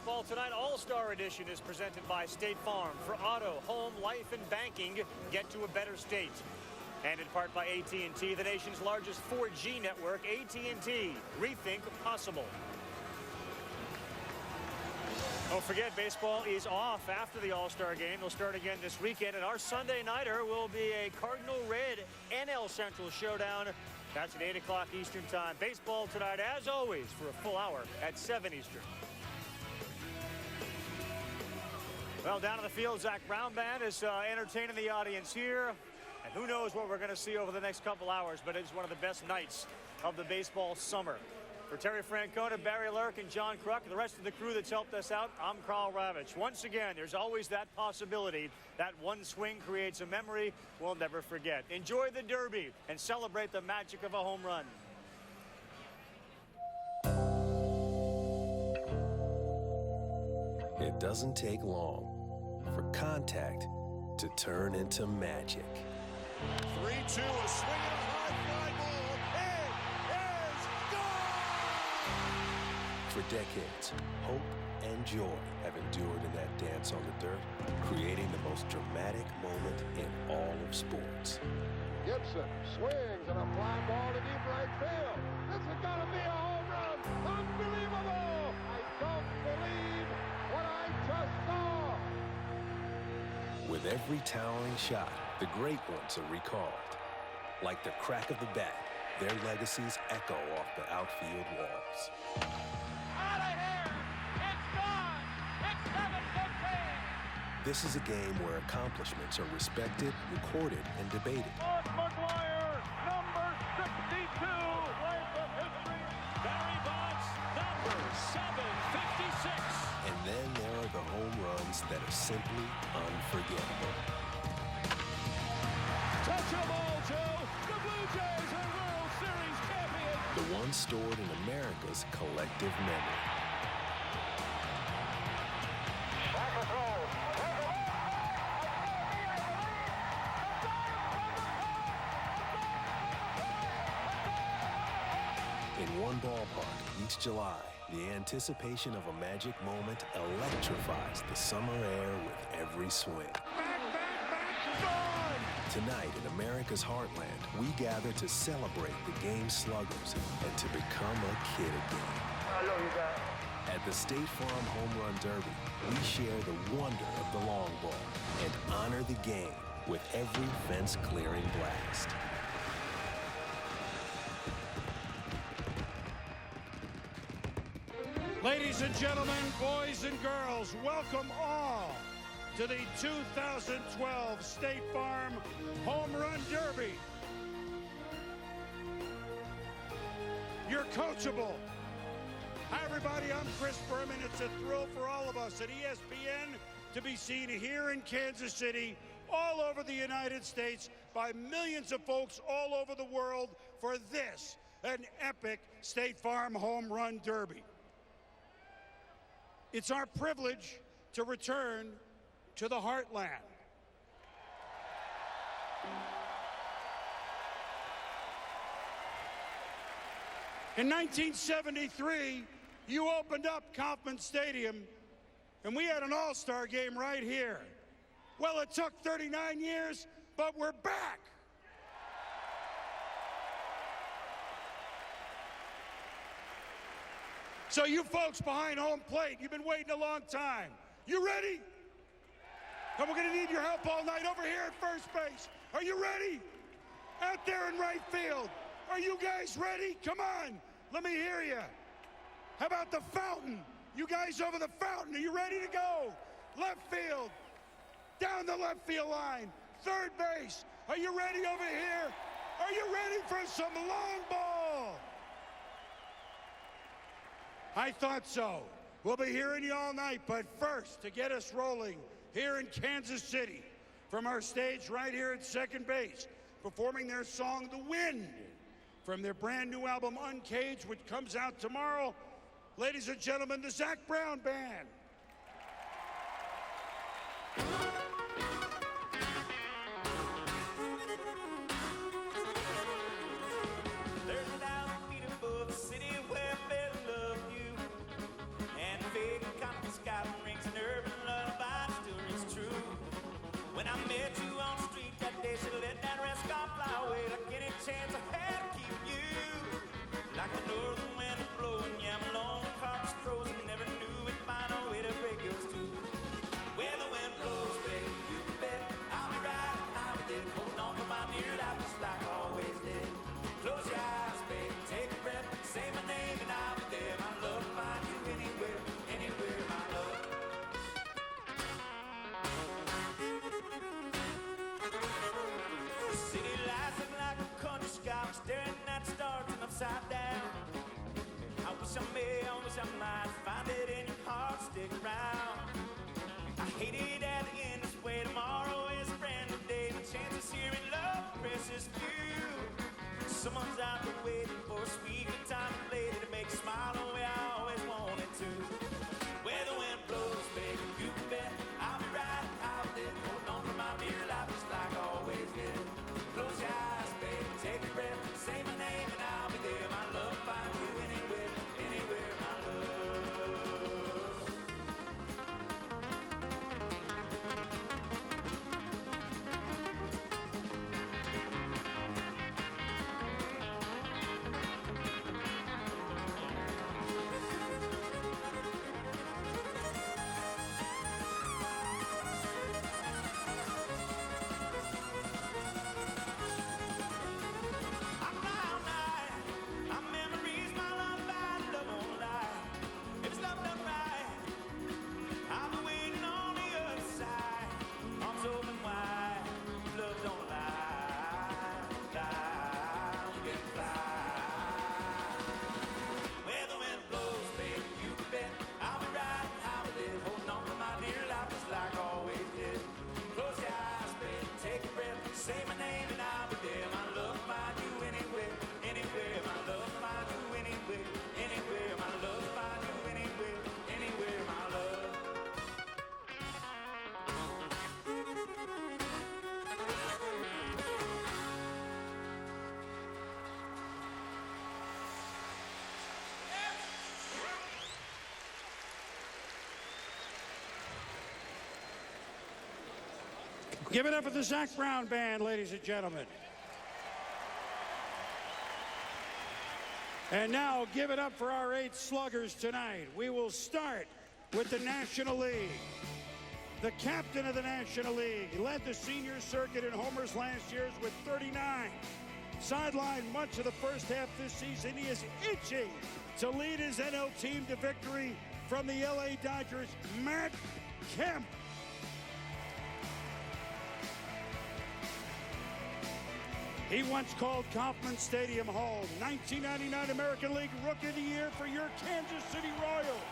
Baseball Tonight All-Star Edition is presented by State Farm. For auto, home, life, and banking, get to a better state. And in part by AT&T, the nation's largest 4G network. AT&T, rethink possible. Don't forget, baseball is off after the All-Star game. They'll start again this weekend, and our Sunday nighter will be a Cardinal Red NL Central showdown. That's at 8 o'clock Eastern Time. Baseball Tonight, as always, for a full hour at 7 Eastern. Well, down in the field, Zach Brown Band is entertaining the audience here. And who knows what we're going to see over the next couple hours, but it's one of the best nights of the baseball summer. For Terry Francona, Barry Lurk, and John Kruk, and the rest of the crew that's helped us out, I'm Carl Ravitch. Once again, there's always that possibility that one swing creates a memory we'll never forget. Enjoy the Derby and celebrate the magic of a home run. It doesn't take long for contact to turn into magic. 3-2, a swing and a high fly ball. For decades, hope and joy have endured in that dance on the dirt, creating the most dramatic moment in all of sports. Gibson swings and a fly ball to deep right field. This is going to be a home run. Unbelievable! I don't believe what I just saw. With every towering shot, the great ones are recalled. Like the crack of the bat, their legacies echo off the outfield walls. This is a game where accomplishments are respected, recorded, and debated. Mark McGwire, number 62, life of history. Barry Bonds, number 756. And then there are the home runs that are simply unforgettable. Touch 'em all, Joe. The Blue Jays are World Series champions. The ones stored in America's collective memory. In one ballpark each July, the anticipation of a magic moment electrifies the summer air with every swing. Tonight in America's heartland, we gather to celebrate the game's sluggers and to become a kid again. I love you guys. At the State Farm Home Run Derby, we share the wonder of the long ball and honor the game with every fence-clearing blast. Ladies and gentlemen, boys and girls, welcome all to the 2012 State Farm Home Run Derby. You're coachable. Hi, everybody. I'm Chris Berman. It's a thrill for all of us at ESPN to be seen here in Kansas City, all over the United States, by millions of folks all over the world for this, an epic State Farm Home Run Derby. It's our privilege to return to the heartland. In 1973, you opened up Kauffman Stadium, and we had an All-Star game right here. Well, it took 39 years, but we're back. So you folks behind home plate, you've been waiting a long time. You ready? And we're going to need your help all night over here at first base. Are you ready? Out there in right field. Are you guys ready? Come on. Let me hear you. How about the fountain? You guys over the fountain, are you ready to go? Left field. Down the left field line. Third base. Are you ready over here? Are you ready for some long ball? I thought so. We'll be hearing you all night, but first, to get us rolling here in Kansas City, from our stage right here at second base, performing their song, The Wind, from their brand new album, Uncaged, which comes out tomorrow, ladies and gentlemen, the Zach Brown Band. There's an altitude above the city where better love you, and fake confidence Someone's out there waiting for a sweet good time and lady to make a smile the way I always wanted to. Where the wind blows, baby, you can bet I'll be right out there. Holding on to my dear life just like I always did. Close your eyes, baby, take a breath, say my name and I'll be there. My love, find you anywhere, anywhere, my love. Say my name and I'll be there. My love find you anywhere, anywhere. My love find you anywhere, anywhere. My love find you anywhere, anywhere. My love. Give it up for the Zach Brown Band, ladies and gentlemen. And now, give it up for our 8 sluggers tonight. We will start with the National League. The captain of the National League led the senior circuit in homers last year with 39. Sidelined much of the first half this season. He is itching to lead his NL team to victory from the LA Dodgers, Matt Kemp. He once called Kauffman Stadium home. 1999 American League Rookie of the Year for your Kansas City Royals.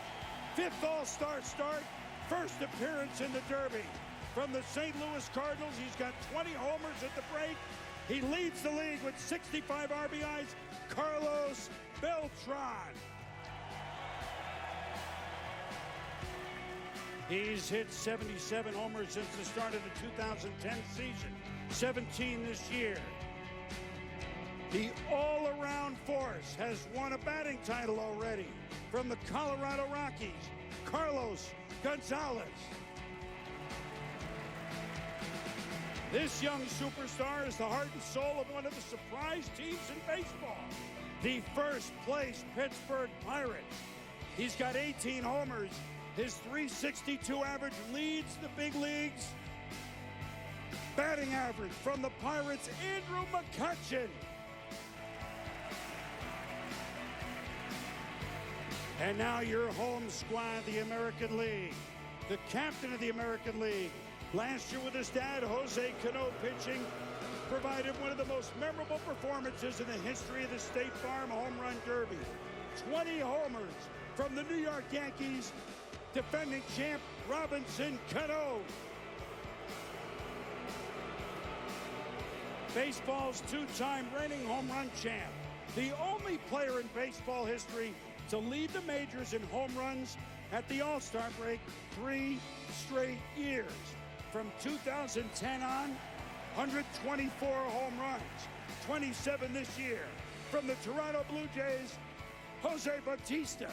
5th All-Star start, first appearance in the Derby. From the St. Louis Cardinals, he's got 20 homers at the break. He leads the league with 65 RBIs. Carlos Beltran. He's hit 77 homers since the start of the 2010 season. 17 this year. The all-around force has won a batting title already from the Colorado Rockies, Carlos Gonzalez. This young superstar is the heart and soul of one of the surprise teams in baseball, the first-place Pittsburgh Pirates. He's got 18 homers. His .362 average leads the big leagues. Batting average from the Pirates, Andrew McCutchen. And now your home squad, the American League. The captain of the American League. Last year with his dad, Jose Cano, pitching, provided one of the most memorable performances in the history of the State Farm Home Run Derby. 20 homers from the New York Yankees, defending champ Robinson Cano. Baseball's 2-time reigning home run champ. The only player in baseball history to lead the majors in home runs at the All-Star break 3 straight years. From 2010 on, 124 home runs, 27 this year. From the Toronto Blue Jays, Jose Bautista.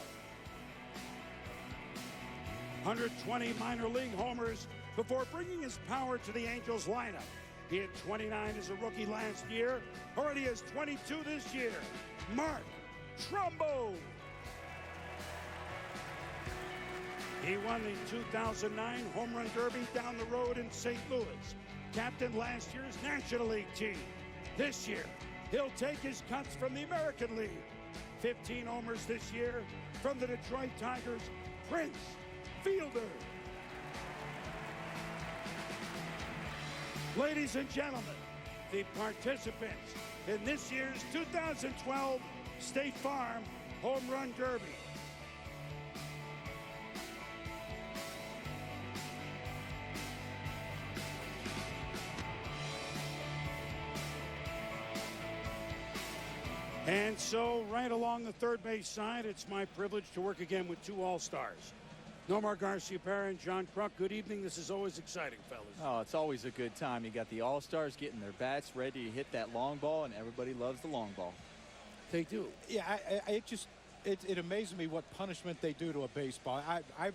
120 minor league homers before bringing his power to the Angels lineup. He had 29 as a rookie last year, already has 22 this year. Mark Trumbo. He won the 2009 Home Run Derby down the road in St. Louis. Captained last year's National League team. This year, he'll take his cuts from the American League. 15 homers this year from the Detroit Tigers, Prince Fielder. Ladies and gentlemen, the participants in this year's 2012 State Farm Home Run Derby. And so right along the third base side, it's my privilege to work again with two All-Stars. Nomar Garciaparra and John Kruk, good evening. This is always exciting, fellas. Oh, it's always a good time. You got the All-Stars getting their bats ready to hit that long ball, and everybody loves the long ball. They do. Yeah, it amazes me what punishment they do to a baseball. I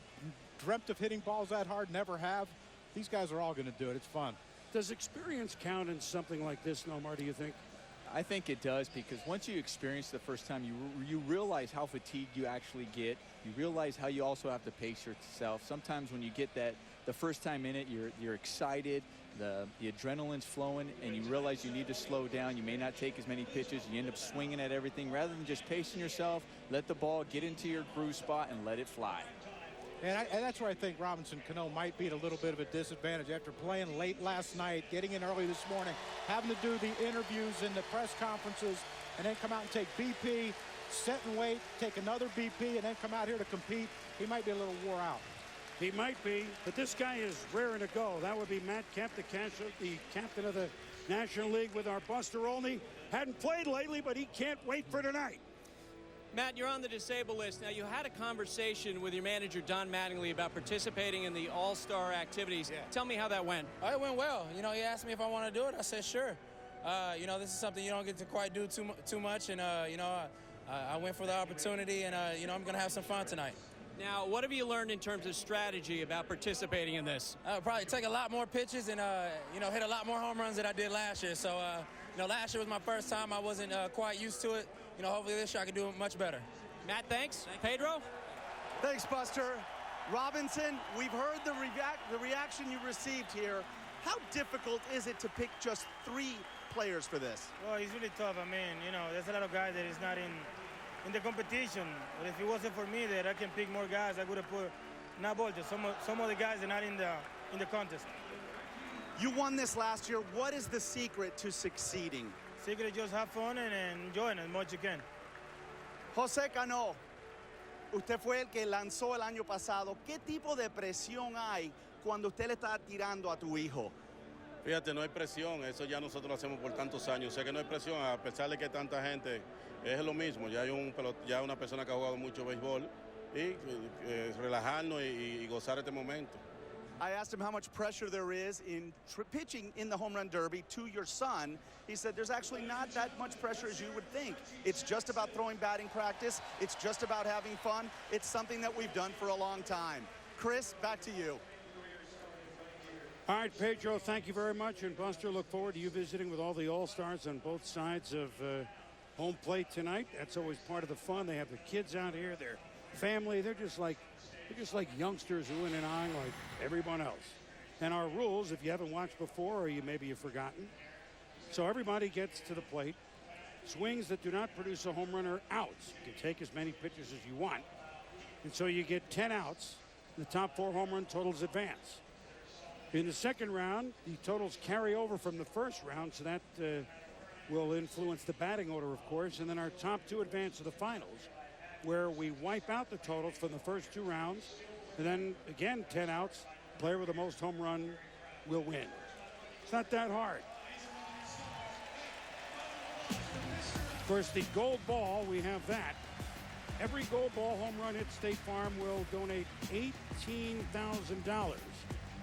dreamt of hitting balls that hard, never have. These guys are all going to do it. It's fun. Does experience count in something like this, Nomar, do you think? I think it does, because once you experience the first time, you realize how fatigued you actually get. You realize how you also have to pace yourself. Sometimes when you get the first time in it, you're excited, the adrenaline's flowing, and you realize you need to slow down. You may not take as many pitches. You end up swinging at everything. Rather than just pacing yourself, let the ball get into your groove spot and let it fly. And that's where I think Robinson Cano might be at a little bit of a disadvantage after playing late last night, getting in early this morning, having to do the interviews and the press conferences, and then come out and take BP, sit and wait, take another BP, and then come out here to compete. He might be a little wore out. He might be, but this guy is raring to go. That would be Matt Kemp, the captain of the National League with our Buster Olney. Hadn't played lately, but he can't wait for tonight. Matt, you're on the disabled list. Now, you had a conversation with your manager, Don Mattingly, about participating in the All-Star activities. Yeah. Tell me how that went. Oh, it went well. You know, he asked me if I want to do it. I said, sure. You know, this is something you don't get to quite do too much. And, you know, I went for the opportunity, and, you know, I'm going to have some fun tonight. Now, what have you learned in terms of strategy about participating in this? Probably take a lot more pitches and, you know, hit a lot more home runs than I did last year. So, you know, last year was my first time. I wasn't quite used to it. You know, hopefully this year I can do it much better. Matt, thanks. Pedro? Thanks, Buster. Robinson, we've heard the reaction you received here. How difficult is it to pick just 3 players for this? Well, it's really tough. I mean, you know, there's a lot of guys that is not in the competition. But if it wasn't for me that I can pick more guys, I would have put not all, just some of the guys are not in the contest. You won this last year. What is the secret to succeeding? Secret is just have fun and enjoy it as much as you can. José Cano, usted fue el que lanzó el año pasado. ¿Qué tipo de presión hay cuando usted le está tirando a tu hijo? Fíjate, no hay presión, eso ya nosotros lo hacemos por tantos años. Sé que no hay presión, a pesar de que tanta gente, es lo mismo. Ya hay una persona que ha jugado mucho béisbol y relajarnos y gozar este momento. I asked him how much pressure there is in pitching in the Home Run Derby to your son. He said there's actually not that much pressure as you would think. It's just about throwing batting practice. It's just about having fun. It's something that we've done for a long time. Chris, back to you. All right, Pedro, thank you very much. And Buster, look forward to you visiting with all the All-Stars on both sides of home plate tonight. That's always part of the fun. They have the kids out here, their family. They're just like youngsters oohing and ahhing like everyone else. And our rules, if you haven't watched before or maybe you've forgotten, so everybody gets to the plate. Swings that do not produce a home run are outs. You can take as many pitches as you want. And so you get 10 outs. The top 4 home run totals advance. In the second round, the totals carry over from the first round, so that will influence the batting order, of course. And then our top 2 advance to the finals, where we wipe out the totals from the first 2 rounds. And then, again, 10 outs. Player with the most home run will win. It's not that hard. Of course, the gold ball, we have that. Every gold ball home run hit, State Farm will donate $18,000.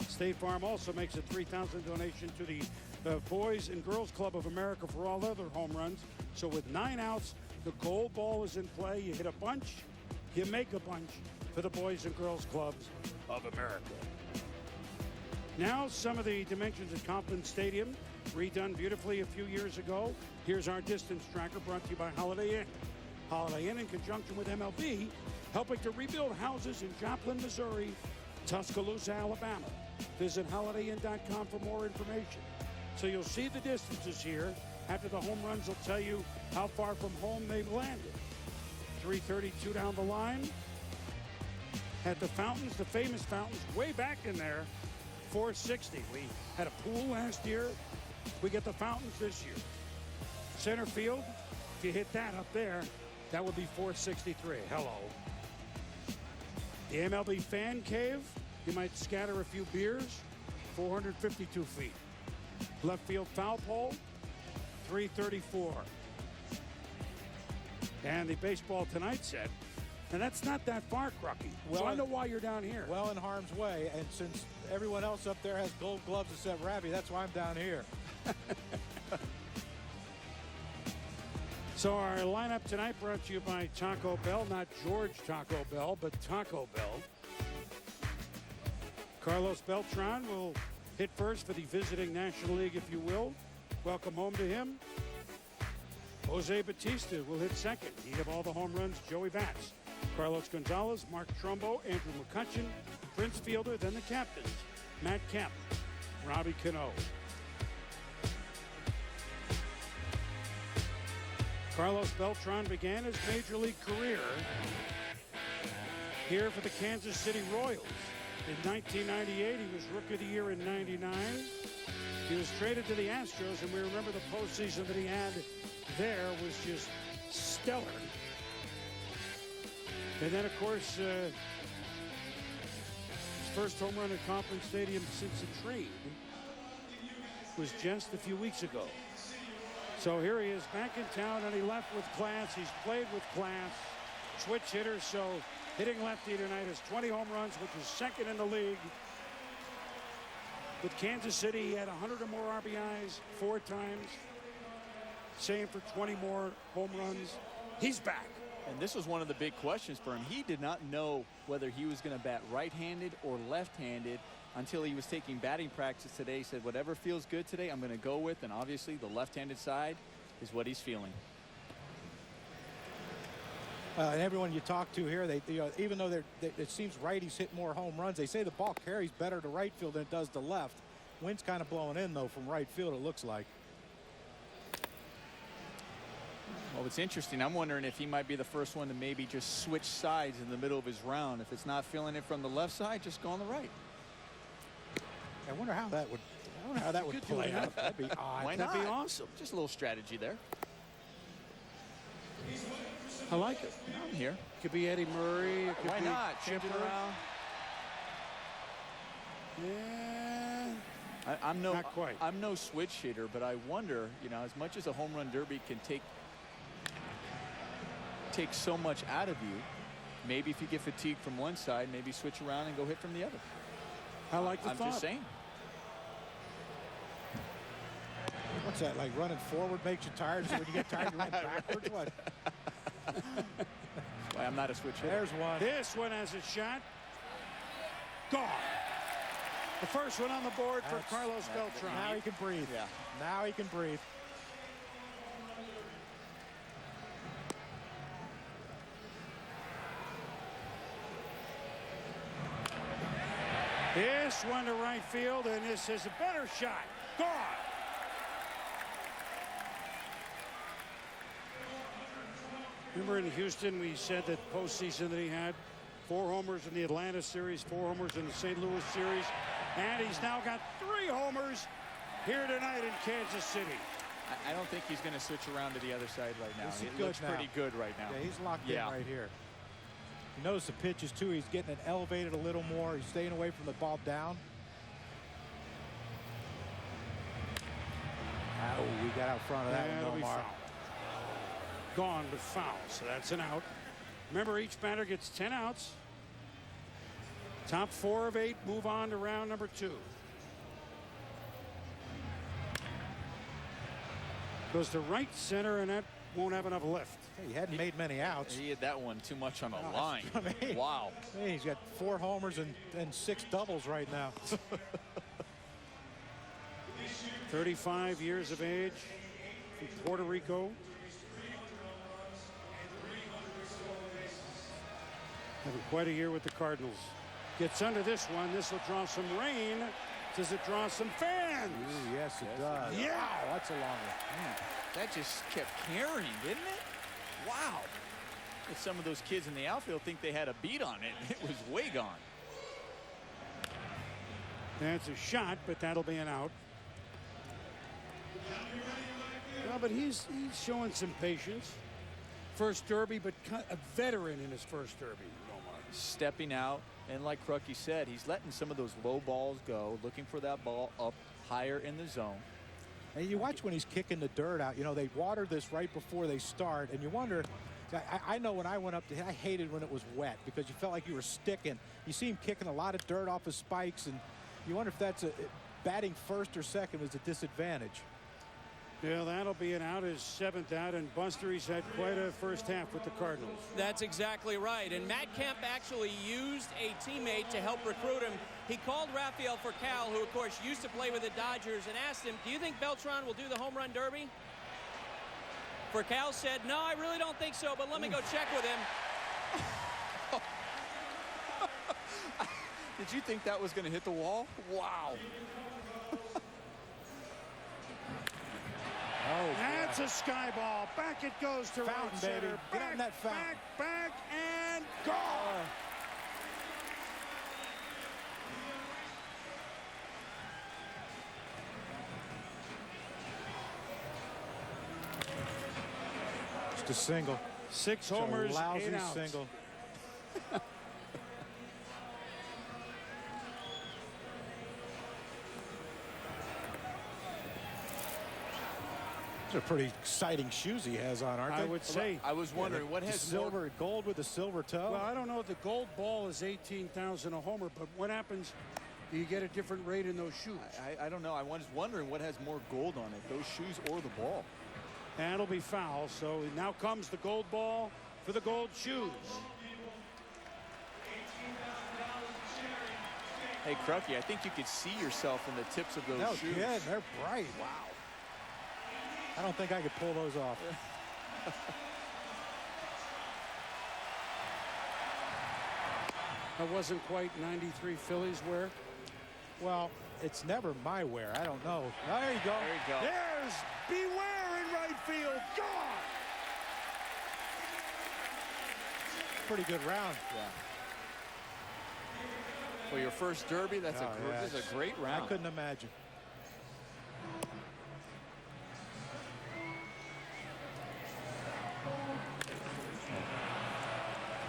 State Farm also makes a $3,000 donation to the Boys and Girls Club of America for all other home runs. So with 9 outs, the gold ball is in play. You hit a bunch, you make a bunch for the Boys and Girls Clubs of America. Now, some of the dimensions at Kauffman Stadium, redone beautifully a few years ago. Here's our distance tracker brought to you by Holiday Inn. Holiday Inn, in conjunction with MLB, helping to rebuild houses in Joplin, Missouri, Tuscaloosa, Alabama. Visit holidayinn.com for more information. So you'll see the distances here. After the home runs, will tell you how far from home they've landed. 332 down the line. At the fountains, the famous fountains, way back in there, 460. We had a pool last year. We get the fountains this year. Center field, if you hit that up there, that would be 463. Hello. The MLB Fan Cave, you might scatter a few beers, 452 feet. Left field foul pole, 334. And the Baseball Tonight said, and that's not that far, Crucky. So I know why you're down here. Well in harm's way, and since everyone else up there has gold gloves except Ravi, that's why I'm down here. So our lineup tonight brought to you by Taco Bell, not George Taco Bell, but Taco Bell. Carlos Beltran will hit first for the visiting National League, if you will. Welcome home to him. Jose Bautista will hit second. He have all the home runs, Joey Bats. Carlos Gonzalez, Mark Trumbo, Andrew McCutchen, Prince Fielder, then the captains, Matt Kemp, Robbie Cano. Carlos Beltran began his major league career here for the Kansas City Royals. In 1998, he was Rookie of the Year in '99. He was traded to the Astros, and we remember the postseason that he had there was just stellar. And then, of course, his first home run at Kauffman Stadium since the trade was just a few weeks ago. So here he is back in town, and he left with class. He's played with class. Switch hitter, so hitting lefty tonight is 20 home runs, which is second in the league. With Kansas City, he had 100 or more RBIs 4 times. Same for 20 more home runs. He's back. And this was one of the big questions for him. He did not know whether he was going to bat right-handed or left-handed until he was taking batting practice today. He said, whatever feels good today, I'm going to go with. And obviously, the left-handed side is what he's feeling. And everyone you talk to here, even though it seems righties hit more home runs, they say the ball carries better to right field than it does to left. Wind's kind of blowing in, though, from right field, it looks like. Well, it's interesting. I'm wondering if he might be the first one to maybe just switch sides in the middle of his round. If it's not feeling it from the left side, just go on the right. I wonder how that would play out. That'd be odd. Why not? That'd be awesome. Just a little strategy there. I like it. I'm here. Could be Eddie Murray. It could Why be not? Change it Chipper. around. Yeah. Not quite. I'm no switch hitter, but I wonder, as much as a home run derby can take so much out of you, maybe if you get fatigued from one side, maybe switch around and go hit from the other. I like the thought. I'm just saying. What's that, like running forward makes you tired, so when you get tired, you run backwards? What? Why I'm not a switch hitter. There's one. This one has a shot. Gone. The first one on the board for Carlos Beltran. Now he can breathe. Yeah. Now he can breathe. This one to right field, and this is a better shot. Gone. Remember in Houston, we said that postseason that he had 4 homers in the Atlanta series, 4 homers in the St. Louis series, and he's now got 3 homers here tonight in Kansas City. I don't think he's going to switch around to the other side right now. It looks pretty good right now. Yeah, he's locked in right here. You notice the pitches, too. He's getting it elevated a little more. He's staying away from the ball down. Oh, we got out front of that one, Omar. Gone but foul, so that's an out. Remember, each batter gets 10 outs. Top 4 of 8 move on to round number 2. Goes to right center, and that won't have enough lift. Hey, he hadn't made many outs. He had that one too much on the line. Wow. Hey, he's got 4 homers and 6 doubles right now. 35 years of age from Puerto Rico. Having quite a year with the Cardinals. Gets under this one. This will draw some rain. Does it draw some fans? Ooh, yes, it does. Yeah. Oh, that's a long one. That just kept carrying, didn't it? Wow. If some of those kids in the outfield think they had a beat on it, it was way gone. That's a shot, but that'll be an out. Well, but he's showing some patience. First derby, but a veteran in his first derby. Stepping out, and like Crucky said, he's letting some of those low balls go, looking for that ball up higher in the zone. And you watch when he's kicking the dirt out, they water this right before they start, and you wonder, I know when I went up to hit, I hated when it was wet because you felt like you were sticking. You see him kicking a lot of dirt off his spikes, and you wonder if that's batting first or second was a disadvantage. Yeah, that'll be an out, his 7th out, and Buster, he's had quite a first half with the Cardinals. That's exactly right. And Matt Kemp actually used a teammate to help recruit him. He called Rafael Furcal, who, of course, used to play with the Dodgers, and asked him, do you think Beltran will do the home run derby? Furcal said, no, I really don't think so, but let me go check with him. Did you think that was going to hit the wall? Wow. Oh, that's a sky ball. Back it goes to fountain, right center. baby. Get on that fountain. Back, and gone. Just a single. 6 homers, a lousy 8 outs. single. Those are pretty exciting shoes he has on, aren't they? I would say. I was wondering what has silver, gold with a silver toe. Well, I don't know if the gold ball is 18,000 a homer, but what happens? Do you get a different rate in those shoes? I don't know. I was wondering what has more gold on it, those shoes or the ball. And it'll be foul. So now comes the gold ball for the gold shoes. Hey, Crucky, I think you could see yourself in the tips of those No shoes. kidding, they're bright. Wow. I don't think I could pull those off. That wasn't quite 93 Phillies wear. Well, it's never my wear. I don't know. Oh, there you go. There you go. There's Beware in right field. Gone. Pretty good round. Yeah. For your first derby, that's this is a great round. I couldn't imagine.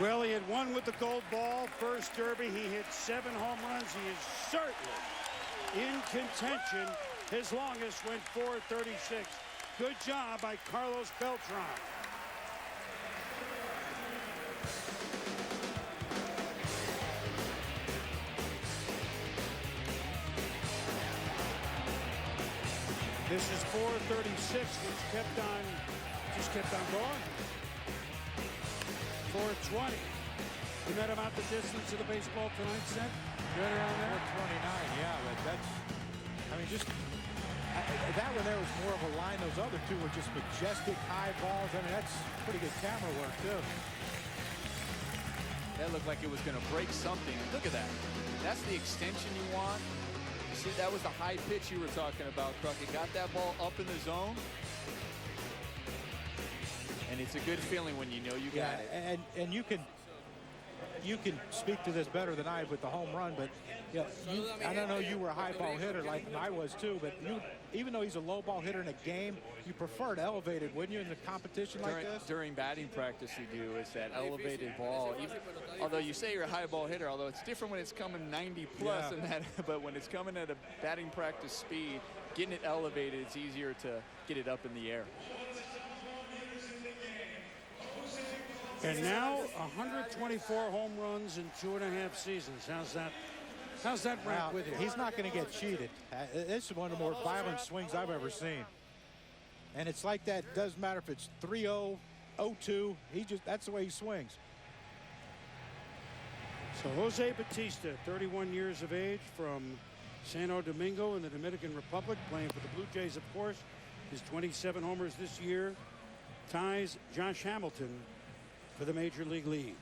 Well, he had won with the gold ball. First derby, he hit 7 home runs. He is certainly in contention. His longest went 436. Good job by Carlos Beltran. This is 436, which just kept on going. 420. You met him out the distance of the baseball tonight, Seth? Right around there? 429, yeah, but that's, I mean, just, that one there was more of a line. Those other two were just majestic high balls. I mean, that's pretty good camera work, too. That looked like it was going to break something. And look at that. That's the extension you want. You see, that was the high pitch you were talking about, Crockett. Got that ball up in the zone. And it's a good feeling when you know you got it. And you can speak to this better than I with the home run, but I don't know, you were a high ball hitter like I was too, but even though he's a low ball hitter in a game, you prefer it elevated, wouldn't you, in a competition like this? During batting practice you do, is that elevated ball. Although you say you're a high ball hitter, although it's different when it's coming 90 plus and that, but when it's coming at a batting practice speed, getting it elevated, it's easier to get it up in the air. And now 124 home runs in 2.5 seasons. How's that rank with you? He's not going to get cheated. This is one of the more violent swings I've ever seen. And it's like that. Doesn't matter if it's 3-0, 0-2. That's the way he swings. So Jose Bautista, 31 years of age, from Santo Domingo in the Dominican Republic, playing for the Blue Jays, of course. His 27 homers this year ties Josh Hamilton for the Major League lead.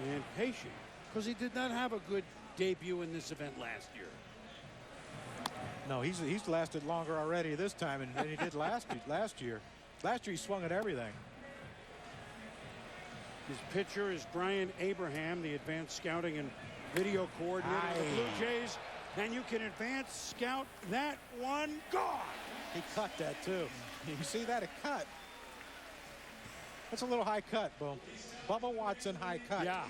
And patient, because he did not have a good debut in this event last year. No, he's lasted longer already this time than he did last year. Last year he swung at everything. His pitcher is Brian Abraham, the advanced scouting and video coordinator of the Blue Jays. And you can advance scout that one. Gone. He cut that too. You see that? A cut. That's a little high cut, boom. Bubba Watson high cut. Yeah.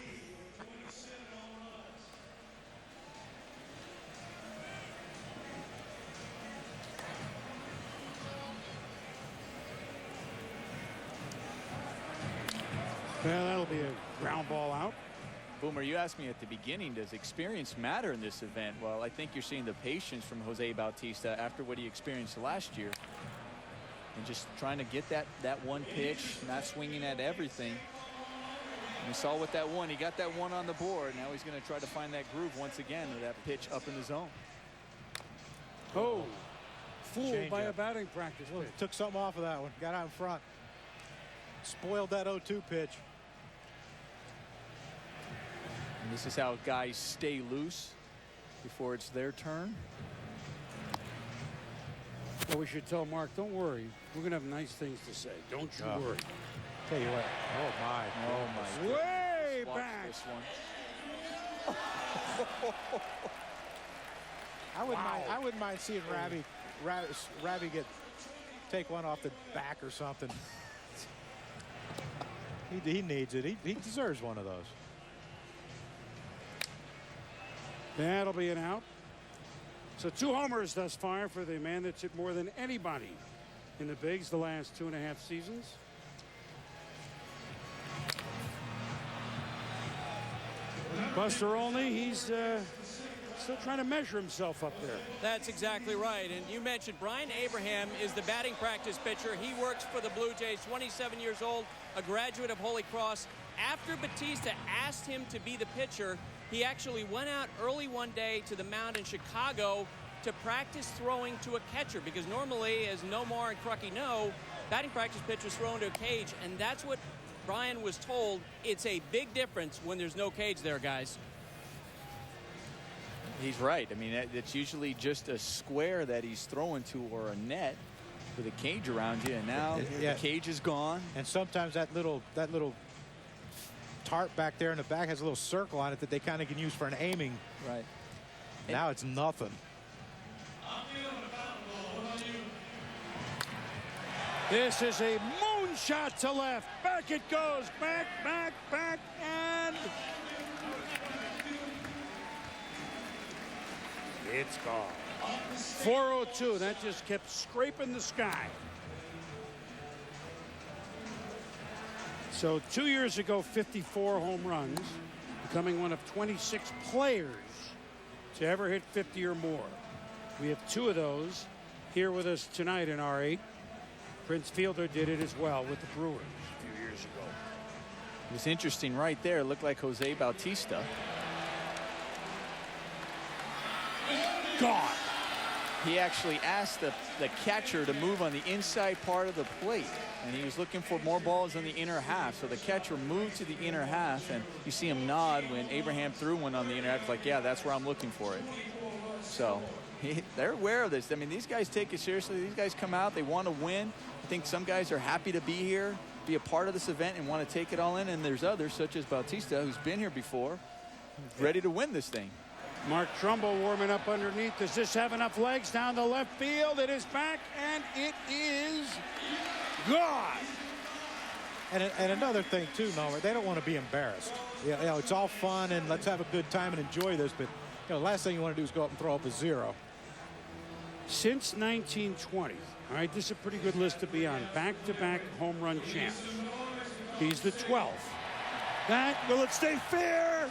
Well, that'll be a ground ball out. Boomer, you asked me at the beginning, does experience matter in this event? Well, I think you're seeing the patience from Jose Bautista after what he experienced last year. And just trying to get that one pitch, not swinging at everything. And we saw with that one, he got that one on the board. Now he's going to try to find that groove once again with that pitch up in the zone. Oh, fooled by a batting practice pitch. Took something off of that one. Got out in front. Spoiled that 0-2 pitch. And this is how guys stay loose before it's their turn. Well, we should tell Mark, don't worry. We're going to have nice things to say. Don't you worry. Tell you what. Oh, my. Way Watch back. this one. I wouldn't mind seeing Ravi take one off the back or something. He needs it. He deserves one of those. That'll be an out. So 2 homers thus far for the man that's hit more than anybody in the bigs the last 2.5 seasons. Buster Olney, he's still trying to measure himself up there. That's exactly right. And you mentioned Brian Abraham is the batting practice pitcher. He works for the Blue Jays, 27 years old, a graduate of Holy Cross. After Bautista asked him to be the pitcher, he actually went out early one day to the mound in Chicago to practice throwing to a catcher, because normally, as Nomar and Crucky know, batting practice pitchers throw into a cage, and that's what Brian was told. It's a big difference when there's no cage there, guys. He's right. I mean, it's usually just a square that he's throwing to, or a net with a cage around you, and now the cage is gone. And sometimes that little tarp back there in the back has a little circle on it that they kind of can use for an aiming. Right. Now it's nothing. This is a moonshot to left. Back it goes. Back, and it's gone. 402. That just kept scraping the sky. So 2 years ago, 54 home runs, becoming one of 26 players to ever hit 50 or more. We have 2 of those here with us tonight in R8. Prince Fielder did it as well with the Brewers a few years ago. It was interesting right there. It looked like Jose Bautista. Gone. He actually asked the catcher to move on the inside part of the plate, and he was looking for more balls in the inner half. So the catcher moved to the inner half, and you see him nod when Abraham threw one on the inner half. It's like, yeah, that's where I'm looking for it. So they're aware of this. I mean, these guys take it seriously. These guys come out, they want to win. I think some guys are happy to be here, be a part of this event, and want to take it all in. And there's others, such as Bautista, who's been here before, ready to win this thing. Mark Trumbo warming up underneath. Does this have enough legs down the left field? It is back, and it is gone. And another thing, too, Nomer, they don't want to be embarrassed. You know, it's all fun, and let's have a good time and enjoy this. But, you know, the last thing you want to do is go up and throw up a 0. Since 1920, all right, this is a pretty good list to be on. Back-to-back home run champs. He's the 12th. Will it stay fair?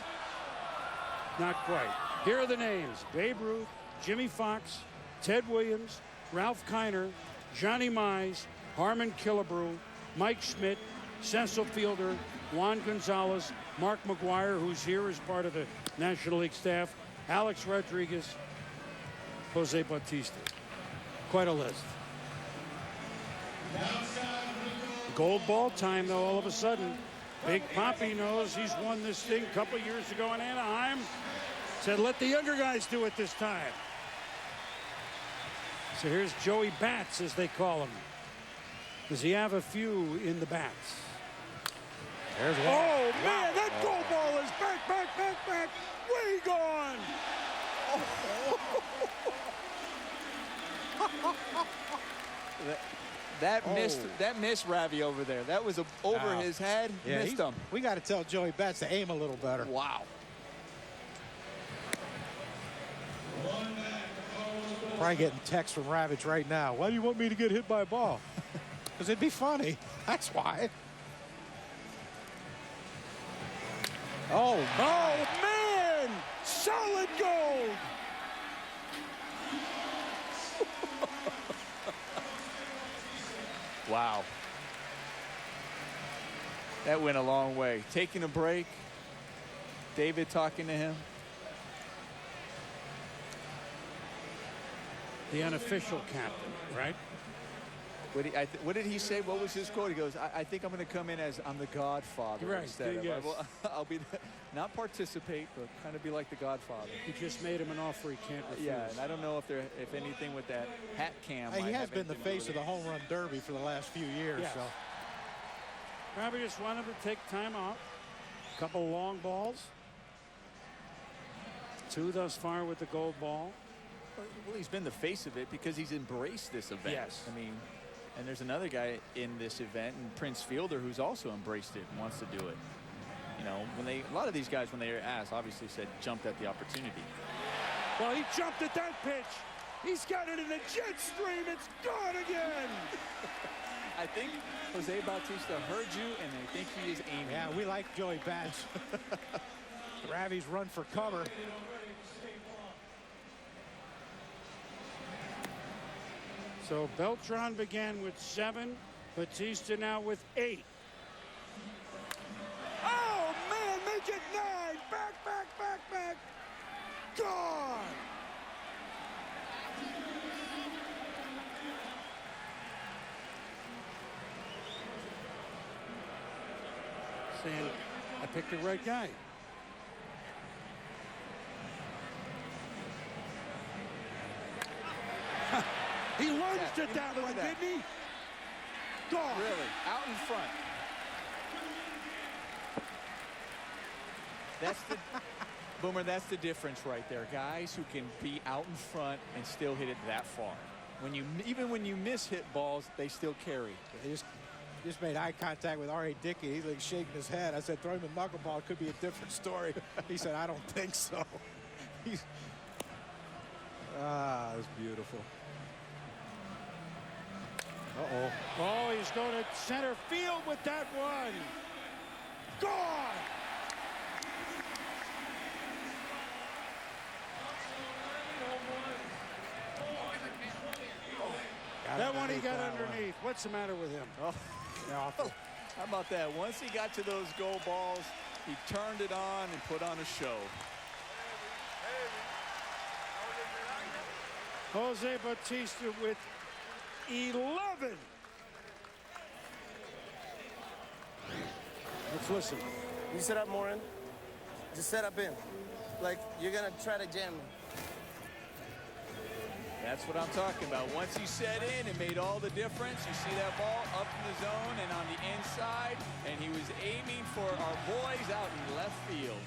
Not quite. Here are the names: Babe Ruth, Jimmy Fox, Ted Williams, Ralph Kiner, Johnny Mize, Harmon Killebrew, Mike Schmidt, Cecil Fielder, Juan Gonzalez, Mark McGuire, who's here as part of the National League staff, Alex Rodriguez, Jose Bautista. Quite a list. Gold ball time, though, all of a sudden. Big Poppy knows he's won this thing a couple years ago in Anaheim. Said, let the younger guys do it this time. So here's Joey Bats, as they call him. Does he have a few in the bats? There's one. Oh, man, that gold ball is back. Way gone. That missed Ravi over there. That was over his head. Yeah, missed him. We got to tell Joey Bats to aim a little better. Wow. Probably getting texts from Ravitch right now. Why do you want me to get hit by a ball? Because it'd be funny. That's why. Oh, man! Solid gold! Wow. That went a long way. Taking a break. David talking to him. The unofficial captain, right? What did he say? What was his quote? He goes, I think I'm going to come in as I'm the Godfather. Right. Instead Yes. I'll be not participate, but kind of be like the Godfather. He just made him an offer he can't refuse. Yeah, and I don't know if anything with that hat cam. He has been the face of the home run derby for the last few years. Yes. So Probably just wanted to take time off. A couple long balls. 2 thus far with the gold ball. Well, he's been the face of it because he's embraced this event. Yes. I mean, and there's another guy in this event, and Prince Fielder, who's also embraced it and wants to do it. You know, a lot of these guys, when they were asked, obviously said jumped at the opportunity. Well, he jumped at that pitch. He's got it in a jet stream. It's gone again. I think Jose Bautista heard you, and I think he is aiming. yeah, we like Joey Bats. Ravi's run for cover. So Beltran began with 7. Bautista now with 8. Oh, man, make it 9. Back. Gone. Saying, I picked the right guy. He lunged at that one, didn't he? Gone. Really, out in front. That's the Boomer. That's the difference right there. Guys who can be out in front and still hit it that far. Even when you miss hit balls, they still carry. He just made eye contact with R.A. Dickey. He's like shaking his head. I said, throw him a knuckleball. It could be a different story. He said, I don't think so. That's beautiful. Uh-oh. Oh, he's going to center field with that one. Gone. That one he got underneath. What's the matter with him? Oh, how about that? Once he got to those goal balls, he turned it on and put on a show. Jose Bautista with 11. Let's listen. You set up more in. Just set up in. Like you're gonna try to jam me. That's what I'm talking about. Once he set in, it made all the difference. You see that ball up in the zone and on the inside, and he was aiming for our boys out in left field.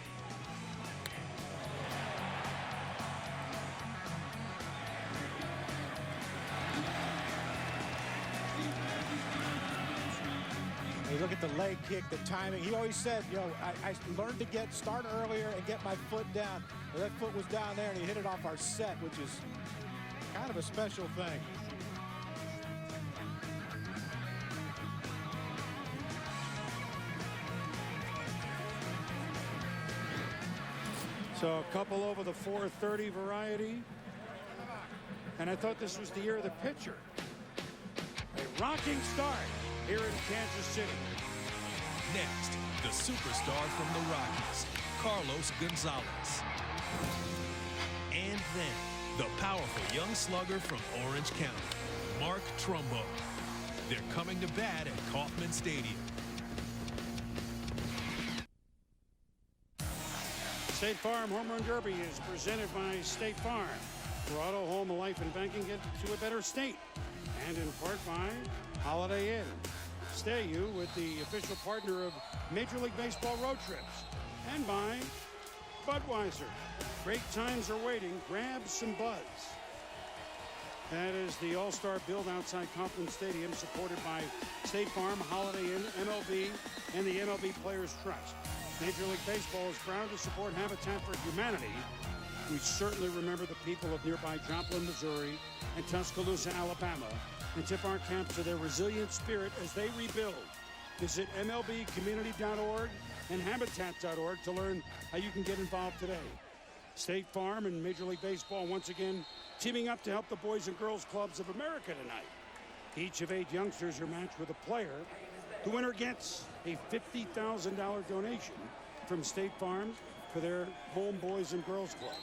You look at the leg kick, the timing. He always said, I learned to start earlier and get my foot down. Well, that foot was down there, and he hit it off our set, which is kind of a special thing. So a couple over the 430 variety. And I thought this was the year of the pitcher. A rocking start here in Kansas City. Next, the superstar from the Rockies, Carlos Gonzalez. And then, the powerful young slugger from Orange County, Mark Trumbo. They're coming to bat at Kauffman Stadium. State Farm Home Run Derby is presented by State Farm. For auto, home, life, and banking, get to a better state. And in part by Holiday Inn. Stay you with the official partner of Major League Baseball road trips. And by Budweiser. Great times are waiting. Grab some buds. That is the All-Star build outside Kauffman Stadium, supported by State Farm, Holiday Inn, MLB, and the MLB Players Trust. Major League Baseball is proud to support Habitat for Humanity. We certainly remember the people of nearby Joplin, Missouri, and Tuscaloosa, Alabama, and tip our cap to their resilient spirit as they rebuild. Visit MLBcommunity.org and Habitat.org to learn how you can get involved today. State Farm and Major League Baseball once again teaming up to help the Boys and Girls Clubs of America tonight. Each of 8 youngsters are matched with a player. The winner gets a $50,000 donation from State Farm for their home Boys and Girls Club,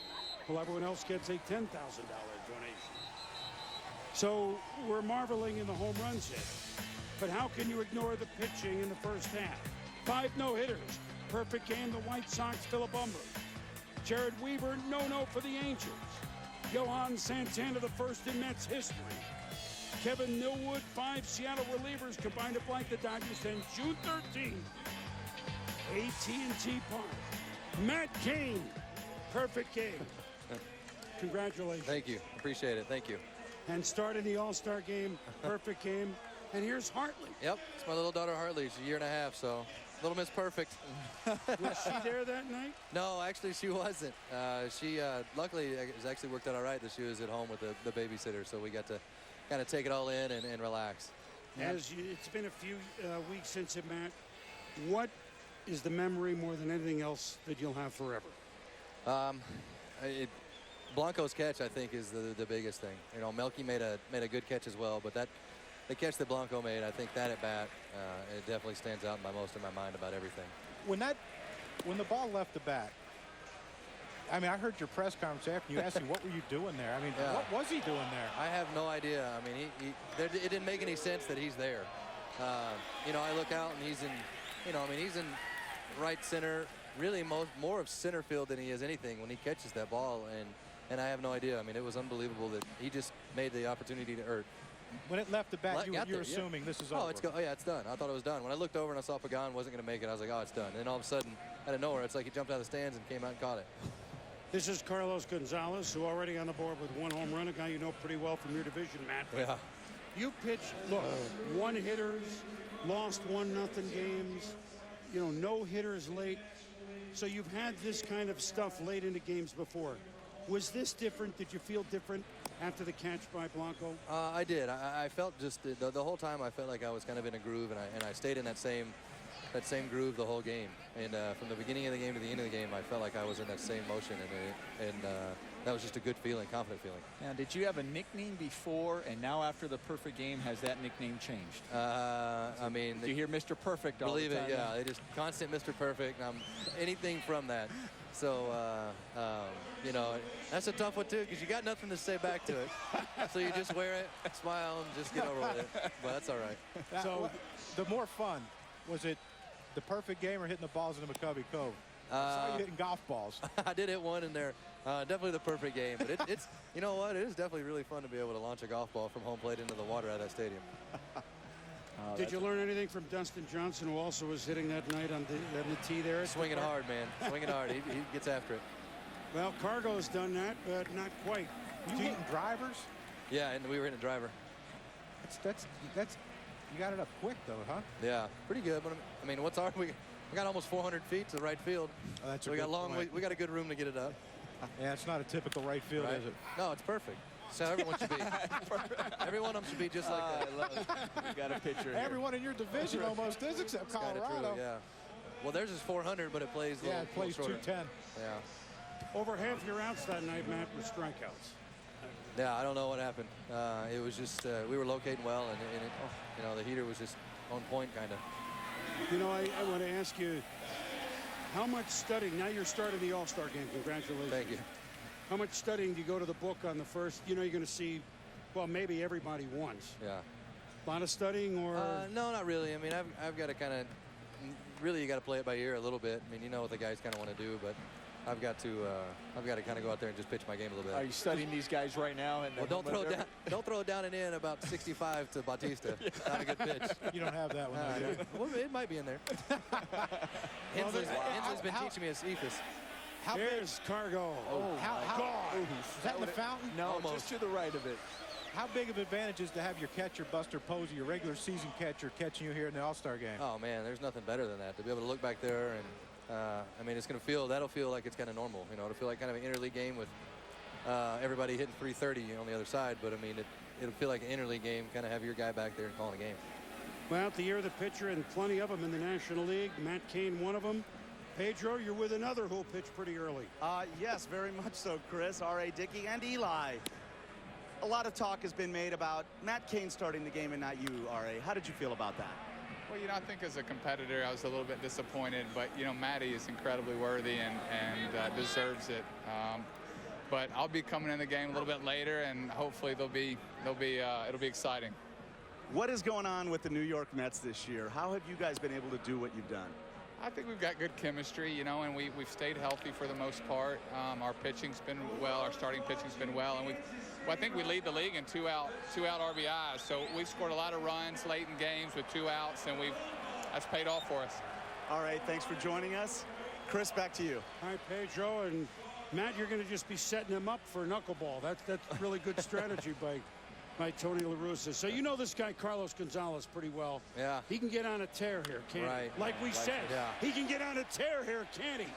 while everyone else gets a $10,000 donation. So we're marveling in the home runs hit. But how can you ignore the pitching in the first half? 5 no-hitters. Perfect game, the White Sox, Philip Humber. Jared Weaver, no-no for the Angels. Johan Santana, the first in Mets history. Kevin Millwood, 5 Seattle relievers combined to blank the Dodgers since June 13th. AT&T Park. Matt Cain, perfect game. Congratulations. Thank you. Appreciate it. Thank you. And starting the All-Star game, perfect game. And here's Hartley. Yep, it's my little daughter Hartley. She's a 1.5 years, so little Miss Perfect. Was she there that night? No, actually she wasn't. She luckily it actually worked out all right that she was at home with the babysitter, so we got to kind of take it all in and relax. It's been a few weeks since it, Matt. What is the memory more than anything else that you'll have forever? Blanco's catch, I think, is the biggest thing. You know, Melky made a good catch as well, but the catch that Blanco made, I think that at bat, it definitely stands out most in my mind about everything. When the ball left the bat, I mean, I heard your press conference after you asked him, what were you doing there? I mean, what was he doing there? I have no idea. I mean, it didn't make any sense that he's there. You know, I look out and he's in, he's in right center, really more of center field than he is anything when he catches that ball, and I have no idea. I mean, it was unbelievable that he just made the opportunity to earn. When it left the bat, you're assuming this is over. It's done. I thought it was done. When I looked over and I saw Pagan wasn't going to make it, I was like, oh, it's done. And then all of a sudden, out of nowhere, it's like he jumped out of the stands and came out and caught it. This is Carlos Gonzalez, who already on the board with 1 home run, a guy you know pretty well from your division, Matt. Yeah. You pitched, look, 1 hitters, lost 1-0 games, no hitters late. So you've had this kind of stuff late into games before. Was this different? Did you feel different after the catch by Blanco? I did. I felt just the whole time I felt like I was kind of in a groove, and I stayed in that same groove the whole game. And from the beginning of the game to the end of the game, I felt like I was in that same motion, and that was just a good feeling, confident feeling. Now, did you have a nickname before, and now after the perfect game, has that nickname changed? I mean, you hear Mr. Perfect all the time? Believe it, yeah. They just constant Mr. Perfect. Anything from that. So, that's a tough one, too, because you got nothing to say back to it. So you just wear it, smile, and just get over with it. But that's all right. So the more fun, was it the perfect game or hitting the balls into McCovey Cove? I saw you hitting golf balls. I did hit one in there. Definitely the perfect game. But it's, you know what? It is definitely really fun to be able to launch a golf ball from home plate into the water out of that stadium. Did you learn anything from Dustin Johnson, who also was hitting that night on the tee there? Swinging hard, man. Swinging hard. He gets after it. Well, Cargo's done that, but not quite. You hitting drivers? Yeah, and we were hitting a driver. That's you got it up quick, though, huh? Yeah, pretty good. But I mean, we got almost 400 feet to the right field. Oh, that's so we got a good room to get it up. Yeah, it's not a typical right field, right? Is it? No, it's perfect. So everyone should be. Every one of them should be just like that. I love it. We got a picture here. Everyone in your division almost is, except Colorado. True, yeah. Well, theirs is 400, but it plays. Yeah, it plays 210. Yeah. Over half your outs that night, Matt, were strikeouts. Yeah, I don't know what happened. It was just we were locating well, and the heater was just on point, kind of. I want to ask you, how much studying? Now you're starting the All-Star game. Congratulations. Thank you. How much studying do you go to the book on the first? You're going to see, well, maybe everybody once. Yeah. A lot of studying, or? No, not really. I mean, I've got to kind of, really, you got to play it by ear a little bit. I mean, you know what the guys kind of want to do, but I've got to kind of go out there and just pitch my game a little bit. Are you studying these guys right now? Well, don't throw it down and in about 65 to Bautista. Not a good pitch. You don't have that one. Well, it might be in there. Hensley's been teaching me his ethos. Here's Cargo. Is that in the fountain? No, almost. Just to the right of it. How big of an advantage is to have your catcher, Buster Posey, your regular season catcher, catching you here in the All-Star game? Oh, man, there's nothing better than that. To be able to look back there and, I mean, that'll feel like it's kind of normal. It'll feel like kind of an interleague game with everybody hitting 330 on the other side. But, I mean, it'll feel like an interleague game, kind of have your guy back there and calling a game. Well, the year of the pitcher, and plenty of them in the National League. Matt Cain, one of them. Pedro, you're with another who'll pitch pretty early. Yes, very much so, Chris. R.A. Dickey and Eli. A lot of talk has been made about Matt Cain starting the game and not you, R.A. How did you feel about that? Well, I think as a competitor, I was a little bit disappointed, but, Matty is incredibly worthy and deserves it. But I'll be coming in the game a little bit later, and hopefully it'll be exciting. What is going on with the New York Mets this year? How have you guys been able to do what you've done? I think we've got good chemistry, and we've stayed healthy for the most part. Our pitching's been well, our starting pitching's been well, and I think we lead the league in two out RBIs. So we've scored a lot of runs late in games with 2 outs, and that's paid off for us. All right, thanks for joining us. Chris, back to you. All right, Pedro, and Matt, you're going to just be setting him up for knuckleball. That's really good strategy by Tony La Russa. So you know this guy Carlos Gonzalez pretty well. Yeah. He can get on a tear here, can't he? Like we said, he can get on a tear here, can't he?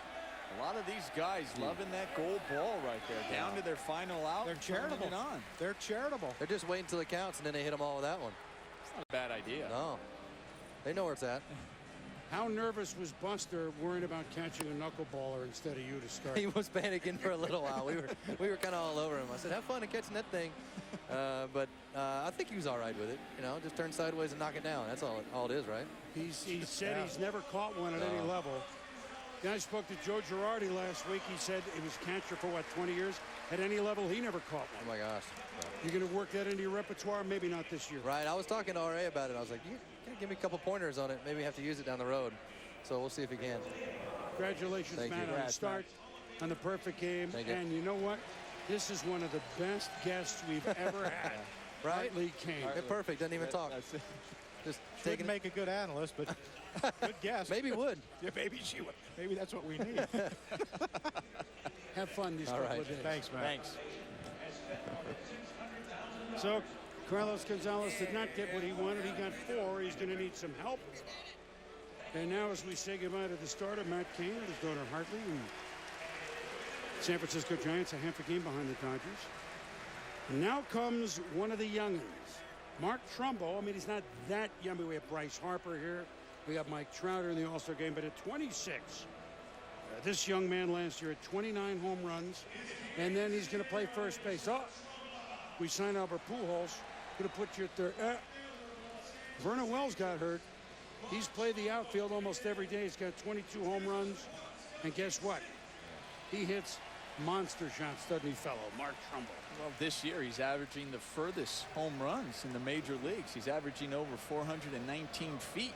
A lot of these guys loving that gold ball right there, down to their final out. They're charitable. They're charitable. They're just waiting until it counts, and then they hit them all with that one. It's not a bad idea. No. They know where it's at. How nervous was Buster worrying about catching a knuckleballer instead of you to start? He was panicking for a little while. We were kind of all over him. I said, have fun catching that thing. But I think he was all right with it. Just turn sideways and knock it down. That's all it is, right? He said he's never caught one at any level. I spoke to Joe Girardi last week. He said he was catcher for, 20 years? At any level, he never caught one. Oh, my gosh. You're going to work that into your repertoire? Maybe not this year. Right. I was talking to R.A. about it. I was like, you gotta give me a couple pointers on it. Maybe have to use it down the road. So we'll see if he can. Congratulations, Matt, on the start, on the perfect game. And you know what? This is one of the best guests we've ever had. Right? Lee Kane. They're perfect. Doesn't even talk. Just Shouldn't make a good analyst, but good guess. Maybe would. Yeah, maybe she would. Maybe that's what we need. Have fun these couple of days. Thanks, man. Thanks. So Carlos Gonzalez did not get what he wanted. He got 4. He's going to need some help. And now as we say goodbye to the starter, Matt Cain, his daughter Hartley, and San Francisco Giants a half a game behind the Dodgers. And now comes one of the youngins, Mark Trumbo. I mean, he's not that young. We have Bryce Harper here. We have Mike Trout in the All-Star game, but at 26, this young man last year had 29 home runs, and then he's going to play first base. Oh, we signed Albert Pujols. Going to put you at third. Vernon Wells got hurt. He's played the outfield almost every day. He's got 22 home runs, and guess what? He hits monster shots, doesn't he, fellow Mark Trumbo? Well, this year he's averaging the furthest home runs in the major leagues. He's averaging over 419 feet.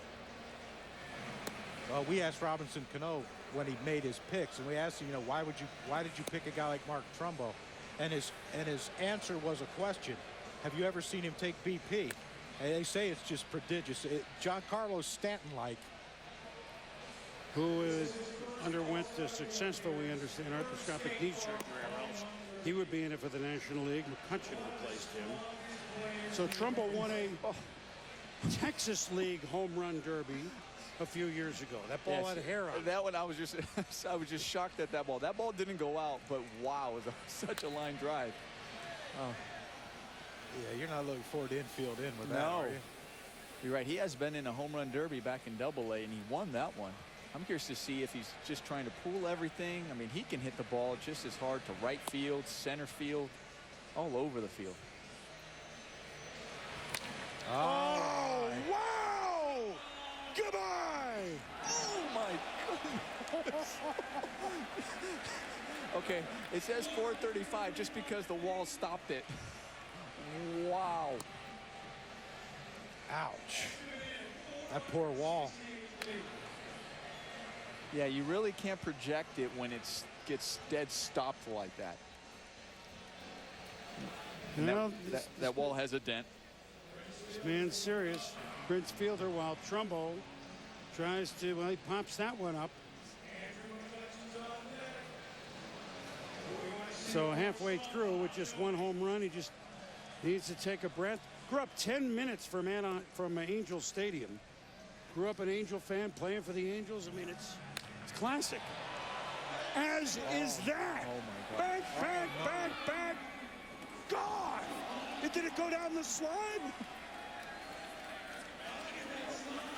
Well, we asked Robinson Cano when he made his picks, and we asked him, why did you pick a guy like Mark Trumbo? And his answer was a question. Have you ever seen him take BP? And they say it's just prodigious. Giancarlo Stanton-like. Who underwent the successful, we understand, arthroscopic knee surgery, or else he would be in it for the National League. McCutcheon replaced him. So Trumbo won a Texas League Home Run Derby a few years ago. That ball had hair on it. That one, I was just shocked at that ball. That ball didn't go out, but wow, it was such a line drive. Oh. Yeah, you're not looking forward to infield in with that, No. are you? You're right. He has been in a home run derby back in Double-A, and he won that one. I'm curious to see if he's just trying to pool everything. I mean, he can hit the ball just as hard to right field, center field, all over the field. Oh, wow! Goodbye! Oh, my goodness. Okay, it says 435 just because the wall stopped it. Wow. Ouch. That poor wall. Yeah, you really can't project it when it gets dead stopped like that. And Well, that wall has a dent. This man's serious. Prince Fielder, while Trumbo tries to, well, he pops that one up. So halfway through with just one home run, he just needs to take a breath. Grew up 10 minutes from Angel Stadium. Grew up an Angel fan, playing for the Angels. I mean, it's classic. As is that. Oh, my God. Back. God! Did it go down the slide?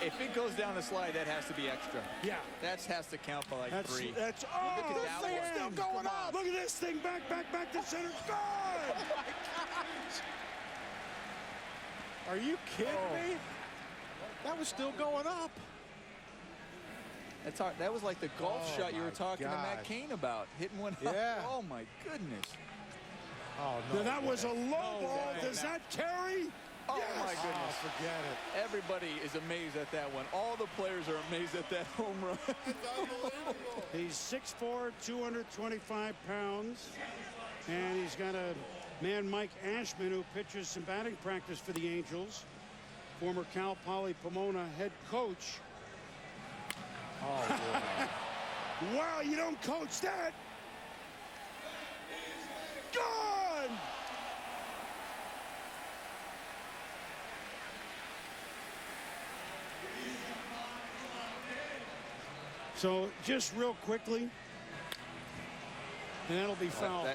If it goes down the slide, that has to be extra. Yeah. That has to count for like 3. Oh, Look at that this thing's one. still going up. Look at this thing. Back to center. Gone! Oh, my gosh. Are you kidding me? That was still going up. That was like the golf shot you were talking to Matt gosh. Cain about. Hitting one Yeah. up. Oh, my goodness. Oh, no. Now, that was a low ball. Does that carry? Oh, Yes. my goodness. Oh, forget it. Everybody is amazed at that one. All the players are amazed at that home run. He's 6'4", 225 pounds. And he's got a man, Mike Ashman, who pitches some batting practice for the Angels. Former Cal Poly Pomona head coach. Oh, boy. Wow, you don't coach that. Gone! So just real quickly, and that'll be foul.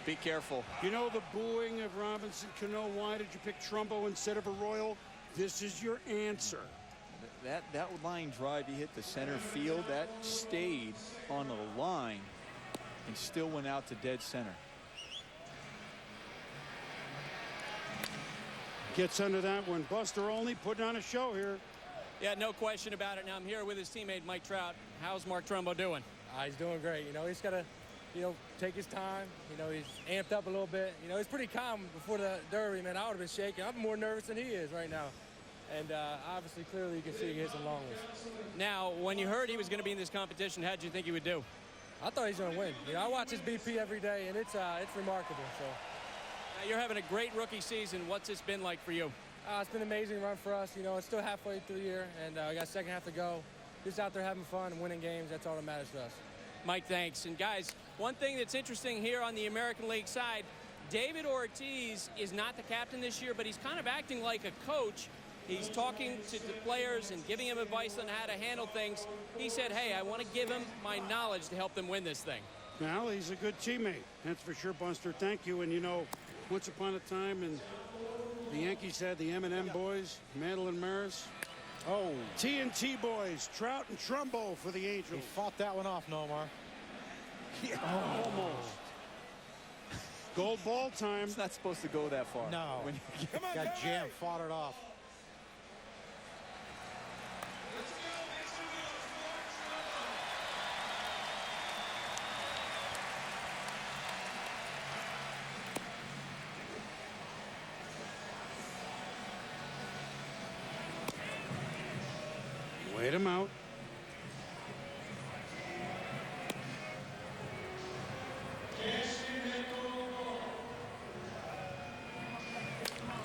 Be careful. You know the booing of Robinson Cano. Why did you pick Trumbo instead of Arroyo? This is your answer. That line drive he hit the center field, that stayed on the line and still went out to dead center. Gets under that one. Buster Olney putting on a show here. Yeah, no question about it. Now I'm here with his teammate Mike Trout. How's Mark Trumbo doing? He's doing great. You know, he's got to, take his time. You know, he's amped up a little bit. You know, he's pretty calm before the Derby, man. I would have been shaking. I'm more nervous than he is right now. And obviously, clearly, you can see he hits some long ones. Now, when you heard he was going to be in this competition, how did you think he would do? I thought he was going to win. You know, I watch his BP every day, and it's remarkable. So. Now, you're having a great rookie season. What's this been like for you? It's been an amazing run for us. You know, it's still halfway through the year, and we got a second half to go. Just out there having fun and winning games. That's all that matters to us. Mike, thanks. And guys, one thing that's interesting here on the American League side, David Ortiz is not the captain this year, but he's kind of acting like a coach. He's talking to the players and giving them advice on how to handle things. He said, hey, I want to give them my knowledge to help them win this thing. Well, he's a good teammate. That's for sure, Buster. Thank you. And, you know, once upon a time, and the Yankees had the M&M boys, Mantle and Maris. Oh. TNT boys, Trout and Trumbo for the Angels. He fought that one off, Nomar. Yeah, almost. Gold ball time. It's not supposed to go that far. No. When you got jammed, fought it off. Wait him out.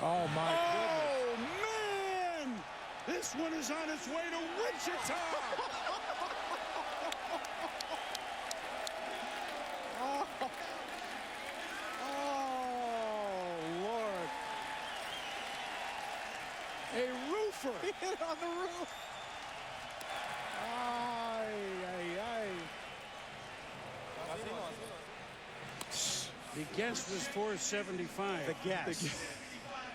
Oh, my goodness. Oh, man! This one is on its way to Wichita! Oh, Lord. A roofer! He hit on the roof. Ay, ay, ay. The guess was 475. The guess.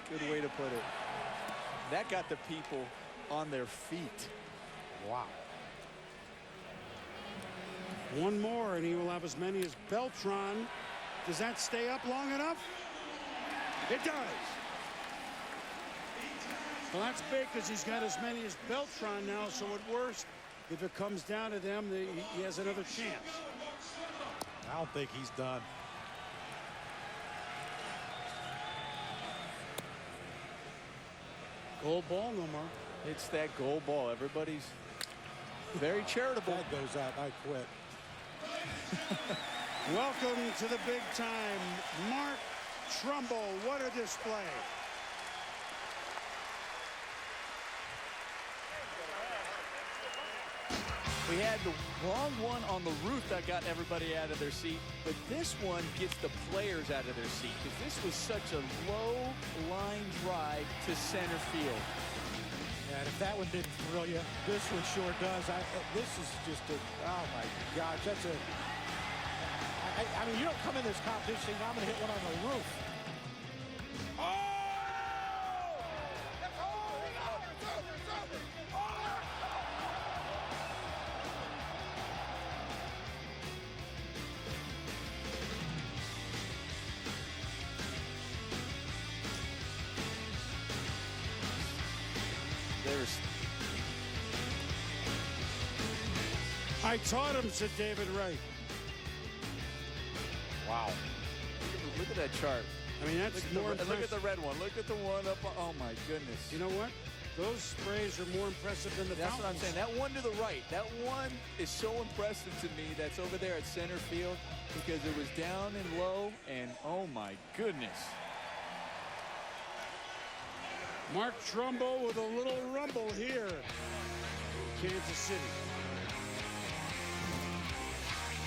Good way to put it. That got the people on their feet. Wow. One more, and he will have as many as Beltran. Does that stay up long enough? It does. Well, that's big because he's got as many as Beltran now, so at worst, if it comes down to them, he has another chance. I don't think he's done. Gold ball, Nomar. It's that gold ball. Everybody's very charitable. That goes out. I quit. Welcome to the big time, Mark Trumbo. What a display. We had the wrong one on the roof that got everybody out of their seat, but this one gets the players out of their seat because this was such a low line drive to center field. Yeah, and if that one didn't thrill you, this one sure does. This is just a, oh my gosh, that's a, I mean, you don't come in this competition saying, I'm going to hit one on the roof. I taught him, said David Wright. Wow. Look at that chart. I mean, that's more impressive. Look at the red one. Look at the one up. Oh, my goodness. You know what? Those sprays are more impressive than the That's fountains. what I'm saying. That one to the right, that one is so impressive to me. That's over there at center field because it was down and low, and oh, my goodness. Mark Trumbo with a little rumble here. Kansas City.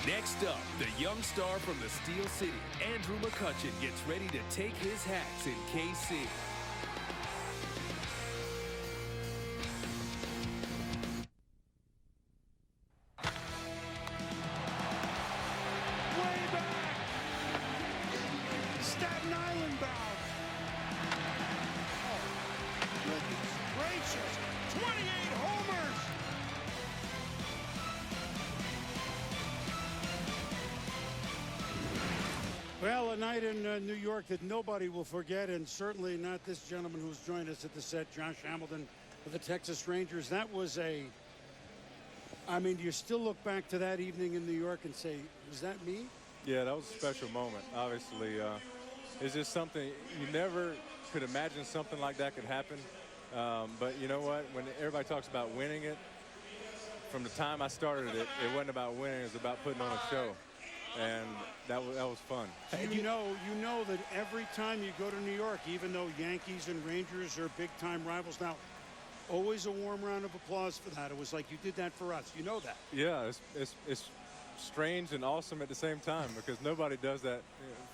Next up, the young star from the Steel City, Andrew McCutchen, gets ready to take his hacks in KC. Way back. Staten Island bound. Oh, goodness gracious. 28 homers. Well, a night in New York that nobody will forget, and certainly not this gentleman who's joined us at the set, Josh Hamilton of the Texas Rangers. That was I mean, do you still look back to that evening in New York and say, was that me? Yeah, that was a special moment. Obviously, it's just something you never could imagine something like that could happen. But you know what? When everybody talks about winning it, from the time I started it, it wasn't about winning. It was about putting on a show. And that was fun. And you know that every time you go to New York, even though Yankees and Rangers are big-time rivals now, always a warm round of applause for that. It was like you did that for us. You know that. Yeah, it's strange and awesome at the same time because nobody does that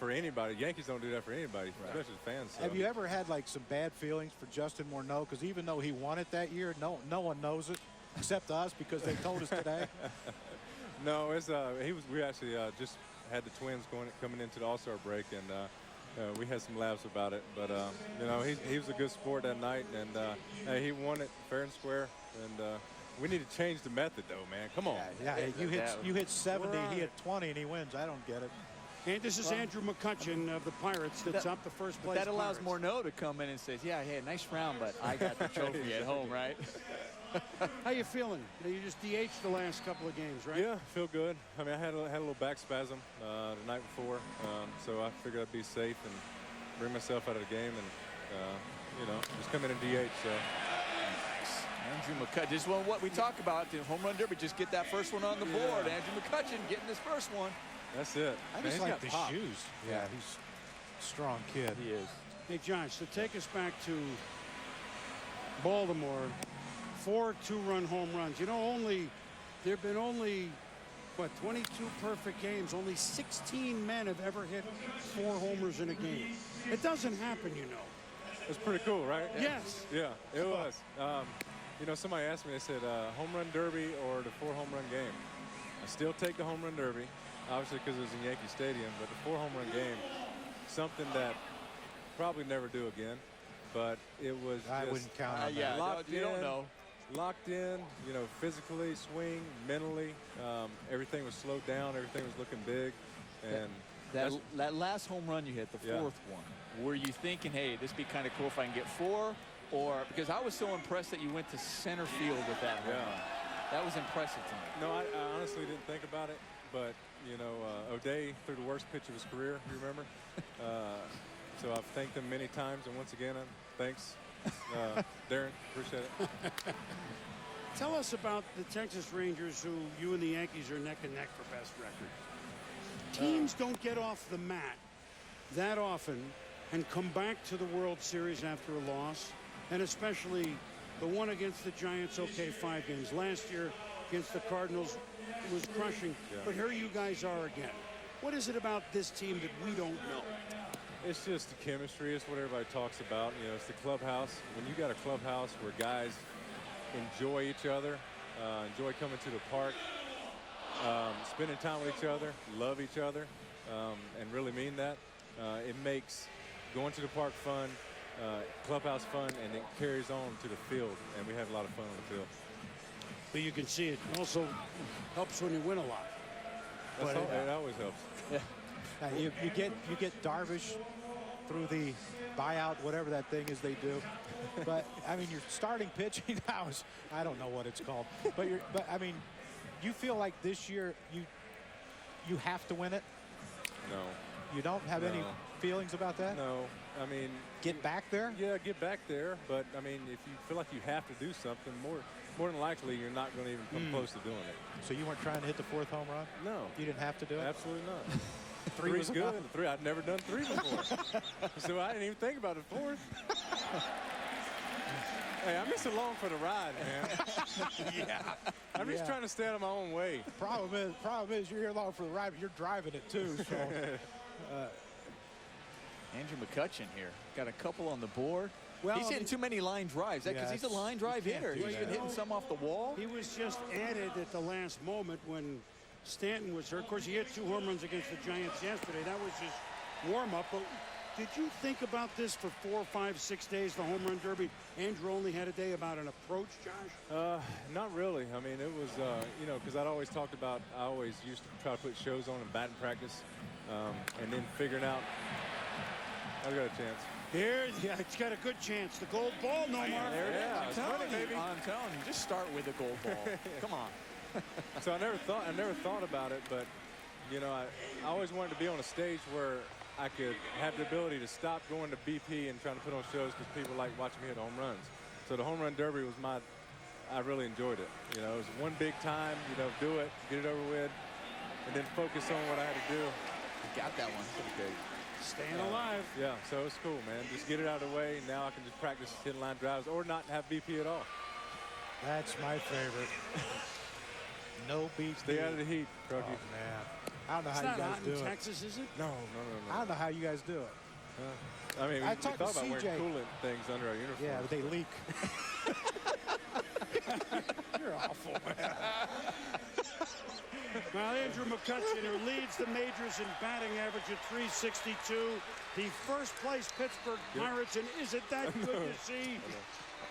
for anybody. Yankees don't do that for anybody, especially fans. So. Have you ever had like some bad feelings for Justin Morneau? Because even though he won it that year, no one knows it except us because they told us today. No, it's we actually just had the Twins coming into the All-Star break, and we had some laughs about it. But you know, he was a good sport that night, and he won it fair and square. And we need to change the method, though, man. Come on. Yeah, you hit 70, he hit 20, and he wins. I don't get it. And this is Andrew McCutchen of the Pirates that's up the first place. That allows Pirates. Morneau to come in and say, yeah, hey, nice round, but I got the trophy at home, right? How you feeling? You just DH'd the last couple of games, right? Yeah, I feel good. I mean, I had a little back spasm the night before, so I figured I'd be safe and bring myself out of the game and, you know, just come in and DH. So. Andrew McCutchen, just what we talk about, the home run derby, just get that first one on the board. Andrew McCutchen getting his first one. That's it. I just like the shoes. Yeah, he's a strong kid. He is. Hey, Josh, so take us back to Baltimore. 4 two-run home runs. You know, there have been only, what, 22 perfect games. Only 16 men have ever hit 4 homers in a game. It doesn't happen, you know. It's pretty cool, right? Yes. Yeah, it was. You know, somebody asked me, they said, home run derby or the 4 home run game? I still take the home run derby, obviously because it was in Yankee Stadium, but the 4 home run game, something that probably never do again, but it was I wouldn't count on that. Locked you don't know. Locked in, you know, physically, swing, mentally. Everything was slowed down. Everything was looking big. And that last home run you hit, the 4th one, were you thinking, hey, this would be kind of cool if I can get 4? Or because I was so impressed that you went to center field with that home run. That was impressive to me. No, I honestly didn't think about it. But, you know, O'Day threw the worst pitch of his career, you remember? So I've thanked him many times. And once again, thanks. Darren, appreciate it. Tell us about the Texas Rangers, who you and the Yankees are neck and neck for best record. Teams don't get off the mat that often and come back to the World Series after a loss, and especially the one against the Giants. Okay, 5 games. Last year against the Cardinals was crushing, but here you guys are again. What is it about this team that we don't know? It's just the chemistry. It's what everybody talks about. You know, it's the clubhouse. When you got a clubhouse where guys enjoy each other, enjoy coming to the park, spending time with each other, love each other, and really mean that, it makes going to the park fun, clubhouse fun, and it carries on to the field, and we have a lot of fun on the field. But you can see it also helps when you win a lot. It always helps. Yeah. You get Darvish through the buyout, whatever that thing is they do. But I mean, your starting pitching now is, I don't know what it's called, but I mean, you feel like this year you have to win it? No. You don't have any feelings about that? No. I mean, get back there? Yeah, get back there. But I mean, if you feel like you have to do something, more than likely you're not going to even come close to doing it. So you weren't trying to hit the 4th home run? No. You didn't have to do it? Absolutely not. Three's good. enough? 3. I'd never done 3 before. So I didn't even think about the 4th. Hey, I'm just along for the ride, man. Yeah. I'm just trying to stay out of my own way. Problem is you're here along for the ride, but you're driving it too. So. Andrew McCutcheon here. Got a couple on the board. Well, he's hitting too many line drives. Because he's a line drive hitter. He's been hitting some off the wall. He was just added at the last moment when Stanton was hurt. Of course, he hit 2 home runs against the Giants yesterday. That was his warm-up. But did you think about this for 4, 5, 6 days, the home run derby? Andrew only had a day about an approach, Josh? Not really. I mean, it was, you know, because I'd always talked about, I always used to try to put shows on in batting practice, and then figuring out I got a chance. Yeah, it's got a good chance. The gold ball, Nomar. I'm telling you, just start with the gold ball. Come on. So I never thought about it, but you know, I always wanted to be on a stage where I could have the ability to stop going to BP and trying to put on shows because people like watching me hit home runs. So the home run derby was I really enjoyed it. You know, it was one big time, you know, do it, get it over with, and then focus on what I had to do. You got that one. Pretty good. Staying alive. Yeah, so it's cool, man. Just get it out of the way. Now I can just practice hitting line drives or not have BP at all. That's my favorite. No BP. Stay out of the heat, Crookie. Oh, man. I don't know how you guys do it. It's not hot in Texas, is it? No. I don't know how you guys do it. I mean, we talked thought to about CJ. wearing coolant things under our uniforms. Yeah, but they leak. You're awful, man. Well, Andrew McCutcheon, who leads the majors in batting average at .362. The first place Pittsburgh Pirates, and isn't that good to see?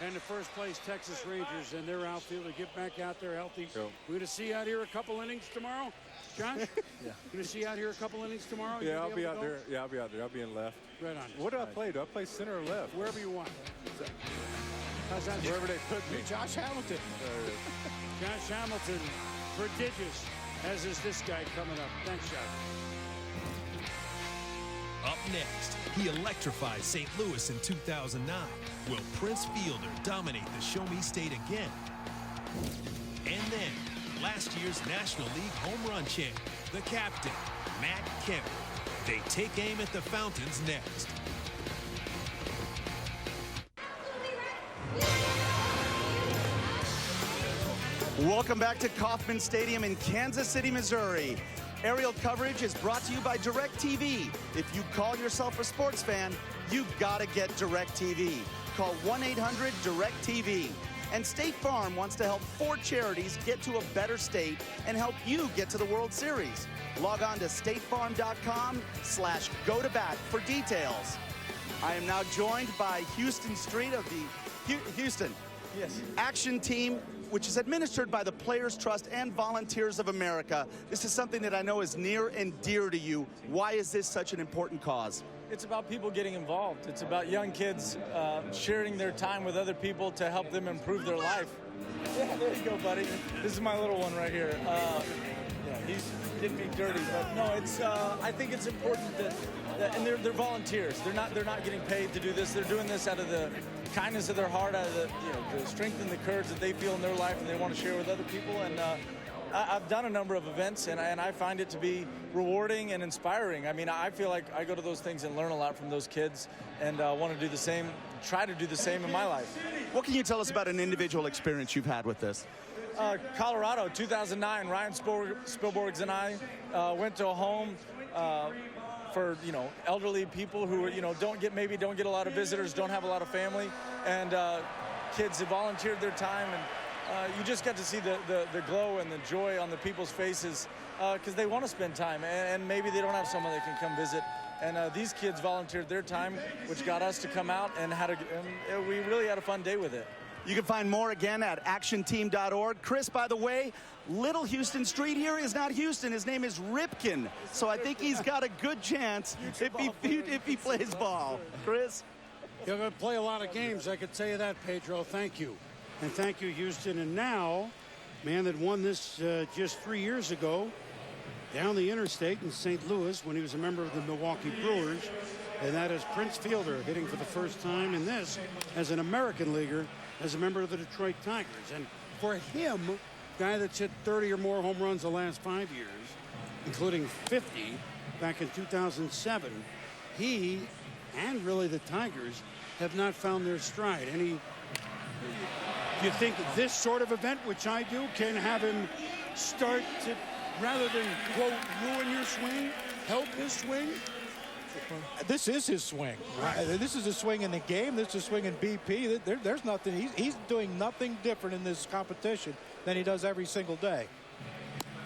And the first place Texas Rangers and their outfielder get back out there healthy. Cool. We're going to see out here a couple innings tomorrow. Josh? Yeah. Going to see out here a couple innings tomorrow? Yeah, I'll be out there. Yeah, I'll be out there. I'll be in left. Right on. What do I play? Do I play center or left? Wherever you want. How's that? Wherever they put me. Josh Hamilton. Josh Hamilton, prodigious, as is this guy coming up. Thanks, Josh. Up next, he electrified St. Louis in 2009. Will Prince Fielder dominate the Show Me State again? And then, last year's National League home run champ, the captain, Matt Kemp. They take aim at the fountains next. Welcome back to Kauffman Stadium in Kansas City, Missouri. Aerial coverage is brought to you by DirecTV. If you call yourself a sports fan, you've got to get DirecTV. Call 1-800-DirecTV. And State Farm wants to help 4 charities get to a better state and help you get to the World Series. Log on to statefarm.com/go-to-bat for details. I am now joined by Houston Street of the Houston Action Team, which is administered by the Players Trust and Volunteers of America. This is something that I know is near and dear to you. Why is this such an important cause? It's about people getting involved. It's about young kids sharing their time with other people to help them improve their life. Yeah, there you go, buddy. This is my little one right here. Yeah, he's getting me dirty, but no, it's. I think it's important that and they're volunteers. They're not getting paid to do this. They're doing this out of the kindness of their heart, out of the strength and the courage that they feel in their life, and they want to share with other people. And I've done a number of events, and I find it to be rewarding and inspiring. I mean, I feel like I go to those things and learn a lot from those kids, and want to do the same, try to do the same in my life. What can you tell us about an individual experience you've had with this? Colorado, 2009, Ryan Spielborgs and I went to a home for elderly people who don't get a lot of visitors, don't have a lot of family, and kids have volunteered their time, and you just get to see the glow and the joy on the people's faces because they want to spend time, and maybe they don't have someone that can come visit. And these kids volunteered their time, which got us to come out, and we really had a fun day with it. You can find more again at actionteam.org. Chris, by the way, Little Houston Street here is not Houston. His name is Ripken. So I think he's got a good chance if he plays ball. Chris? You're going to play a lot of games. I could tell you that, Pedro. Thank you. And thank you, Houston. And now Man that won this just 3 years ago down the interstate in St. Louis when he was a member of the Milwaukee Brewers. And that is Prince Fielder hitting for the first time in this as an American leaguer as a member of the Detroit Tigers. And for him, guy that's hit 30 or more home runs the last 5 years, including 50 back in 2007, he and really the Tigers have not found their stride. Do you think this sort of event, which I do, can have him start to, rather than, quote, ruin your swing, help his swing? This is his swing. Right. This is his swing in the game. This is his swing in BP. There's nothing. He's doing nothing different in this competition than he does every single day.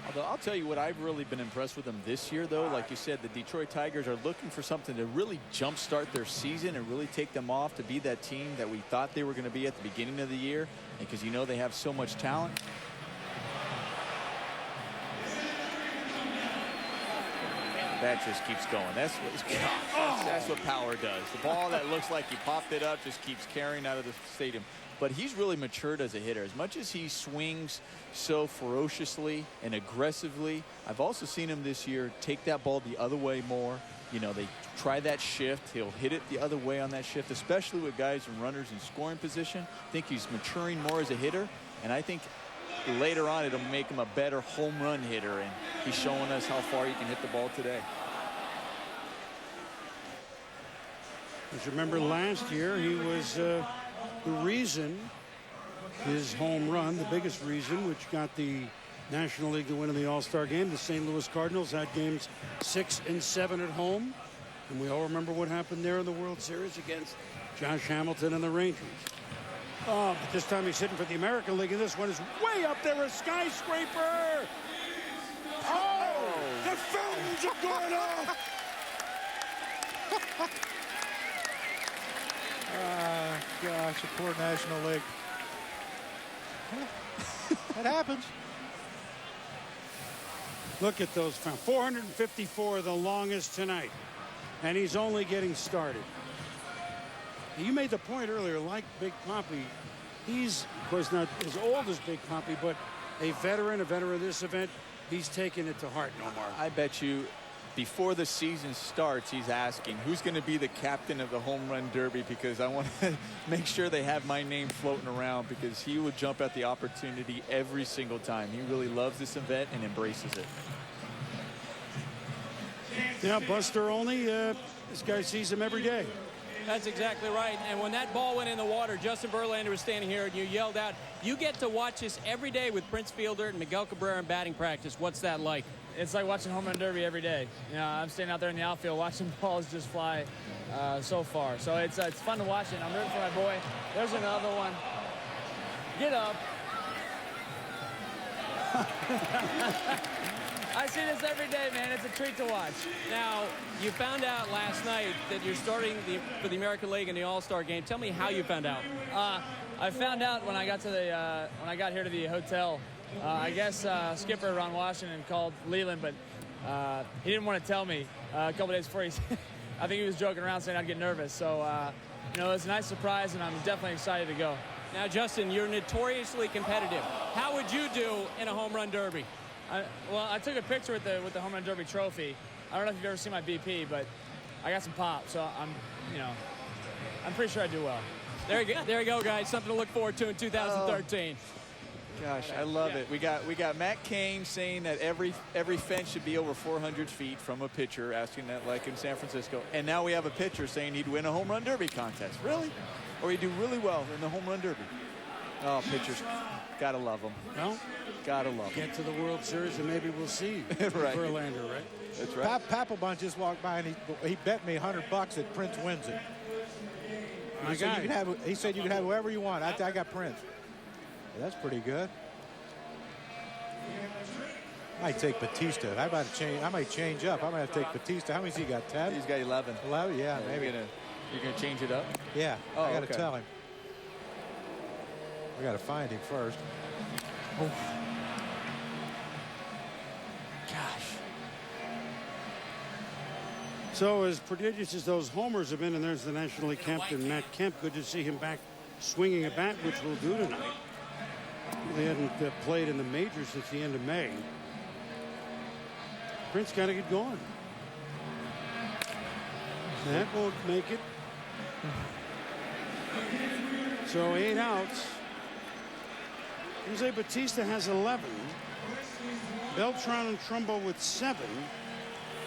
Although I'll tell you what, I've really been impressed with them this year, though. Like you said, the Detroit Tigers are looking for something to really jumpstart their season and really take them off to be that team that we thought they were going to be at the beginning of the year, because you know they have so much talent. That just keeps going. That's what power does. The ball that looks like you popped it up just keeps carrying out of the stadium. But he's really matured as a hitter. As much as he swings so ferociously and aggressively, I've also seen him this year take that ball the other way more. You know, they try that shift. He'll hit it the other way on that shift, especially with guys and runners in scoring position. I think he's maturing more as a hitter, and I think later on it'll make him a better home run hitter, and he's showing us how far he can hit the ball today. As you remember last year, he was the reason his home run, the biggest reason, which got the National League to win in the All-Star game. The St. Louis Cardinals had games 6 and 7 at home, and we all remember what happened there in the World Series against Josh Hamilton and the Rangers. Oh, but this time he's hitting for the American League, and this one is way up there, a skyscraper. Oh, the fountains are going off. Gosh, the poor National League. That happens. Look at those. 454, the longest tonight. And he's only getting started. You made the point earlier, like Big Papi, he's, of course, not as old as Big Papi, but a veteran of this event. He's taking it to heart, Nomar. I bet you before the season starts, he's asking, who's going to be the captain of the Home Run Derby, because I want to make sure they have my name floating around, because he would jump at the opportunity every single time. He really loves this event and embraces it. Yeah, Buster Olney, this guy sees him every day. That's exactly right. And when that ball went in the water, Justin Verlander was standing here and you yelled out, you get to watch this every day with Prince Fielder and Miguel Cabrera in batting practice. What's that like? It's like watching Home Run Derby every day. You know, I'm standing out there in the outfield watching balls just fly so far. So it's fun to watch it. I'm rooting for my boy. There's another one. Get up. I see this every day, man. It's a treat to watch. Now, you found out last night that you're starting for the American League in the All-Star game. Tell me how you found out. I found out when I got here to the hotel. I guess skipper Ron Washington called Leland, but he didn't want to tell me a couple days before. I think he was joking around saying I'd get nervous. So, you know, it's a nice surprise, and I'm definitely excited to go. Now, Justin, you're notoriously competitive. How would you do in a home run derby? Well, I took a picture with the Home Run Derby trophy. I don't know if you've ever seen my BP, but I got some pop, so I'm pretty sure I do well. There you go, guys. Something to look forward to in 2013. Gosh, I love it. We got Matt Cain saying that every fence should be over 400 feet from a pitcher, asking that like in San Francisco. And now we have a pitcher saying he'd win a home run derby contest. Really? Or he'd do really well in the home run derby. Oh, pitchers. Gotta love them. No? Gotta love them. Get to the World Series and maybe we'll see right. Verlander, right? That's right. Papelbon just walked by and he bet me $100 that Prince wins it. He said you can have whoever you want. I got Prince. That's pretty good. I might take Batista. I might change up. I might have to take Batista. How many's he got? 10? He's got 11. 11? Yeah, maybe. You're gonna change it up? Yeah. Oh, I got to tell him. I got to find him first. Oh. Gosh. So as prodigious as those homers have been, and there's the National League captain, Matt Kemp. Good to see him back swinging a bat, which we'll do tonight. They hadn't played in the majors since the end of May. Prince got to get going. That won't make it. So 8 outs. Jose Bautista has 11. Beltran and Trumbo with 7.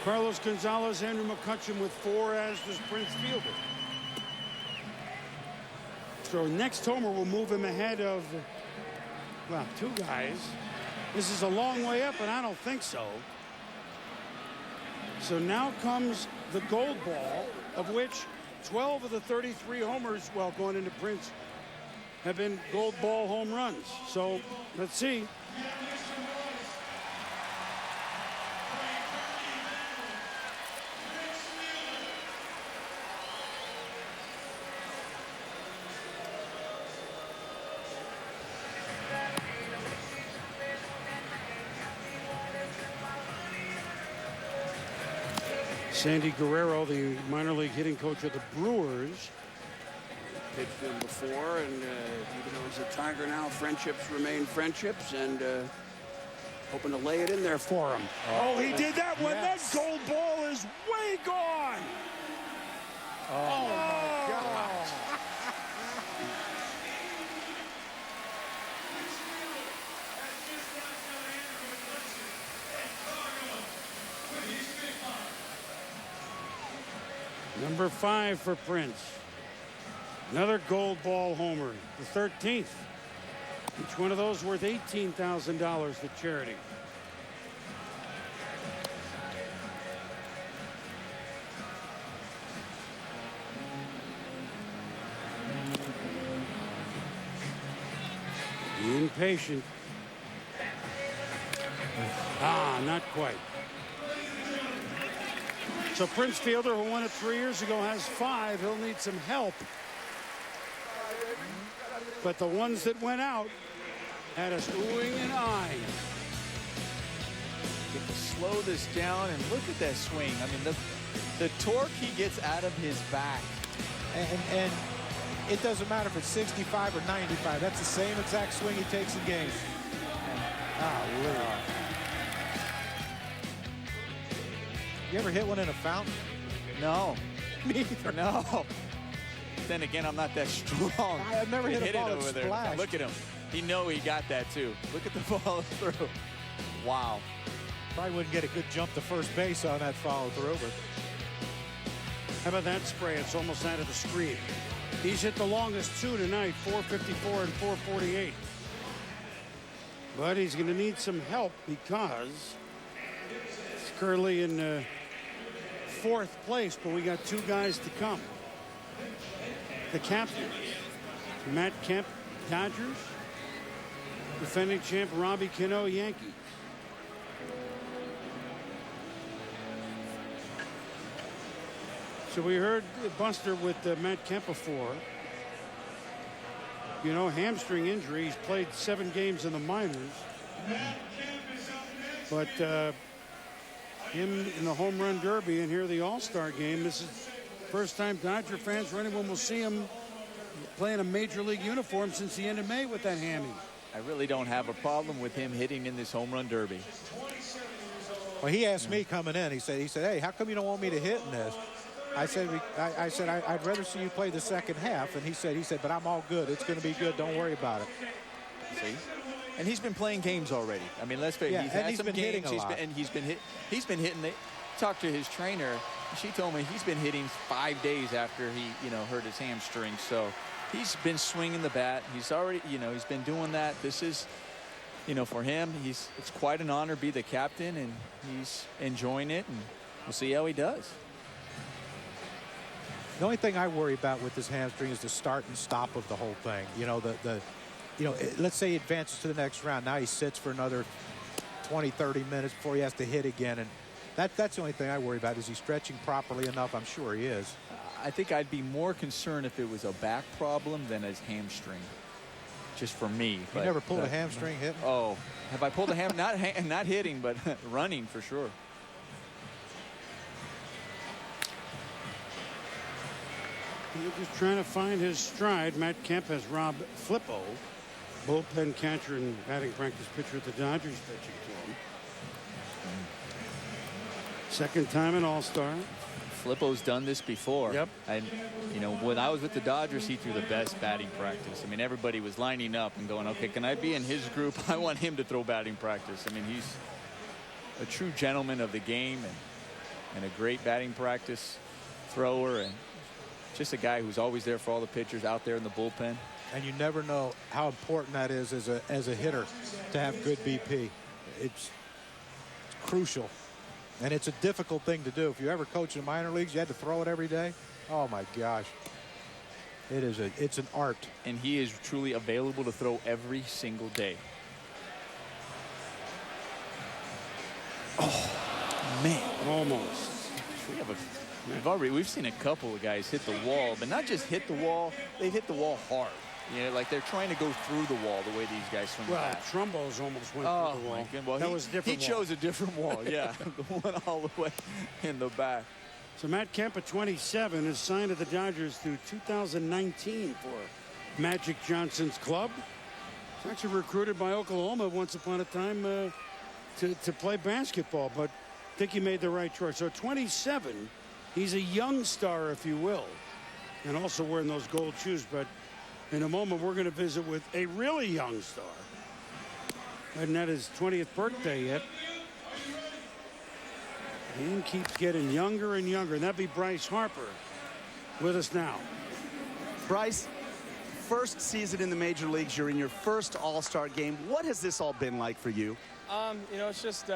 Carlos Gonzalez, Andrew McCutcheon with 4, as does Prince Fielder. So next homer will move him ahead of, well, 2 guys. This is a long way up, and I don't think so. So now comes the gold ball, of which 12 of the 33 homers, well, going into Prince, have been gold ball home runs. So let's see. Sandy Guerrero, the minor league hitting coach of the Brewers, pitched him before, and even though he's a Tiger now, friendships remain friendships, and hoping to lay it in there for him. Oh, he did that one. Yes. That gold ball is way gone. Oh my God. Number 5 for Prince. Another gold ball homer, the 13th. Each one of those worth $18,000 to charity. Impatient. Not quite. So Prince Fielder, who won it 3 years ago, has 5. He'll need some help. But the ones that went out had us oohing and eyeing. Get to slow this down and look at that swing. I mean, the torque he gets out of his back. And it doesn't matter if it's 65 or 95. That's the same exact swing he takes in games. You ever hit one in a fountain? No. Me either. No. Then again, I'm not that strong. I've never hit a ball that over there. splashed. Look at him. He got that too. Look at the follow through. Wow. Probably wouldn't get a good jump to first base on that follow through, but how about that spray? It's almost out of the screen. He's hit the longest 2 tonight, 454 and 448. But he's going to need some help because he's currently in 4th place, but we got 2 guys to come. The captain, Matt Kemp, Dodgers. Defending champ Robbie Cano, Yankees. So we heard Buster with Matt Kemp before. You know, hamstring injury. He's played 7 games in the minors. But him in the Home Run Derby and here the All-Star game, this is the first time Dodger fans or anyone will see him playing a major league uniform since the end of May with that hammy. I really don't have a problem with him hitting in this Home Run Derby. Well, he asked me coming in. He said, hey, how come you don't want me to hit in this? I said, I'd rather see you play the second half. And he said, but I'm all good. It's going to be good. Don't worry about it. See? And he's been playing games already. I mean, let's face it. He's had some games. He's been hitting. Talked to his trainer. She told me he's been hitting 5 days after he, hurt his hamstring. So he's been swinging the bat. He's already, he's been doing that. This is, for him, it's quite an honor to be the captain, and he's enjoying it. And we'll see how he does. The only thing I worry about with this hamstring is the start and stop of the whole thing. Let's say he advances to the next round. Now he sits for another 20, 30 minutes before he has to hit again. And that's the only thing I worry about. Is he stretching properly enough? I'm sure he is. I think I'd be more concerned if it was a back problem than his hamstring. Just for me. You never pulled a hamstring hitting? Oh, have I pulled a hamstring? Not hitting, but running for sure. He's just trying to find his stride. Matt Kemp has Rob Flippo. bullpen catcher and batting practice pitcher at the Dodgers pitching team. Second time in All-Star. Flippo's done this before. Yep. And, you know, when I was with the Dodgers, he threw the best batting practice. I mean, everybody was lining up and going, okay, can I be in his group? I want him to throw batting practice. I mean, he's a true gentleman of the game and a great batting practice thrower, and just a guy who's always there for all the pitchers out there in the bullpen. And you never know how important that is as a hitter to have good BP. It's crucial. And it's a difficult thing to do. If you ever coach in the minor leagues, you had to throw it every day. Oh my gosh. It's an art. And he is truly available to throw every single day. Oh man, almost. We've seen a couple of guys hit the wall, but not just hit the wall, they've hit the wall hard. You know, like they're trying to go through the wall the way these guys swing. Well, Trumbo's almost went through the wall. Well, that was a different wall. He chose a different wall, yeah. The one all the way in the back. So Matt Kemp at 27 is signed to the Dodgers through 2019 for Magic Johnson's club. He's actually recruited by Oklahoma once upon a time to play basketball, but I think he made the right choice. So 27, he's a young star, if you will, and also wearing those gold shoes. But in a moment, we're going to visit with a really young star. Hadn't had his 20th birthday yet. He keeps getting younger and younger, and that'd be Bryce Harper with us now. Bryce, first season in the major leagues, you're in your first All-Star game. What has this all been like for you? You know, it's just,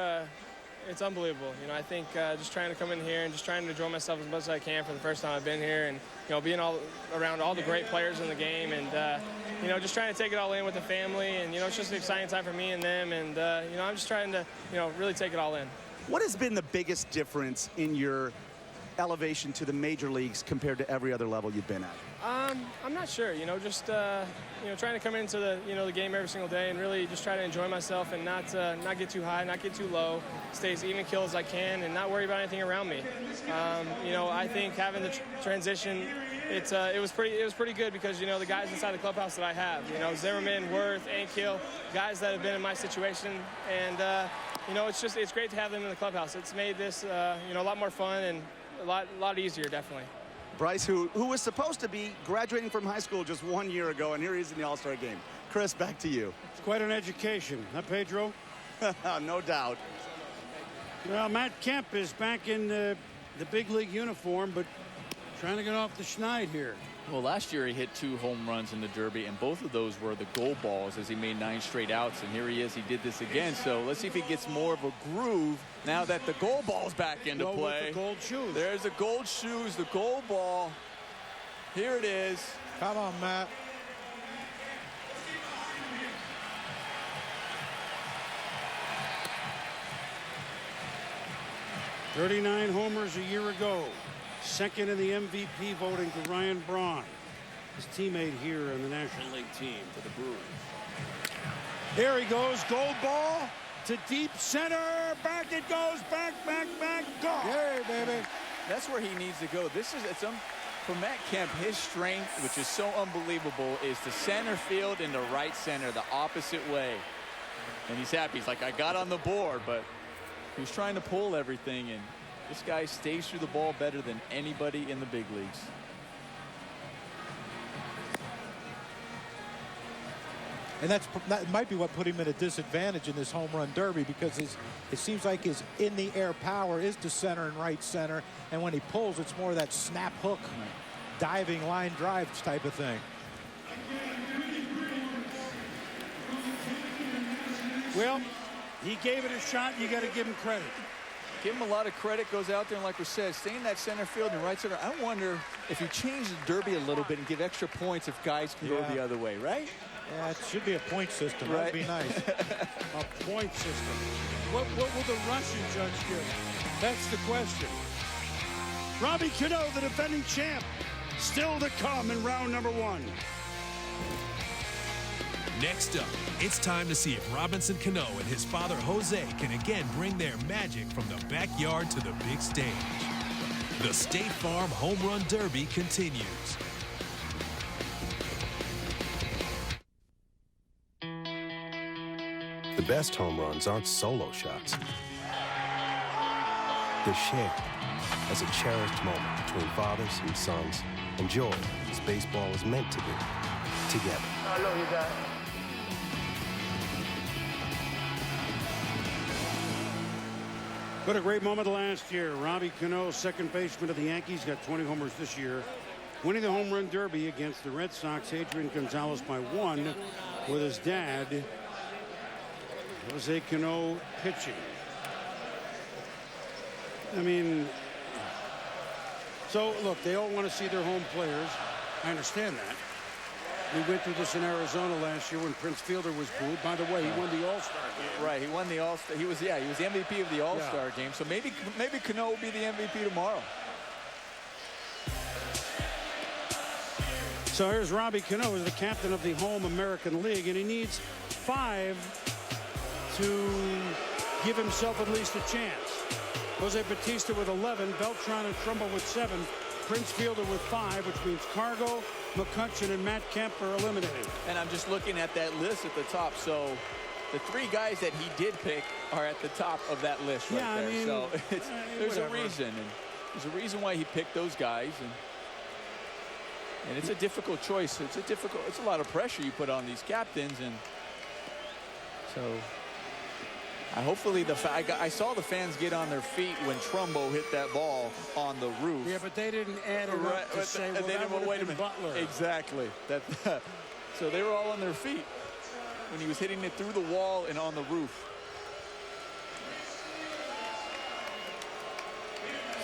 it's unbelievable. You know, I think just trying to come in here and just trying to enjoy myself as much as I can for the first time I've been here, and, you know, being all around all the great players in the game, and, you know, just trying to take it all in with the family, and, you know, it's just an exciting time for me and them, and, you know, I'm just trying to, you know, really take it all in. What has been the biggest difference in your elevation to the major leagues compared to every other level you've been at? I'm not sure. You know, just you know, trying to come into the the game every single day and really just try to enjoy myself and not get too high, not get too low, stay as even keel as I can, and not worry about anything around me. You know, I think having the transition, it was pretty good because, you know, the guys inside the clubhouse that I have, you know, Zimmerman, Worth, Ankiel, guys that have been in my situation, and you know, it's great to have them in the clubhouse. It's made this you know, a lot more fun and a lot easier, definitely. Bryce, who was supposed to be graduating from high school just 1 year ago, and here he is in the All-Star game. Chris, back to you. It's quite an education, huh, Pedro? No doubt. Well, Matt Kemp is back in the big league uniform, but trying to get off the schneid here. Well, last year he hit 2 home runs in the Derby, and both of those were the goal balls as he made 9 straight outs, and here he is. He did this again, so let's see if he gets more of a groove now that the goal ball's back into play. With the gold shoes. There's the gold shoes, the goal ball. Here it is. Come on, Matt. "39 homers a year ago. Second in the MVP voting to Ryan Braun, his teammate here on the National League team for the Brewers. Here he goes, gold ball to deep center. Back it goes, back, gone. Yay, baby. That's where he needs to go. For Matt Kemp, his strength, which is so unbelievable, is the center field and the right center, the opposite way. And he's happy. He's like, I got on the board, but he was trying to pull everything, and this guy stays through the ball better than anybody in the big leagues. And that might be what put him at a disadvantage in this home run derby, because it seems like his in-the-air power is to center and right center, and when he pulls, it's more that snap hook, diving line drive type of thing. Well, he gave it a shot. You got to give him credit. Give him a lot of credit, goes out there, and like we said, stay in that center field and right center. I wonder if you change the derby a little bit and give extra points if guys can go the other way, right? Yeah, it should be a point system. Right. That'd be nice. A point system. What will the Russian judge give? That's the question. Robbie Cano, the defending champ, still to come in round number 1. Next up, it's time to see if Robinson Cano and his father Jose can again bring their magic from the backyard to the big stage. The State Farm Home Run Derby continues. The best home runs aren't solo shots. They're shared as a cherished moment between fathers and sons, and joy as baseball is meant to be, together. I love you, Dad. What a great moment last year. Robbie Cano, second baseman of the Yankees, got 20 homers this year, winning the home run derby against the Red Sox. Adrian Gonzalez by 1 with his dad, Jose Cano, pitching. I mean, so look, they all want to see their home players. I understand that. We went through this in Arizona last year when Prince Fielder was booed. By the way, he won the All-Star game. Right, he won the All-Star. He was the MVP of the All-Star game. So maybe Cano will be the MVP tomorrow. So here's Robbie Cano, who's the captain of the home American League, and he needs 5 to give himself at least a chance. Jose Bautista with 11, Beltran and Trumbo with 7, Prince Fielder with 5, which means Cargo, McCutchen, and Matt Kemp are eliminated. And I'm just looking at that list at the top. So the 3 guys that he did pick are at the top of that list right there. I mean, so there's a reason. And there's a reason why he picked those guys. And it's a difficult choice. It's a lot of pressure you put on these captains. And so hopefully I saw the fans get on their feet when Trumbo hit that ball on the roof. Yeah, but they didn't add it up to say, well, that would have been Butler. Exactly. So they were all on their feet when he was hitting it through the wall and on the roof.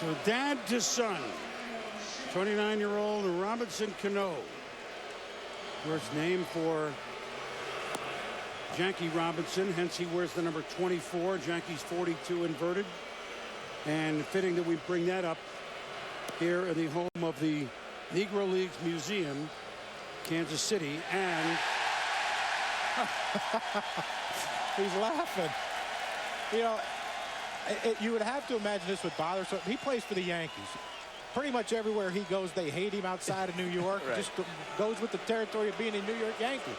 So dad to son, 29-year-old Robinson Cano. First name for Jackie Robinson, hence he wears the number 24. Jackie's 42 inverted. And fitting that we bring that up here in the home of the Negro Leagues Museum, Kansas City. And he's laughing. You know, you would have to imagine this would bother. So he plays for the Yankees. Pretty much everywhere he goes, they hate him outside of New York. Right. Just goes with the territory of being a New York Yankee.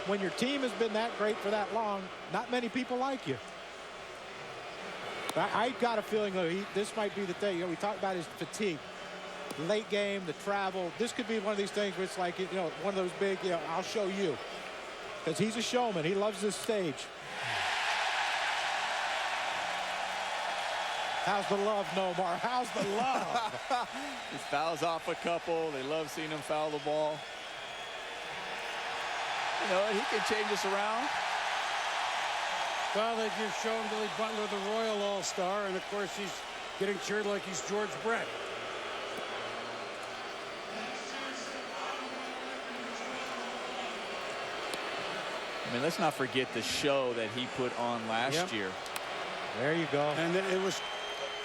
When your team has been that great for that long, not many people like you. I got a feeling though, this might be the thing. You know, we talked about his fatigue, late game, the travel. This could be one of these things where it's like, you know, one of those big, you know, I'll show you, because he's a showman. He loves this stage. How's the love, Nomar? How's the love? He fouls off a couple. They love seeing him foul the ball. You know, he can change us around. Well, they just shown Billy Butler the Royal All-Star, and of course he's getting cheered like he's George Brett. I mean, let's not forget the show that he put on last year. There you go. And it was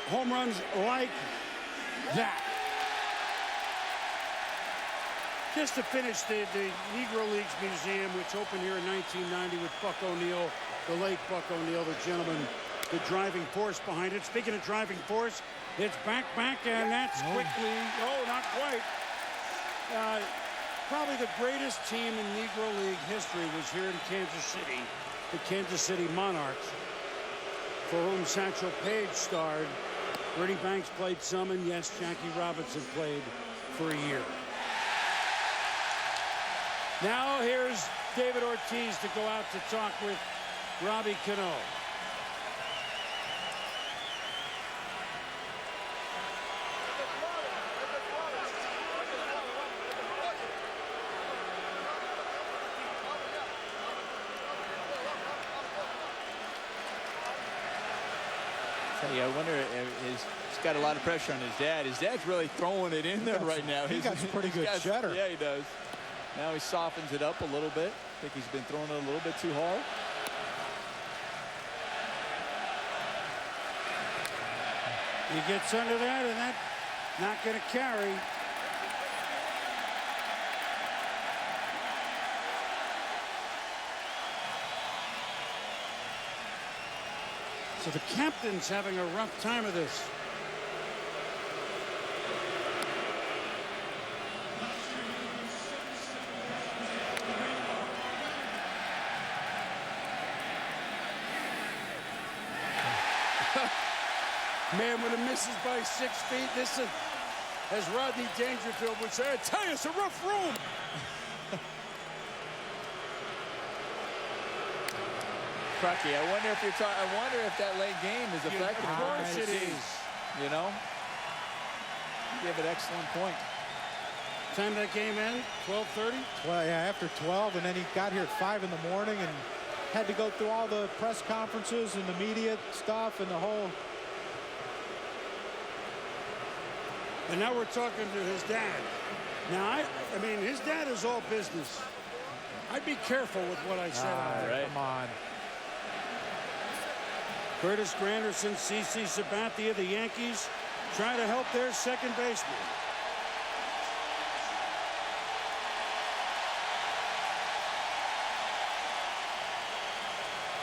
home runs like that. Just to finish the Negro Leagues Museum, which opened here in 1990 with Buck O'Neill, the late Buck O'Neill, the gentleman, the driving force behind it. Speaking of driving force, it's back, and that's quickly, not quite. Probably the greatest team in Negro League history was here in Kansas City, the Kansas City Monarchs, for whom Satchel Paige starred. Bernie Banks played some, and yes, Jackie Robinson played for a year. Now here's David Ortiz to go out to talk with Robbie Cano. I wonder if he's got a lot of pressure on his dad. His dad's really throwing it in there right now. He got some pretty good cheddar. Yeah, he does. Now he softens it up a little bit. I think he's been throwing it a little bit too hard. He gets under that, and that's not going to carry. So the captain's having a rough time of this. Man, when it misses by 6 feet, this is, as Rodney Dangerfield would say, I tell you, it's a rough room. Crucky, I wonder if I wonder if that late game is affecting him. Of course it is. You know? You have an excellent point. Time that game end, 12:30? Well, yeah, after 12, and then he got here at 5 in the morning and had to go through all the press conferences and the media stuff and the whole. And now we're talking to his dad. Now, I mean, his dad is all business. I'd be careful with what I said. Right. Come on. Curtis Granderson, CC Sabathia, the Yankees, trying to help their second baseman.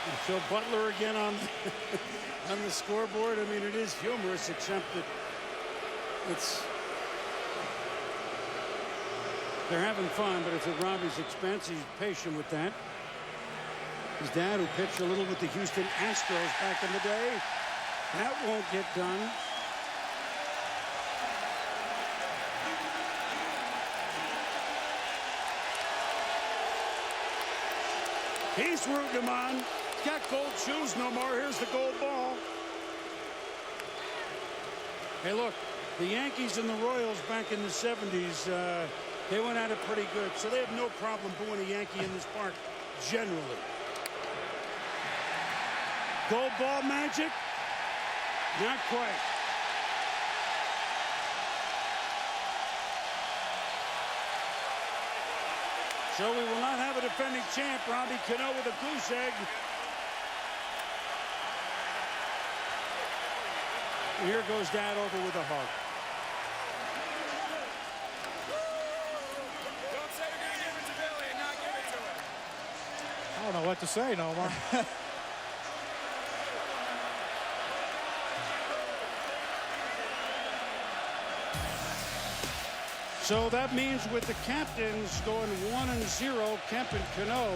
And so Butler again on on the scoreboard. I mean, it is humorous, except that they're having fun, but it's at Robbie's expense. He's patient with that. His dad, who pitched a little with the Houston Astros back in the day, that won't get done. He's rooting him on. He's got gold shoes no more. Here's the gold ball. Hey, look, the Yankees and the Royals back in the 70s, they went at it pretty good, so they have no problem booing a Yankee in this park, generally. Gold ball magic? Not quite. So we will not have a defending champ, Robbie Cano, with a goose egg. And here goes Dad over with a hug. Don't say you're going to give it to Billy and not give it to him. I don't know what to say, Nomar. So that means with the captains going 1-0, Kemp and Cano,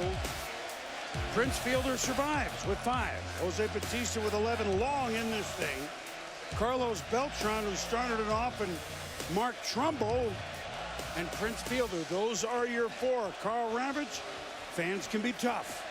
Prince Fielder survives with 5. Jose Bautista with 11, long in this thing. Carlos Beltran, who started it off, and Mark Trumbo and Prince Fielder. Those are your 4. Carl Ravitch, fans can be tough.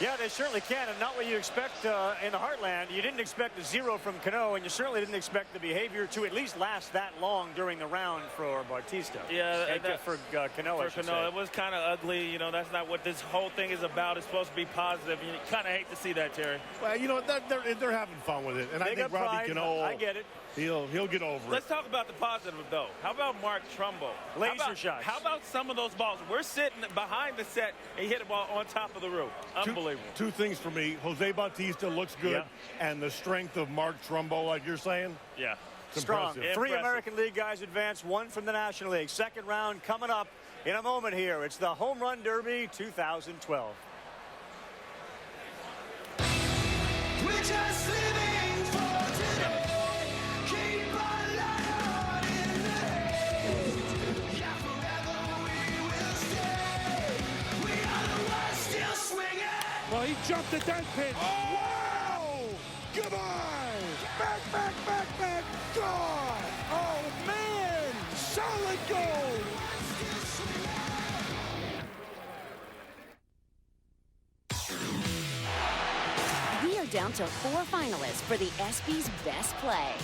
Yeah, they certainly can, and not what you expect in the Heartland. You didn't expect a 0 from Cano, and you certainly didn't expect the behavior to at least last that long during the round for Bautista. Yeah, for Cano, I should say. It was kind of ugly. You know, that's not what this whole thing is about. It's supposed to be positive. You kind of hate to see that, Terry. Well, you know, they're having fun with it, and I think Robbie Cano, I get it. He'll get over it. Let's talk about the positive, though. How about Mark Trumbo? Laser shots. How about some of those balls? We're sitting behind the set, and he hit a ball on top of the roof. Unbelievable. Two things for me. Jose Bautista looks good, and the strength of Mark Trumbo, like you're saying. Yeah. Strong. Impressive. 3 American League guys advance, 1 from the National League. Second round coming up in a moment here. It's the Home Run Derby 2012. We're just living for today. Keep our light on in the haze. Yeah, forever we will stay. We are the ones still swinging. Well, he jumped at that pitch. Oh! Wow! Goodbye! Back! Gone! Oh, man! Solid goal! We are down to 4 finalists for the ESPY's Best Play.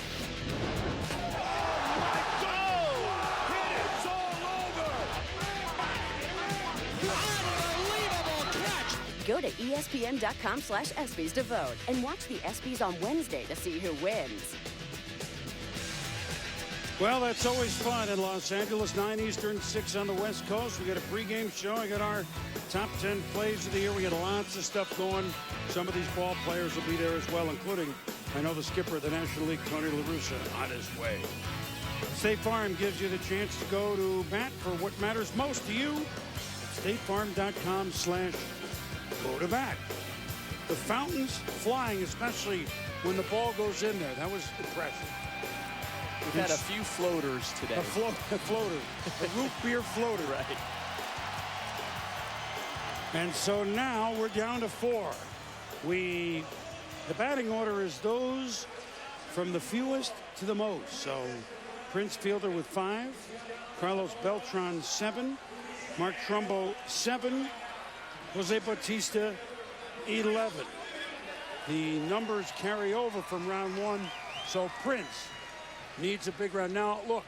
Go to ESPN.com/ESPYs to vote and watch the ESPYs on Wednesday to see who wins. Well, that's always fun in Los Angeles. 9 Eastern, 6 on the West Coast. We got a pregame show. I got our top 10 plays of the year. We got lots of stuff going. Some of these ball players will be there as well, including, I know, the skipper of the National League, Tony La Russa, on his way. State Farm gives you the chance to go to bat for what matters most to you. StateFarm.com/go to bat. The fountains flying, especially when the ball goes in there. That was impressive. We've had a few floaters today. A floater. A root beer floater. Right. And so now we're down to 4. The batting order is those from the fewest to the most. So Prince Fielder with 5, Carlos Beltran 7, Mark Trumbo 7, Jose Bautista 11. The numbers carry over from round 1, so Prince needs a big round. Now, look,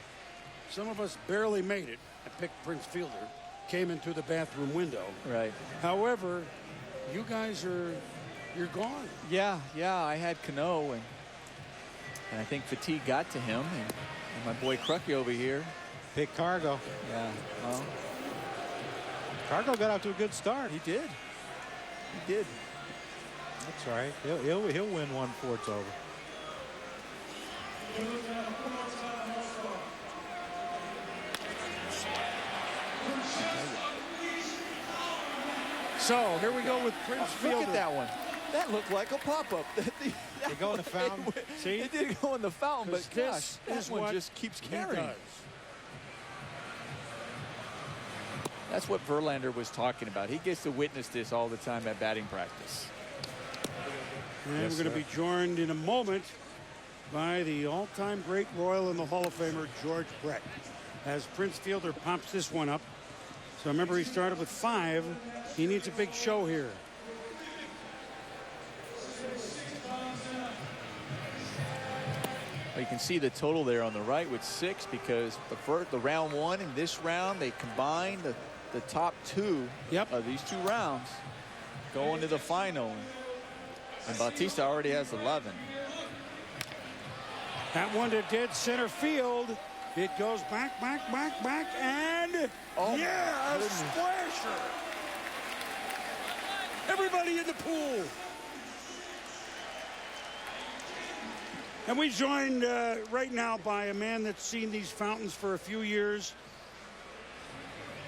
some of us barely made it. I picked Prince Fielder, came into the bathroom window. Right. However, you guys you're gone. Yeah, I had Cano, and I think fatigue got to him, and my boy Crucky over here. Pick Cargo. Yeah, well. Cargo got off to a good start. He did. He did. That's all right. He'll win one before it's over. So here we go with Prince Fielder. Look at that one. That looked like a pop-up. They go in the fountain. See? It did go in the fountain, but this gosh, is that one what just keeps he carrying. does. That's what Verlander was talking about. He gets to witness this all the time at batting practice. And Yes, we're going to be joined in a moment by the all-time great Royal and the Hall of Famer George Brett as Prince Fielder pops this one up. So remember, he started with 5. He needs a big show here. Well, you can see the total there on the right with 6 because the round 1 and this round, they combined the top 2 of these 2 rounds going to the final. And Bautista already has 11. That one to dead center field. It goes back, and yeah, a splasher. Everybody in the pool. And we joined right now by a man that's seen these fountains for a few years.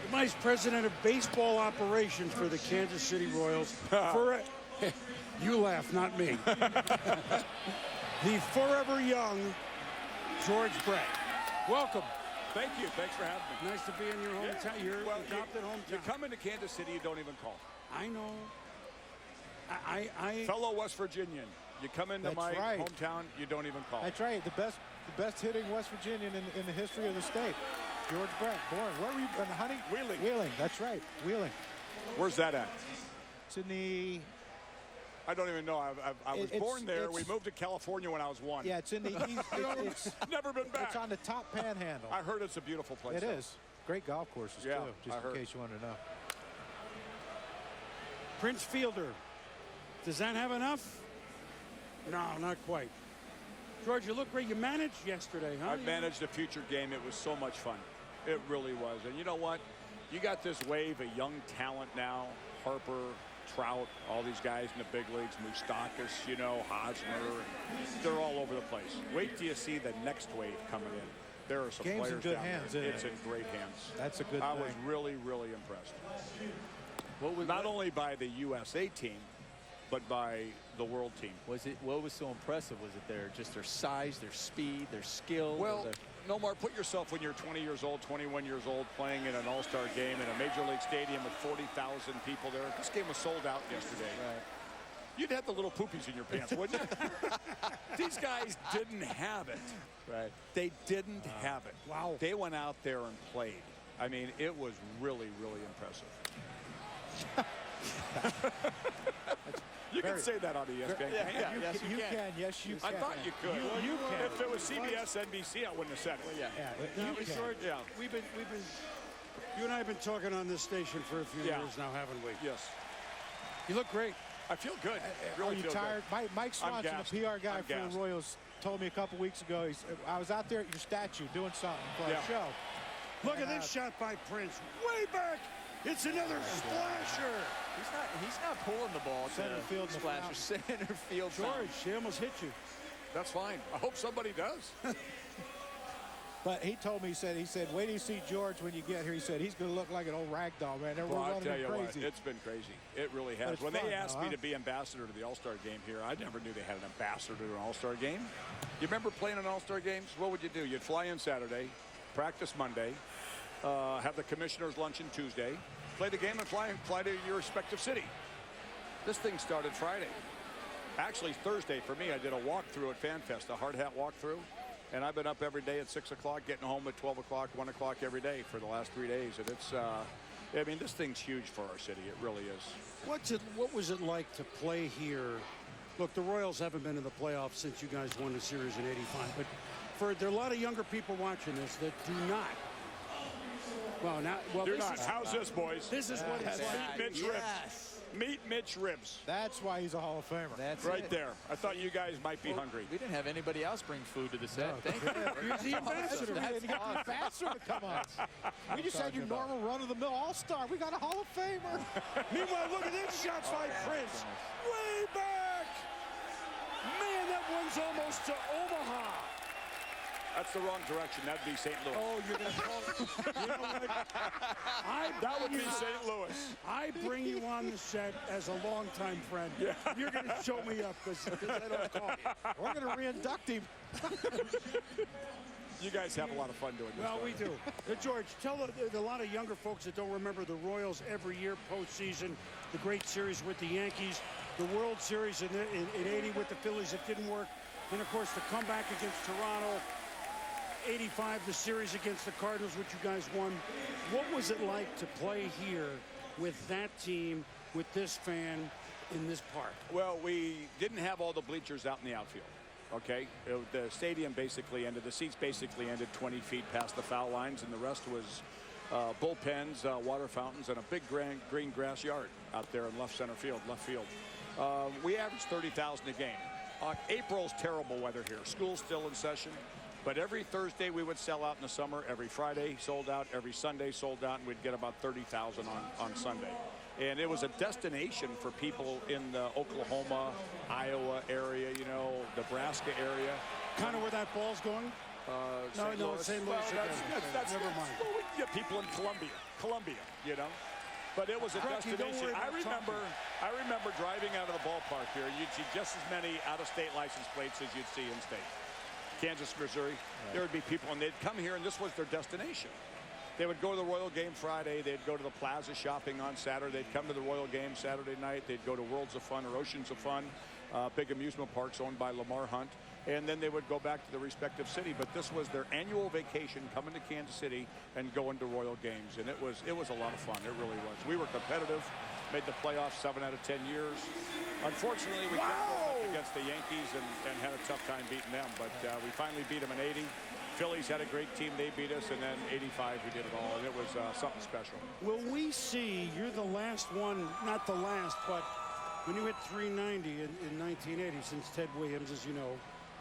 The Vice President of Baseball Operations for the Kansas City Royals. You laugh, not me. The forever young George Brett. Welcome. Thank you. Thanks for having me. Nice to be in your hometown. Your adopted hometown. You come into Kansas City, you don't even call. I know. Fellow West Virginian, you come into That's my right. hometown, you don't even call. That's right. The best hitting West Virginian in the history of the state. George Brett, born. Where were you? Honey? Wheeling. Wheeling. That's right. Wheeling. Where's that at? It's in the. I don't even know. I was born there. We moved to California when I was 1. Yeah, it's in the east. It's never been back. It's on the top panhandle. I heard it's a beautiful place. It is. Great golf courses, Yeah, too, just I heard. in case you wanted to know. Prince Fielder. Does that have enough? No, not quite. George, you look great. You managed yesterday, huh? I managed a future game. It was so much fun. It really was. And you know what? You got this wave of young talent now. Harper, Trout, all these guys in the big leagues, Moustakas, Hosmer. They're all over the place. Wait till you see the next wave coming in. There are some Game's in players good down hands, there. isn't It's it? in great hands. That's a good I thing. was really, really impressed. Not only by the USA team, but by the world team. What was so impressive? Was it their size, their speed, their skill? Well, Nomar, put yourself when you're 20 years old, 21 years old, playing in an All-Star game in a Major League Stadium with 40,000 people there. This game was sold out yesterday. Right. You'd have the little poopies in your pants, wouldn't you? These guys didn't have it. Right. They didn't have it. Wow. They went out there and played. I mean, it was really, really impressive. You can say that on ESPN. Yes, you can. Yes, you can. I thought you could. You can. If it was CBS, NBC, I wouldn't have said it. Now, George, we've been, you and I have been talking on this station for a few years now, haven't we? Yes. You look great. I feel good. Are Really you feel tired? good. Mike Swanson, gassed. the PR guy I'm for gassed. the Royals, told me a couple weeks ago. He said, I was out there at your statue doing something for a show. Look at this shot by Prince. Way back. It's another splasher. He's not pulling the ball Center field in the splasher. fountain. Center field. George, he almost hit you. That's fine. I hope somebody does. But he told me, he said, wait till you see George when you get here. He said, he's going to look like an old rag doll, man. They're Well, I'll running tell him you crazy. what, it's been crazy. It really But has. it's When fun, they asked though, me huh? to be ambassador to the All-Star game here, I never knew they had an ambassador to an All-Star game. You remember playing in All-Star games? What would you do? You'd fly in Saturday, practice Monday, have the commissioner's luncheon Tuesday, play the game and fly to your respective city. This thing started Friday. Actually, Thursday for me, I did a walkthrough at FanFest, a hard hat walkthrough. And I've been up every day at 6 o'clock, getting home at 12 o'clock, 1 o'clock every day for the last 3 days. And it's, I mean, this thing's huge for our city. It really is. What was it like to play here? Look, the Royals haven't been in the playoffs since you guys won the series in '85. But there are a lot of younger people watching this that do not. Well, You're not. How's this, boys? This is what it's like. Meet Mitch Ribs. Meet Mitch Ribs. That's why he's a Hall of Famer. That's right there. I thought you guys might be hungry. We didn't have anybody else bring food to the set. Thank you. You're the ambassador. You got the ambassador to come on. We just had your normal run-of-the-mill All-Star. We got a Hall of Famer. Meanwhile, look at these shots by Prince. Way back. Man, that one's almost to Omaha. That's the wrong direction. That'd be St. Louis. Oh, you're going to call it. You know what? That would be St. Louis. I bring you on the set as a longtime friend. Yeah. You're going to show me up because I don't call you. We're going to re-induct him. You guys have a lot of fun doing this. Well, we do. George, tell a lot of younger folks that don't remember the Royals every year postseason, the great series with the Yankees, the World Series in '80 with the Phillies, it didn't work. And, of course, the comeback against Toronto. '85, the series against the Cardinals, which you guys won. What was it like to play here with that team, with this fan, in this park? Well, we didn't have all the bleachers out in the outfield, okay? The stadium basically ended, the seats basically ended 20 feet past the foul lines, and the rest was bullpens, water fountains, and a big green grass yard out there in left field. We averaged 30,000 a game. April's terrible weather here. School's still in session. But every Thursday we would sell out in the summer. Every Friday sold out. Every Sunday sold out. And we'd get about 30,000 on Sunday. And it was a destination for people in the Oklahoma, Iowa area, you know, Nebraska area. Kind of where that ball's going? St. No, Louis. St. Louis. Well, that's never mind. Well, we can get people in Columbia, you know. But it was a destination. I remember driving out of the ballpark here. You'd see just as many out-of-state license plates as you'd see in-state. Kansas, Missouri. There would be people, and they'd come here, and this was their destination. They would go to the Royal game Friday. They'd go to the Plaza shopping on Saturday. They'd come to the Royal game Saturday night. They'd go to Worlds of Fun or Oceans of Fun, big amusement parks owned by Lamar Hunt. And then they would go back to the respective city. But this was their annual vacation, coming to Kansas City and going to Royal games. And it was a lot of fun. It really was. We were competitive, made the playoffs 7 out of 10 years. Unfortunately, we kept going up against the Yankees and had a tough time beating them. But we finally beat them in '80. Phillies had a great team. They beat us. And then '85, we did it all. And it was something special. Will we see, you're the last one, not the last, but when you hit 390 in 1980, since Ted Williams, as you know,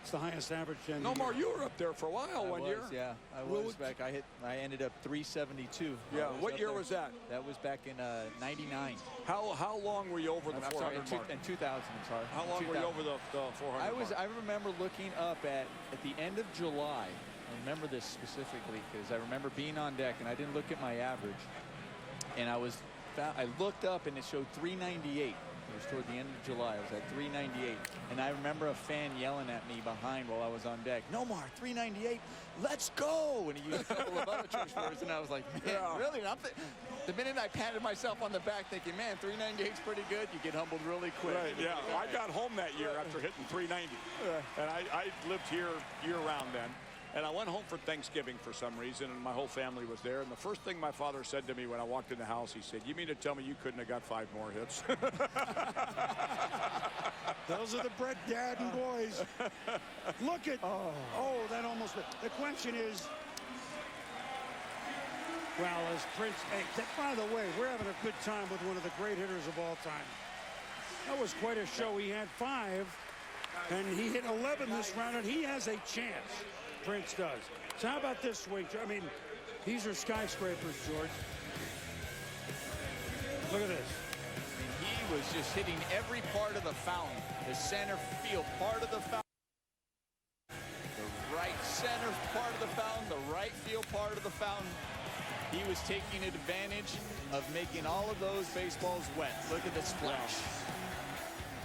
it's the highest average. No more. You were up there for a while one year. Yeah, I was back. I ended up 372. Yeah. What year was that? That was back in '99. How long were you over the 400 mark? In 2000. I'm sorry. How long were you over the 400 mark? I remember looking up at the end of July. I remember this specifically because I remember being on deck and I didn't look at my average. And I looked up and it showed 398. It was toward the end of July. I was at 398. And I remember a fan yelling at me behind while I was on deck, "Nomar, 398, let's go!" And he used a couple of other church words, and I was like, man, really? The minute I patted myself on the back thinking, man, 398's pretty good, you get humbled really quick. Right, yeah. I got home that year after hitting 390. And I lived here year-round then. And I went home for Thanksgiving for some reason, and my whole family was there. And the first thing my father said to me when I walked in the house, he said, "You mean to tell me you couldn't have got 5 more hits?" Those are the Brett Dadden boys. Look at, that almost, the question is, well, as Prince, by the way, we're having a good time with one of the great hitters of all time. That was quite a show. He had 5, and he hit 11 this round, and he has a chance. Prince does. So how about this swing? I mean, these are skyscrapers, George. Look at this. He was just hitting every part of the fountain. The center field part of the fountain. The right center part of the fountain. The right field part of the fountain. He was taking advantage of making all of those baseballs wet. Look at the splash.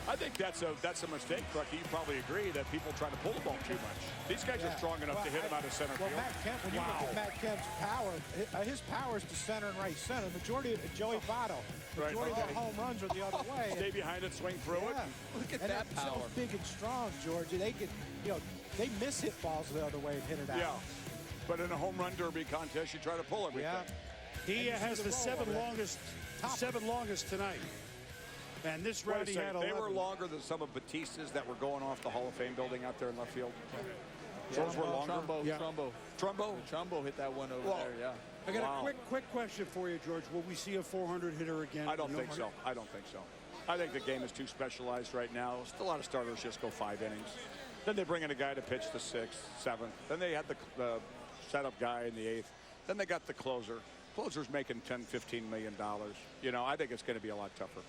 I think that's a mistake, Crucky. You probably agree that people try to pull the ball too much. These guys are strong enough to hit him out of center field. Matt Kemp, when you look at Matt Kemp's power, his power is to center and right center. Majority of Joey Votto, majority of their home runs are the other way. Stay behind it, swing through it. Look at that power. So big and strong, George. They could, they miss hit balls the other way and hit it out. Yeah, but in a home run derby contest, you try to pull everything. Yeah. He has the seven longest tonight. And this round he had 11. They were longer than some of Batista's that were going off the Hall of Fame building out there in left field. Those were longer. Trumbo hit that one over there, yeah. I got a quick question for you, George. Will we see a 400 hitter again? I don't think so. I don't think so. I think the game is too specialized right now. A lot of starters just go 5 innings. Then they bring in a guy to pitch the 6th, 7th. Then they had the setup guy in the 8th. Then they got the closer. Closer's making $10, $15 million. I think it's going to be a lot tougher.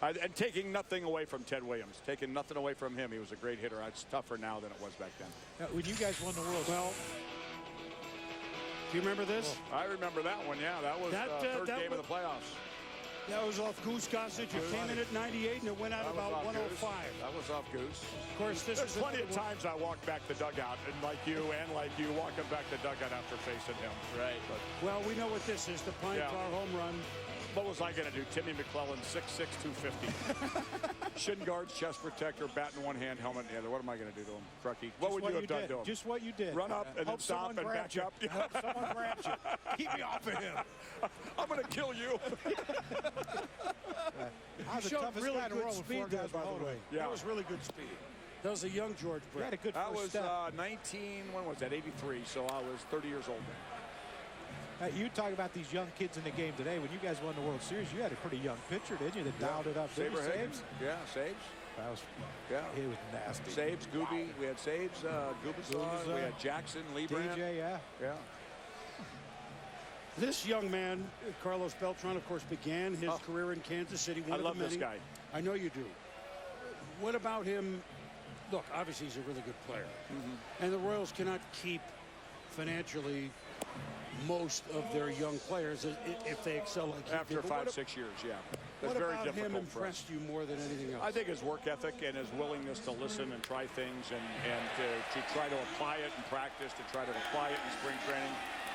And taking nothing away from Ted Williams, taking nothing away from him. He was a great hitter. It's tougher now than it was back then. When you guys won the World, do you remember this? I remember that one. Yeah, that was the third game of the playoffs. That was off Goose Gossage. You came in at 98 and it went out about 105. That was off Goose. Of course, there's plenty of times I walked back the dugout, and like you, walking back the dugout after facing him. Right. But, well, we know what this is, the Pine Tar home run. What was I going to do? Timmy McClellan, 6'6", 250. Shin guards, chest protector, bat in one hand, helmet in the other. What am I going to do to him, Crucky? What would you have done to him? Just what you did. Run up and then stop and back up. Hope someone grabs you. Keep me off of him. I'm going to kill you. I was the toughest guy to roll speed guys, by the way. Yeah. That was really good speed. That was a young George Brett. Had a good That was step. 19, when was that, 83, so I was 30 years old. You talk about these young kids in the game today. When you guys won the World Series, you had a pretty young pitcher, didn't you, that dialed it up? Sabes? Yeah, Sabes. That was, it was nasty. Sabes, Gooby. We had Sabes, Gubicon. We had Jackson, Liebrand. DJ, yeah. This young man, Carlos Beltran, of course, began his career in Kansas City. I love this guy. I know you do. What about him? Look, obviously he's a really good player. And the Royals cannot keep financially most of their young players if they excel like he After did. 5-6 years, yeah. That's What very about difficult him for us. impressed you more than anything else? I think his work ethic and his willingness to listen and try things and to try to apply it in practice, to try to apply it in spring training.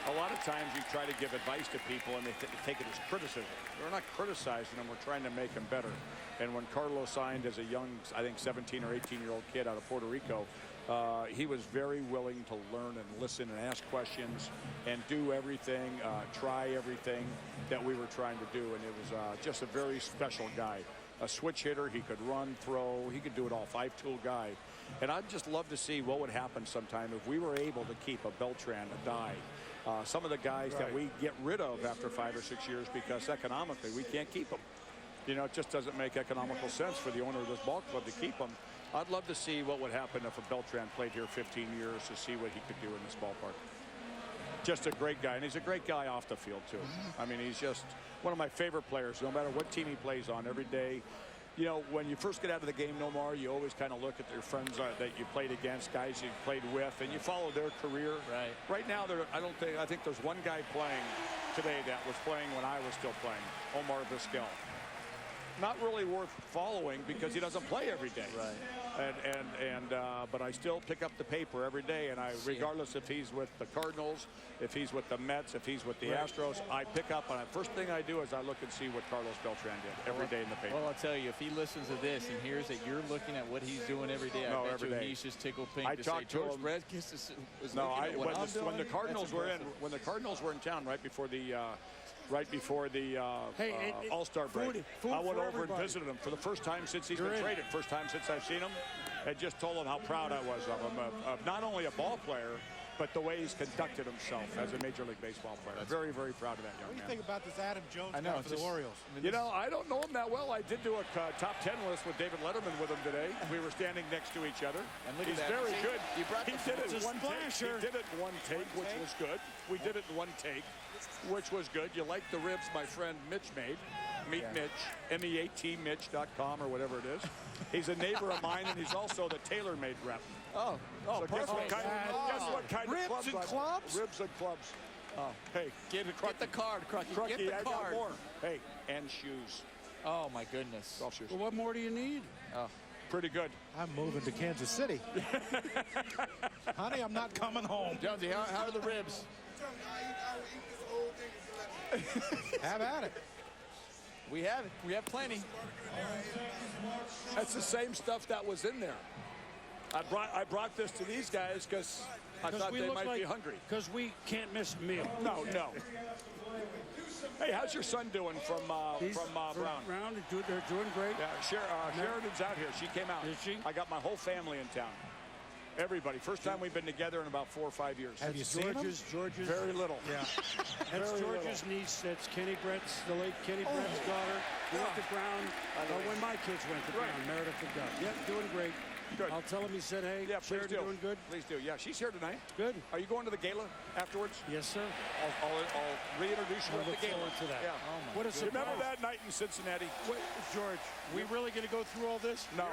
A lot of times you try to give advice to people and they take it as criticism. We're not criticizing them, we're trying to make them better. And when Carlos signed as a young, I think 17 or 18-year-old kid out of Puerto Rico, he was very willing to learn and listen and ask questions and do everything, try everything that we were trying to do. And it was just a very special guy. A switch hitter, he could run, throw, he could do it all, 5-tool guy. And I'd just love to see what would happen sometime if we were able to keep a Beltran, a Dye, some of the guys that we get rid of after 5 or 6 years because economically we can't keep them. It just doesn't make economical sense for the owner of this ball club to keep them. I'd love to see what would happen if a Beltran played here 15 years to see what he could do in this ballpark. Just a great guy, and he's a great guy off the field, too. I mean, he's just one of my favorite players, no matter what team he plays on every day. When you first get out of the game, Nomar, you always kind of look at your friends that you played against, guys you played with, and you follow their career. Right now, I think there's one guy playing today that was playing when I was still playing, Omar Vizquel. Not really worth following because he doesn't play every day. But I still pick up the paper every day, and regardless if he's with the Cardinals, if he's with the Mets, if he's with the Astros, I pick up, and the first thing I do is I look and see what Carlos Beltran did every day in the paper. Well, I'll tell you, if he listens to this and hears that you're looking at what he's doing every day, I bet you he's just tickled pink to say, George Bredkis is looking at what I'm doing. When the Cardinals were in town right before the All-Star break, I went over and visited him for the first time since he's been traded. First time since I've seen him. And just told him how proud I was of him, of not only a ball player, but the way he's conducted himself as a Major League Baseball player. Very, very proud of that young man. What do you think about this Adam Jones guy for the Orioles? I don't know him that well. I did do a top 10 list with David Letterman with him today. We were standing next to each other. And he's very good. He did it in one take. He did it in one take, which was good. We did it in one take, which was good. You like the ribs my friend Mitch made. Meet Mitch, MEATmitch.com or whatever it is. He's a neighbor of mine, and he's also the TaylorMade rep. So guess what kind of ribs and clubs? Ribs and clubs. Hey, get the card, Crucky. Get the I card. got more. Hey, and shoes. Oh, my goodness. Golf shoes. Well, what more do you need? Pretty good. I'm moving to Kansas City. Honey, I'm not coming home. Jonesy, how are the ribs? Have at it. We have it. We have plenty. That's the same stuff that was in there. I brought this to these guys because I thought they might be hungry. Because we can't miss a meal. No. Hey, how's your son doing from Brown? They're doing great. Yeah, Sheridan's out here. She came out. Is she? I got my whole family in town. Everybody. First time we've been together in about 4 or 5 years. Have you seen him? George's. Very little. Yeah. That's George's niece. That's Kenny Brett's, the late Kenny Brett's daughter. Who went to Brown when my kids went to Brown. Meredith and Doug. Yeah, doing great. Good. I'll tell him he said, hey, yeah, please Sheridan doing good? Please do. Yeah, she's here tonight. Good. Are you going to the gala afterwards? Yes, sir. I'll reintroduce you at the gala. To that. Yeah. Oh, my. What a surprise. Remember that night in Cincinnati? Wait, George, we really going to go through all this? No.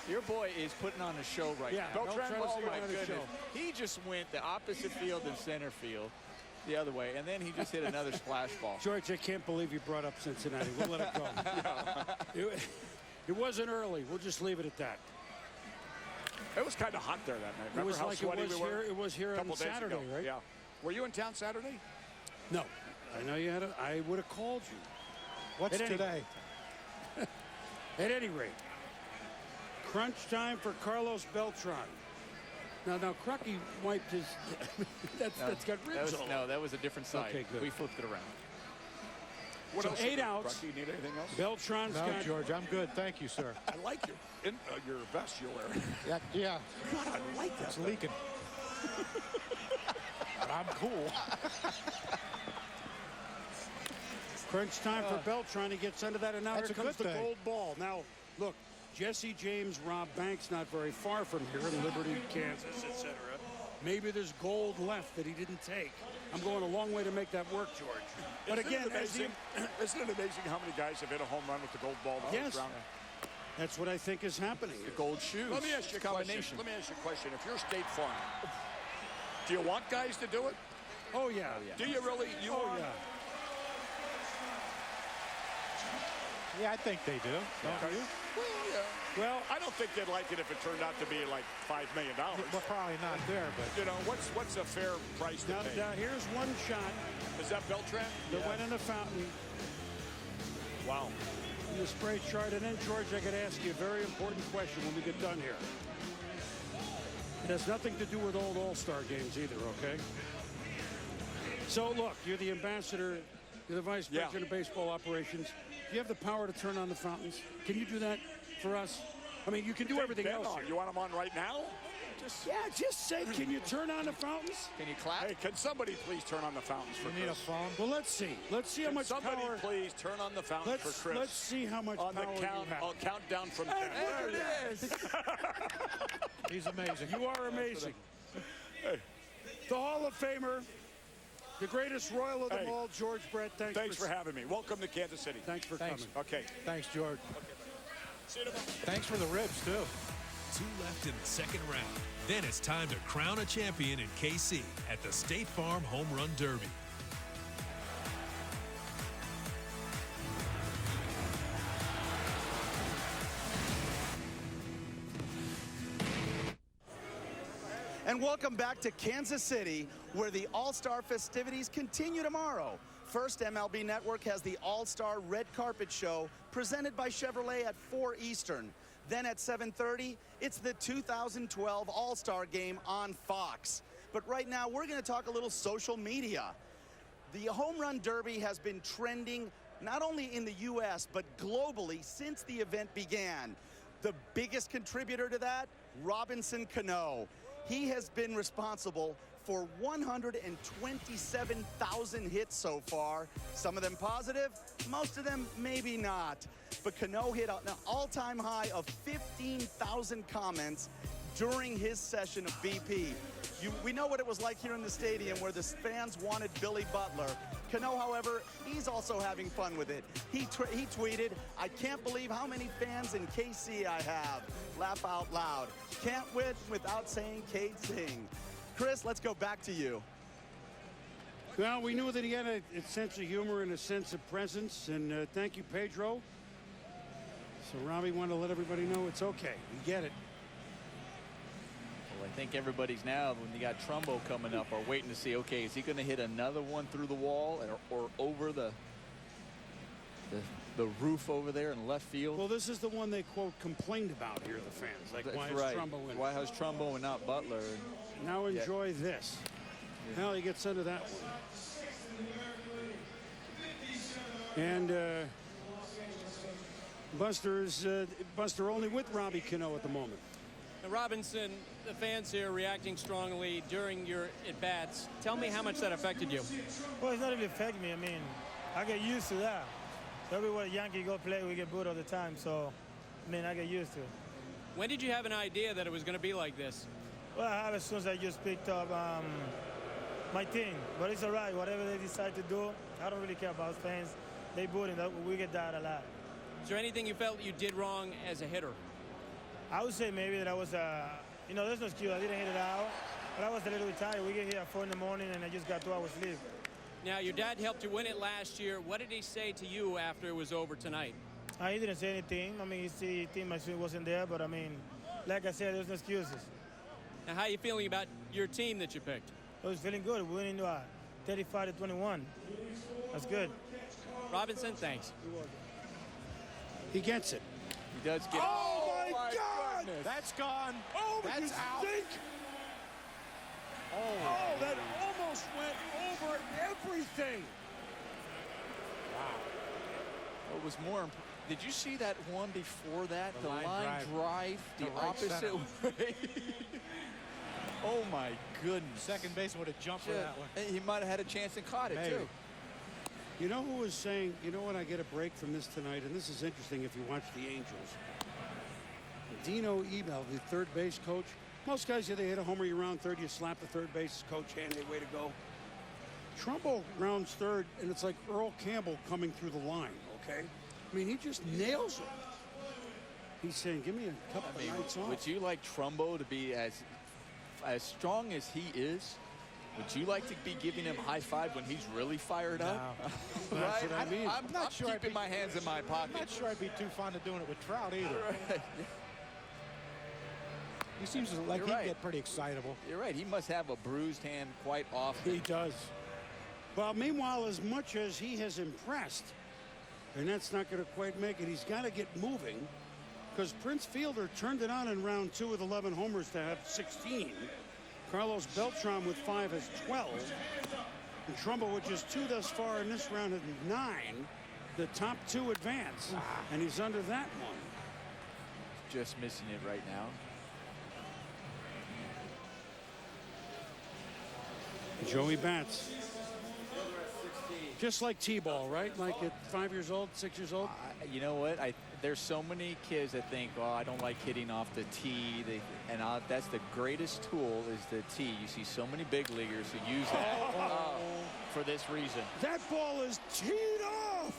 Your boy is putting on a show right now. Beltran, Oh, my goodness. He just went the opposite field and center field the other way, and then he just hit another splash ball. George, I can't believe you brought up Cincinnati. We'll let it go. It wasn't early. We'll just leave it at that. It was kind of hot there that night. Remember it was how like sweaty we were? It was here on Saturday, right? Yeah. Were you in town Saturday? No. I know you had I would have called you. What's today? At any rate, crunch time for Carlos Beltran. Now, Crucky wiped his. That's got ribs all over. No, that was a different side. Okay, good. We flipped it around. What else 8 outs. Do you need anything else? Beltran's got. George, I'm good. Thank you, sir. I like your vest you're wearing. Yeah. God, I like that. It's leaking. But I'm cool. Crunch time for Beltran. He gets under that, and now here comes the gold ball. Now, look, Jesse James, Rob Banks, not very far from here in Liberty, Kansas, etc. Maybe there's gold left that he didn't take. I'm going a long way to make that work, George. But again, isn't it amazing how many guys have hit a home run with the gold ball? Yes, that's what I think is happening. The gold shoes. Let me ask you a question. If you're State Farm, do you want guys to do it? Oh yeah. Do you really? Yeah. Yeah, I think they do. Don't you? Well, I don't think they'd like it if it turned out to be like $5 million. Well, probably not there, but you know, what's a fair price to pay? Now here's one shot. Is that Beltran? That went in the fountain. Wow. In the spray chart, and then George, I got to ask you a very important question when we get done here. It has nothing to do with old All-Star games either, okay? So look, you're the ambassador, you're the vice president of baseball operations. Do you have the power to turn on the fountains? Can you do that for us? I mean, you can do everything else. You want them on right now? Just say, can you turn on the fountains? Can you clap? Hey, can somebody please turn on the fountains for Chris? need a phone? Well, let's see. Let's see how much power. Somebody please turn on the fountains for Chris. Let's see how much on power the count. you have. I'll count down from 10. There it is. He's amazing. You are amazing. The Hall of Famer, the greatest Royal of them all, George Brett. Thanks for having me. Welcome to Kansas City. Thanks for coming. Okay. Thanks, George. Okay. See you tomorrow. Thanks for the ribs, too. 2 left in the second round. Then it's time to crown a champion in KC at the State Farm Home Run Derby. And welcome back to Kansas City, where the All-Star festivities continue tomorrow. First, MLB Network has the All-Star Red Carpet Show presented by Chevrolet at 4 Eastern. Then at 7:30, it's the 2012 All-Star Game on Fox. But right now, we're going to talk a little social media. The Home Run Derby has been trending not only in the U.S., but globally since the event began. The biggest contributor to that, Robinson Cano. He has been responsible for 127,000 hits so far. Some of them positive, most of them maybe not. But Cano hit an all-time high of 15,000 comments during his session of BP. We know what it was like here in the stadium where the fans wanted Billy Butler. Cano, however, he's also having fun with it. He tweeted, "I can't believe how many fans in KC I have. Laugh out loud. Can't win without saying Cade Sing." Chris, let's go back to you. Well, we knew that he had a sense of humor and a sense of presence, and thank you, Pedro. So Robbie wanted to let everybody know it's okay. We get it. Well, I think everybody's now, when you got Trumbo coming up, are waiting to see, okay, is he going to hit another one through the wall or over the roof over there in left field? Well, this is the one they, quote, complained about here, the fans. Like, That's why right. is Trumbo in? Why has Trumbo and not Butler? Now enjoy this. Hell, he gets into that one. And Buster only with Robbie Cano at the moment. And Robinson, the fans here reacting strongly during your at-bats. Tell me how much that affected you. Well, it's not really affecting me. I mean, I get used to that. Everywhere Yankee go play, we get booed all the time. So, I mean, I get used to it. When did you have an idea that it was going to be like this? Well, I have as soon as I just picked up my team. But it's all right. Whatever they decide to do, I don't really care about fans. They booed him. We get that a lot. Is there anything you felt you did wrong as a hitter? I would say maybe that I was, you know, there's no excuse. I didn't hit it out. But I was a little bit tired. We get here at 4 in the morning, and I just got 2 hours sleep. Now, your dad helped you win it last year. What did he say to you after it was over tonight? He didn't say anything. I mean, he think my swing wasn't there, but I mean, like I said, there's no excuses. Now, how are you feeling about your team that you picked? I was feeling good. We're winning 35-21. That's good. Robinson, thanks. He gets it. He does get it. Oh, my God! Goodness. That's gone. Oh, that's you out. stink! Oh, that almost went over everything. What was more did you see that one before that? The line drive the right opposite center. way. Oh, my goodness. Second baseman would have jumped for that one. He might have had a chance and caught it, Maybe. too. You know who was saying, you know what, I get a break from this tonight, and this is interesting if you watch the Angels. Dino Ebel, the third base coach. Most guys, they hit a homer, you round third, you slap the third base coach hand, way to go. Trumbo rounds third, and it's like Earl Campbell coming through the line, okay? I mean, he just nails it. He's saying, give me a couple of nights off. Would you like Trumbo to be as strong as he is? Would you like to be giving him a high five when he's really fired up? That's Right? what I mean. I'm not sure keeping my hands in my pocket. I'm not sure I'd be too fond of doing it with Trout either. Right. He seems like You're he'd right. get pretty excitable. You're right. He must have a bruised hand quite often. He does. Well, meanwhile, as much as he has impressed, and that's not going to quite make it, he's got to get moving, because Prince Fielder turned it on in round 2 with 11 homers to have 16. Carlos Beltran with 5 has 12. And Trumbo with just 2 thus far in this round has 9. The top 2 advance. And he's under that one. Just missing it right now. Joey bats. Just like T-ball, right? Like at 5 years old, 6 years old? You know what? There's so many kids that think, oh, I don't like hitting off the tee. That's the greatest tool is the tee. You see so many big leaguers who use that for this reason. That ball is teed off.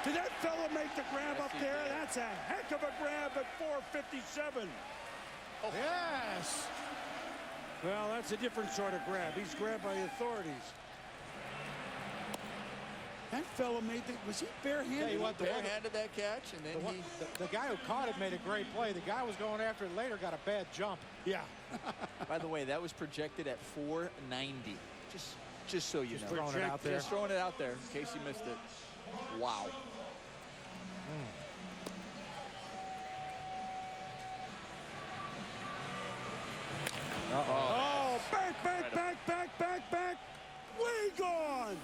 Did that fella make the grab up there? That's a heck of a grab at 457. Yes. Well, that's a different sort of grab. He's grabbed by authorities. That fella made the, was he barehanded? Hey, what, barehanded that catch, and then the guy who caught it made a great play. The guy was going after it later, got a bad jump. Yeah. By the way, that was projected at 490. Just so you know. Throwing it out there. Just throwing it out there in case you missed it. Wow. Oh, back. Way gone.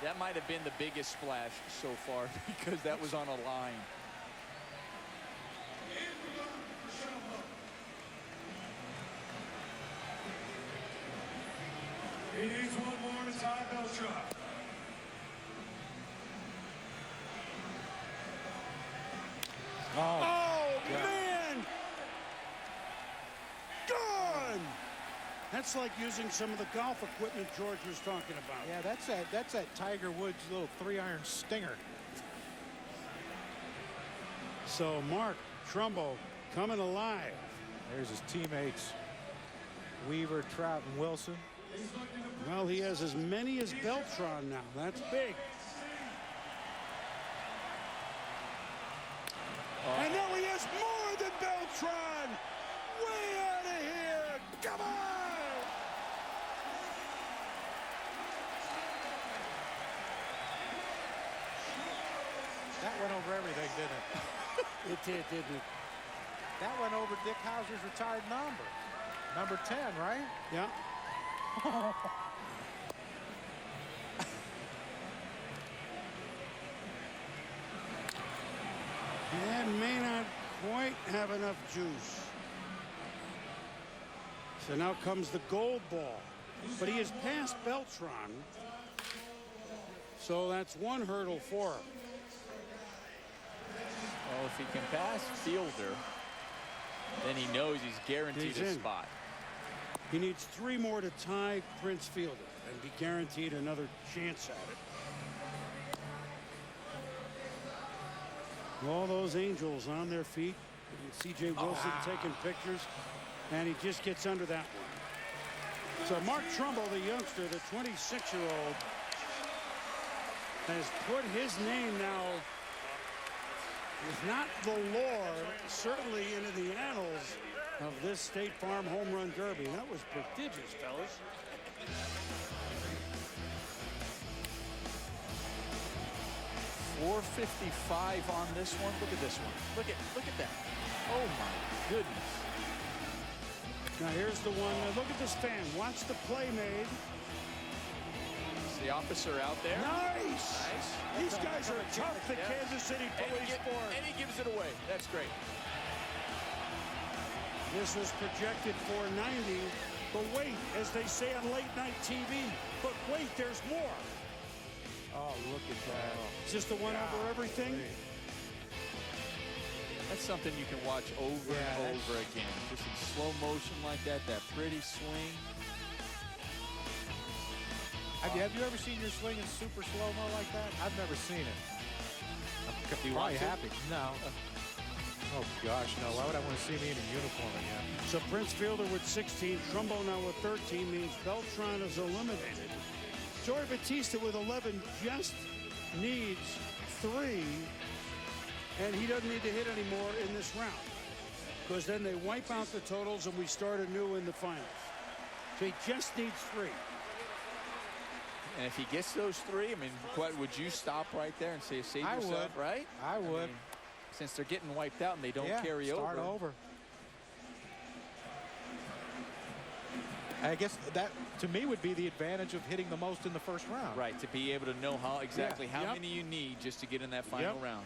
That might have been the biggest splash so far because that was on a line. He needs one more to tie Beltran. Oh, man! Gone! That's like using some of the golf equipment George was talking about. Yeah, that's that Tiger Woods little 3-iron stinger. So Mark Trumbo coming alive. There's his teammates, Weaver, Trout, and Wilson. Well, he has as many as Beltran now. That's big. And now he has more than Beltran. Way out of here. Come on. That went over everything, didn't it? It did, didn't it? That went over Dick Hauser's retired number. Number 10, right? Yeah. That may not quite have enough juice. So now comes the gold ball. But he has passed Beltran. So that's one hurdle for him. Well, if he can pass Fielder, then he knows he's guaranteed a spot. He needs 3 more to tie Prince Fielder and be guaranteed another chance at it. All those angels on their feet. C.J. Wilson taking pictures, and he just gets under that one. So Mark Trumbo, the youngster, the 26-year-old, has put his name now, if not the lore, certainly into the annals of this State Farm Home Run Derby. That was prodigious, fellas. .455 on this one. Look at this one. Look at that. Oh my goodness. Now here's the one. Look at this fan. Watch the play made. Is the officer out there? Nice. These guys are tough, the Kansas City Police Force. And he gives it away. That's great. This was projected for 90. But wait, as they say on late night TV, but wait, there's more. Oh, look at that. It's just the one over everything. That's something you can watch over and over again. Just in slow motion like that pretty swing. Have you ever seen your swing in super slow-mo like that? I've never seen it. I'm probably happy. No. Oh, gosh, no. Why would I want to see me in a uniform again? So Prince Fielder with 16, Trumbo now with 13 means Beltran is eliminated. Joey Batista with 11 just needs 3, and he doesn't need to hit anymore in this round, because then they wipe out the totals and we start anew in the finals. So he just needs 3. And if he gets those 3, I mean, what would you stop right there and say, save yourself, right? I would. I mean, since they're getting wiped out and they don't carry start over. I guess that, to me, would be the advantage of hitting the most in the first round. Right, to be able to know how many you need just to get in that final round.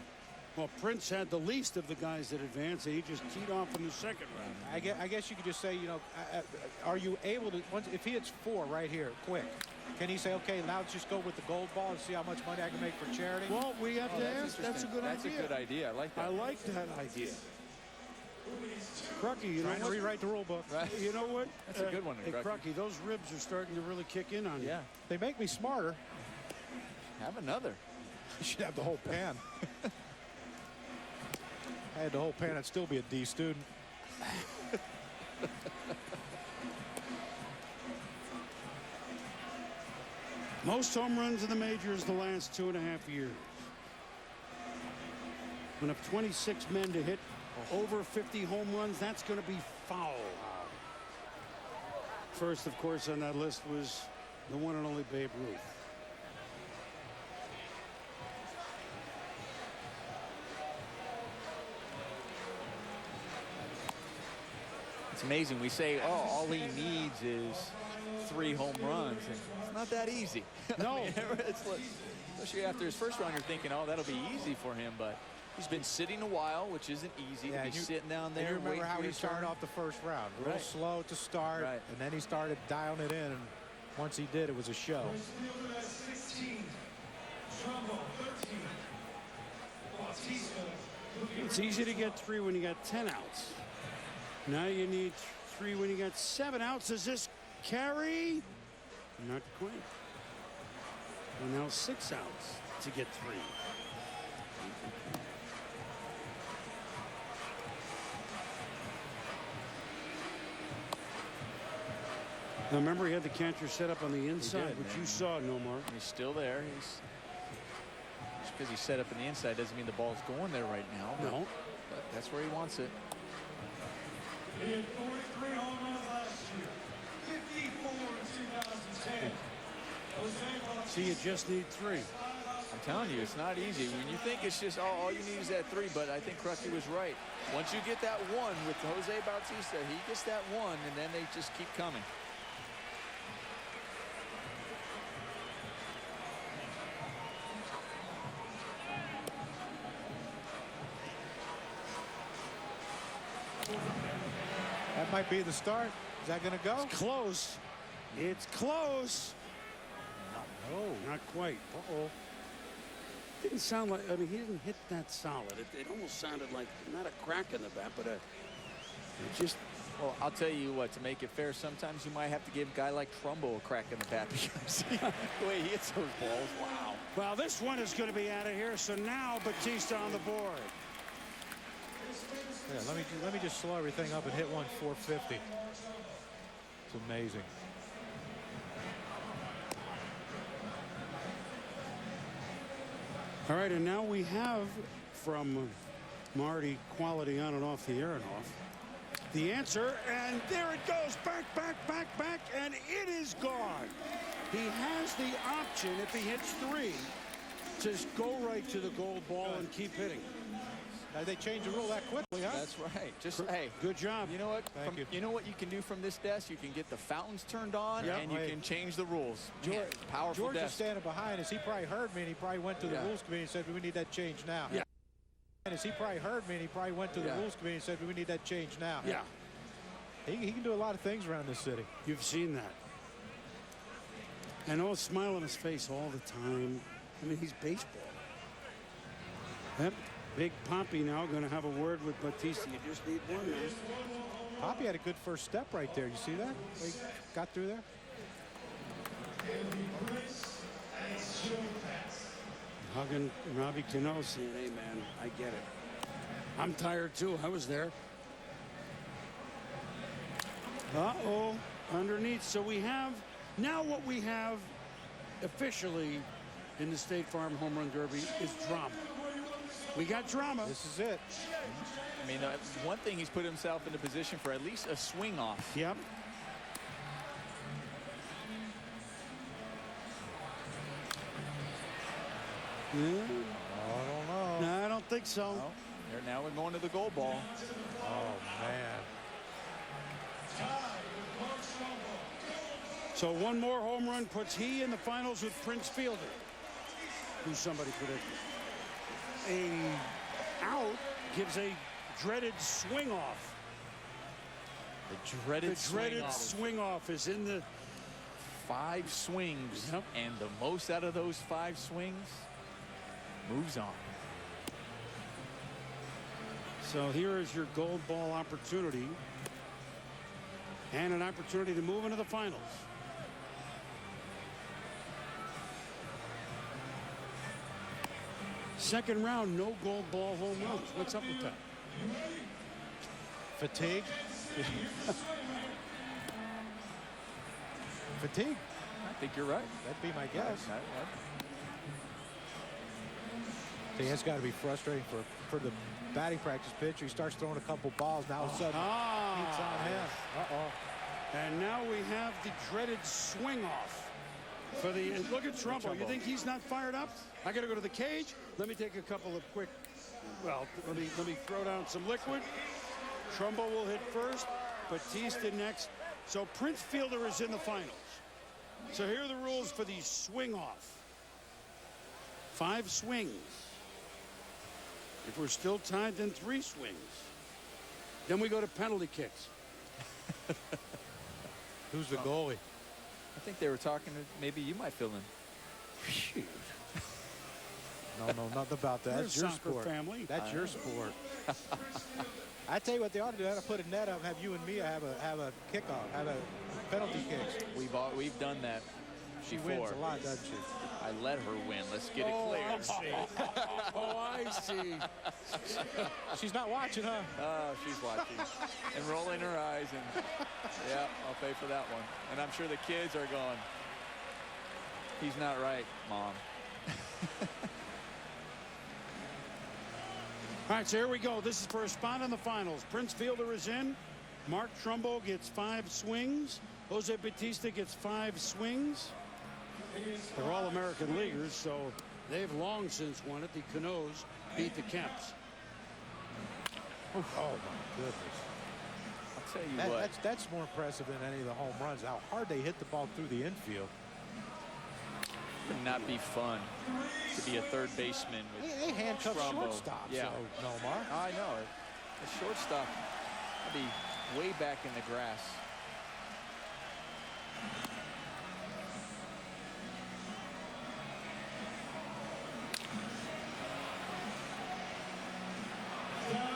Well, Prince had the least of the guys that advanced, and he just teed off in the second round. I guess you could just say, you know, are you able to, if he hits 4 right here, quick, can he say, okay, now let's just go with the gold ball and see how much money I can make for charity? Well, we have to ask. That's a good idea. That's a good idea. I like that. I like that idea. Crucky, you know Trying to rewrite the rule book. Right. You know what? That's a good one, Hey, Crucky, those ribs are starting to really kick in on you. Yeah. They make me smarter. Have another. You should have the whole pan. I had the whole pan, I'd still be a D student. Most home runs in the majors the last 2.5 years. When up 26 men to hit over 50 home runs, that's going to be foul. First, of course, on that list was the one and only Babe Ruth. It's amazing. We say, oh, all he needs is 3 home runs, and it's not that easy. No. I mean, especially after his first round, you're thinking, oh, that'll be easy for him, but he's been sitting a while, which isn't easy to be sitting down there. And you remember how he started off the first round. Real slow to start, and then he started dialing it in, and once he did, it was a show. 16, Trumbo, 13, Bautista. It's easy to get 3 when you got 10 outs. Now you need 3 when you got 7 outs. Does this carry? Not quite. Well, now 6 outs to get 3. Now remember, he had the catcher set up on the inside, which you saw, Nomar. He's still there. Just because he's set up on the inside doesn't mean the ball's going there right now. No. but that's where he wants it. He had 43 home runs last year, 54 in 2010. See, you just need 3. I'm telling you, it's not easy. When you think it's just all you need is that 3, but I think Crucky was right. Once you get that 1 with Jose Bautista, he gets that 1, and then they just keep coming. That might be the start. Is that going to go? It's close. It's close. No. Not quite. Uh-oh. Didn't sound like, I mean, he didn't hit that solid. It almost sounded like not a crack in the bat, but it just. Well, I'll tell you what, to make it fair, sometimes you might have to give a guy like Trumbo a crack in the bat because the way he hits those balls. Wow. Well, this one is going to be out of here, so now Bautista on the board. Yeah, let me just slow everything up and hit one 450. It's amazing. All right, and now we have from Marty quality on and off the air and off. The answer, and there it goes, back, and it is gone. He has the option, if he hits 3, to go right to the gold ball and keep hitting. Now they changed the rule that quickly, huh? That's right. Just hey, good job. You know what? Thank you. You know what you can do from this desk? You can get the fountains turned on, Yep. and you can change the rules. George, Powerful George is desk. standing behind us. He probably heard me, and he probably went to the rules committee and said, we need that change now. Yeah. And he probably heard me, and he probably went to the rules committee and said, we need that change now. Yeah. He can do a lot of things around this city. You've seen that. And all smile on his face all the time. I mean, he's baseball. Yep. Big Poppy now going to have a word with Bautista. You just need one now. Poppy had a good first step right there. You see that? He got through there. Hugging Robbie Cano saying, hey, man, I get it. I'm tired, too. I was there. Uh-oh. Underneath. So we have now what we have officially in the State Farm Home Run Derby is drama. We got drama. This is it. I mean, one thing, he's put himself in a position for at least a swing off. Yep. Yeah. I don't know. No, I don't think so. No. Now we're going to the gold ball. Oh, man. So one more home run puts he in the finals with Prince Fielder, who somebody predicted. A out gives a dreaded swing off. The dreaded swing off is in the 5 swings, and the most out of those 5 swings moves on. So here is your gold ball opportunity and an opportunity to move into the finals. Second round, no gold ball home runs. What's up with that? Fatigue. Fatigue. I think you're right. That'd be my guess. See, that's got to be frustrating for the batting practice pitcher. He starts throwing a couple balls. Now all of a sudden, it's on him. Uh-oh. And now we have the dreaded swing off for the. Look at Trumbo. You think he's not fired up? I got to go to the cage. Let me take a couple of quick. Well, let me throw down some liquid. Trumbo will hit first. Bautista next. So Prince Fielder is in the finals. So here are the rules for the swing off. 5 swings. If we're still tied, then 3 swings. Then we go to penalty kicks. Who's the goalie? I think they were talking to, maybe you might fill in. Shoot. No, nothing about that. That's your sport. Family. That's your sport. I tell you what they ought to do. They ought to put a net up and have you and Mia have a kickoff, have a penalty kicks. We've done that. She before. wins a lot, doesn't she? I let her win. Let's get it clear. I see. I see. She's not watching, huh? Oh, she's watching and rolling her eyes, and yeah, I'll pay for that one. And I'm sure the kids are going, he's not right, Mom. All right, so here we go. This is for a spot in the finals. Prince Fielder is in. Mark Trumbo gets 5 swings. Jose Bautista gets 5 swings. They're all American leaguers, so they've long since won it. The Canoes beat the Kemps. Oh my goodness. I'll tell you what. That's more impressive than any of the home runs. How hard they hit the ball through the infield. Would not be fun to be a third baseman with They handcuff Trumbo. shortstop. Yeah. So, Nomar. I know. The shortstop would be way back in the grass.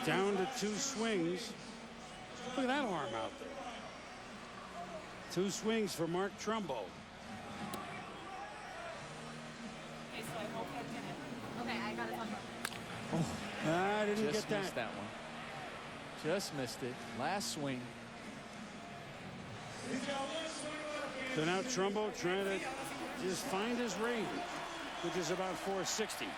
Down to 2 swings. Look at that arm out there. 2 swings for Mark Trumbo. Okay, I got it. I didn't Just get missed that one. Just missed it. Last swing. So now Trumbo trying to just find his range, which is about 460.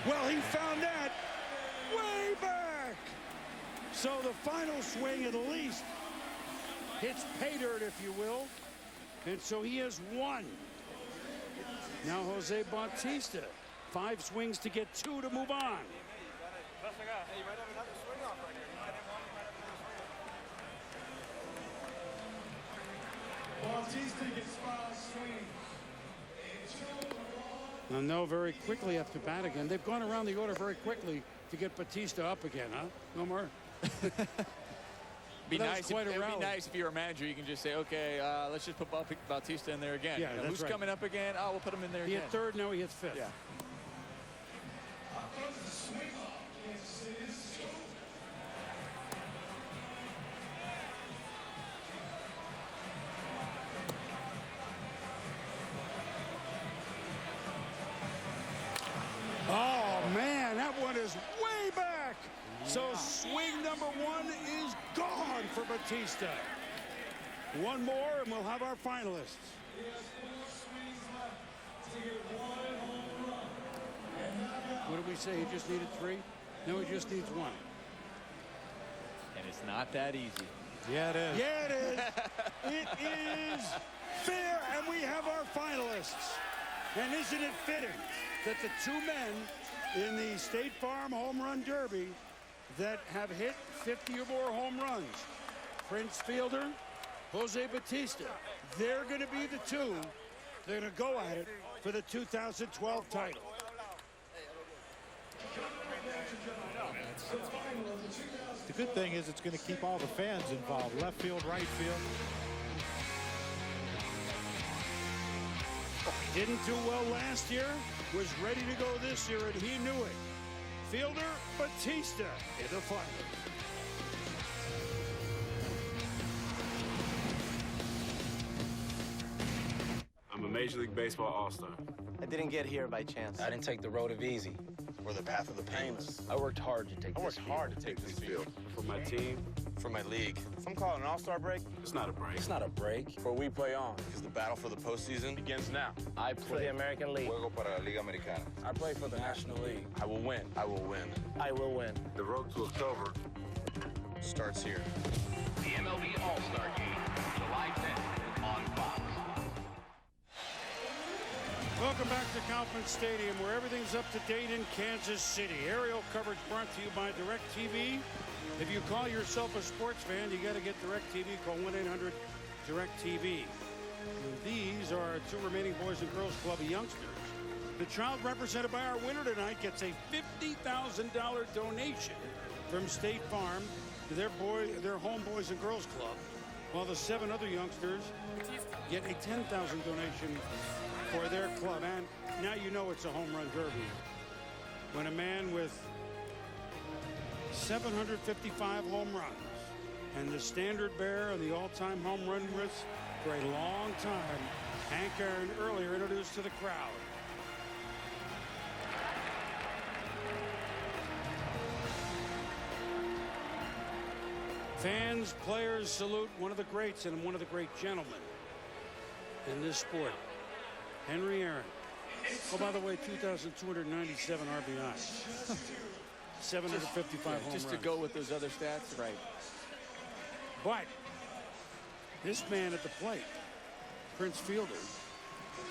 Well, he found that way back. So the final swing at least hits pay dirt, if you will. And so he has 1. Now Jose Bautista, 5 swings to get 2 to move on. Bautista gets 5 swings. Now, no, very quickly have to bat again. They've gone around the order very quickly to get Bautista up again, huh? No more. It'd be nice if you're a manager. You can just say, okay, let's just put Bautista in there again. Yeah, that's who's right. coming up again? Oh, we'll put him in there He again. hit 3rd, now he hits 5th. Yeah. Oh, man, that one is way back. So swing number 1 is gone for Bautista. 1 more, and we'll have our finalists. What did we say? He just needed 3? No, he just needs 1. And it's not that easy. Yeah, it is. Yeah, it is. It is fair, and we have our finalists. And isn't it fitting that the 2 men in the State Farm Home Run Derby that have hit 50 or more home runs, Prince Fielder, Jose Bautista, they're going to be the 2. They're going to go at it for the 2012 title. The good thing is it's going to keep all the fans involved. Left field, right field. Didn't do well last year, was ready to go this year, and he knew it. Fielder, Bautista in the finals. I'm a Major League Baseball All-Star. I didn't get here by chance. I didn't take the road of easy or the path of the painless. I worked hard to take this field. For my team, for my league. Some call it an all-star break. It's not a break. It's not a break. For we play on. Because the battle for the postseason Begins now. I For play. the American League. Juego para la Liga Americana. I play for the National League. I will win. I will win. I will win. The road to October starts here. The MLB All-Star Game, July 10th on Fox. Welcome back to Kauffman Stadium, where everything's up to date in Kansas City. Aerial coverage brought to you by DirecTV. If you call yourself a sports fan, you got to get DirecTV. Call 1-800-DirecTV. These are our 2 remaining Boys and Girls Club youngsters. The child represented by our winner tonight gets a $50,000 donation from State Farm to their home Boys and Girls Club, while the 7 other youngsters get a $10,000 donation for their club. And now you know it's a home run derby. When a man with 755 home runs and the standard bearer of the all-time home run list for a long time, Hank Aaron, earlier introduced to the crowd. Fans, players salute one of the greats and one of the great gentlemen in this sport. Henry Aaron. Oh, by the way, 2,297 RBIs. 755 home runs. Just to go with those other stats, right. But this man at the plate, Prince Fielder,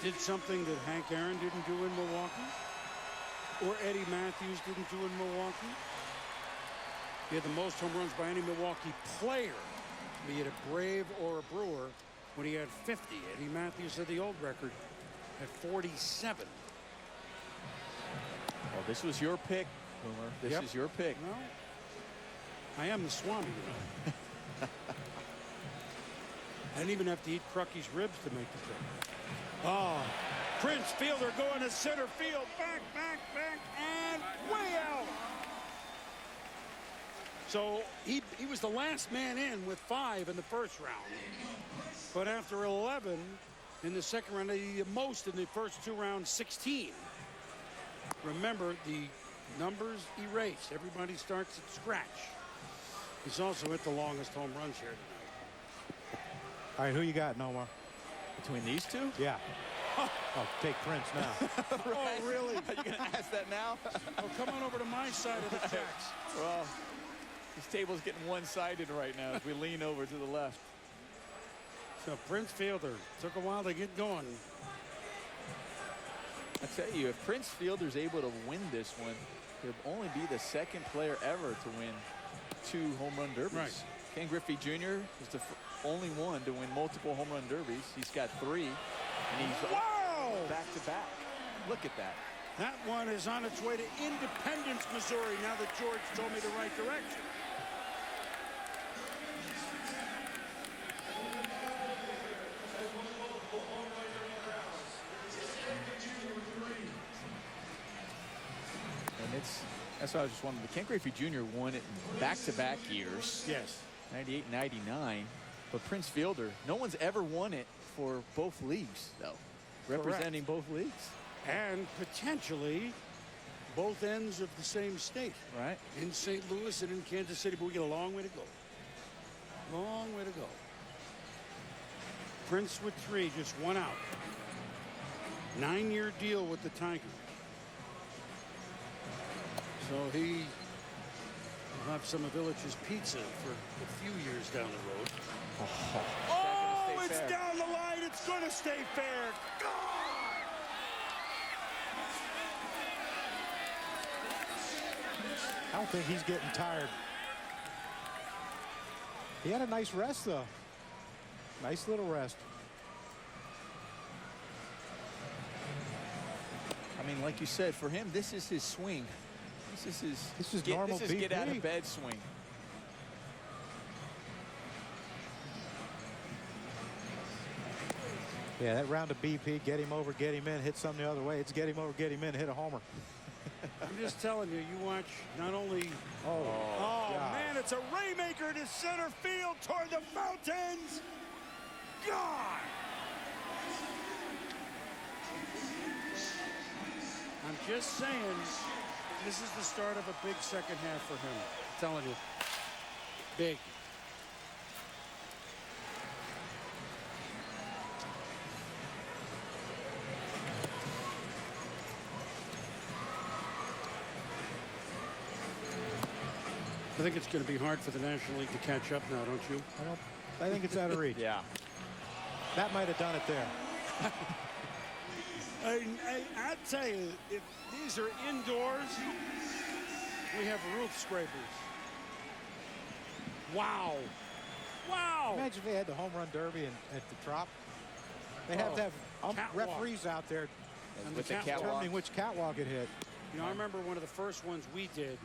did something that Hank Aaron didn't do in Milwaukee, or Eddie Matthews didn't do in Milwaukee. He had the most home runs by any Milwaukee player, be it a Brave or a Brewer, when he had 50. Eddie Matthews had the old record at 47. Well, this was your pick, Boomer. This is your pick. No, I am the Swami. I didn't even have to eat Crucky's ribs to make the pick. Oh, Prince Fielder going to center field. Back, and way out. So he was the last man in with 5 in the first round. But after 11 in the second round, the most in the first 2 rounds, 16. Remember, the numbers erase. Everybody starts at scratch. He's also hit the longest home runs here tonight. All right, who you got, Nomar? Between these two? Yeah. Oh, take Prince now. Right. Oh, really? Are you going to ask that now? Oh, come on over to my side of the tracks. Well, this table's getting one-sided right now as we lean over to the left. So Prince Fielder took a while to get going. I tell you, if Prince Fielder's able to win this one, he'll only be the second player ever to win 2 home run derbies. Right. Ken Griffey Jr. is the only one to win multiple home run derbies. He's got 3, and he's back-to-back. Look at that. That one is on its way to Independence, Missouri, now that George told me the right direction. And that's what I was just wondering. Ken Griffey Jr. won it in back-to-back years. Yes. 98, 99. But Prince Fielder, no one's ever won it for both leagues, though. Representing both leagues. And potentially both ends of the same state. Right. In St. Louis and in Kansas City, but we get a long way to go. Long way to go. Prince with 3, just 1 out. 9-year deal with the Tigers. So he will have some of Illich's pizza for a few years down the road. Oh, it's fair. Down the line. It's going to stay fair. I don't think he's getting tired. He had a nice rest, though. Nice little rest. I mean, like you said, for him, this is his swing. This is normal BP. Get out of bed swing. Yeah, that round of BP, get him over, get him in, hit some the other way. It's get him over, get him in, hit a homer. I'm just telling you, you watch not only... Oh man, it's a Raymaker to center field toward the fountains. God! I'm just saying, this is the start of a big second half for him. I'm telling you. Big. I think it's going to be hard for the National League to catch up now, don't you? I think it's out of reach. Yeah. That might have done it there. I tell you, if these are indoors, we have roof scrapers. Wow. Wow. Imagine if they had the home run derby at the Trop. They have to have referees out there with the determining which catwalk it hit. You know, I remember one of the first ones we did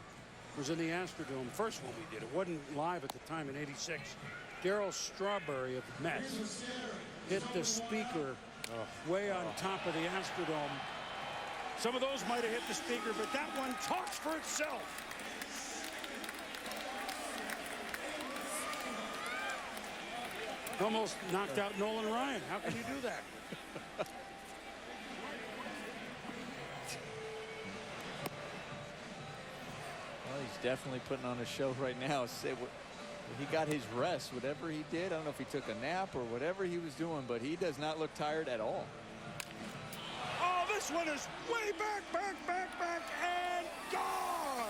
was in the Astrodome. First one we did. It wasn't live at the time in '86. Darryl Strawberry of the Mets hit the speaker way on top of the Astrodome. Some of those might have hit the speaker, but that one talks for itself. Almost knocked out Nolan Ryan. How can you do that? Well, he's definitely putting on a show right now. He got his rest, whatever he did. I don't know if he took a nap or whatever he was doing, but he does not look tired at all. This one is way back, and gone.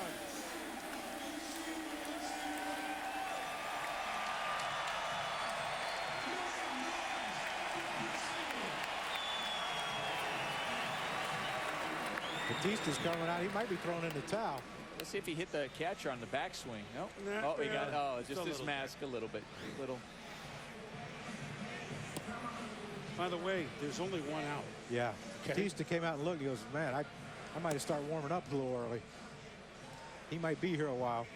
Batista's coming out. He might be thrown in the towel. Let's see if he hit the catcher on the backswing. No. Nah, Oh, he got. Oh, just just a his little. mask a little bit. Little. By the way, there's only one out. Yeah. Okay. Batista came out and looked. He goes, man, I might have started warming up a little early. He might be here a while.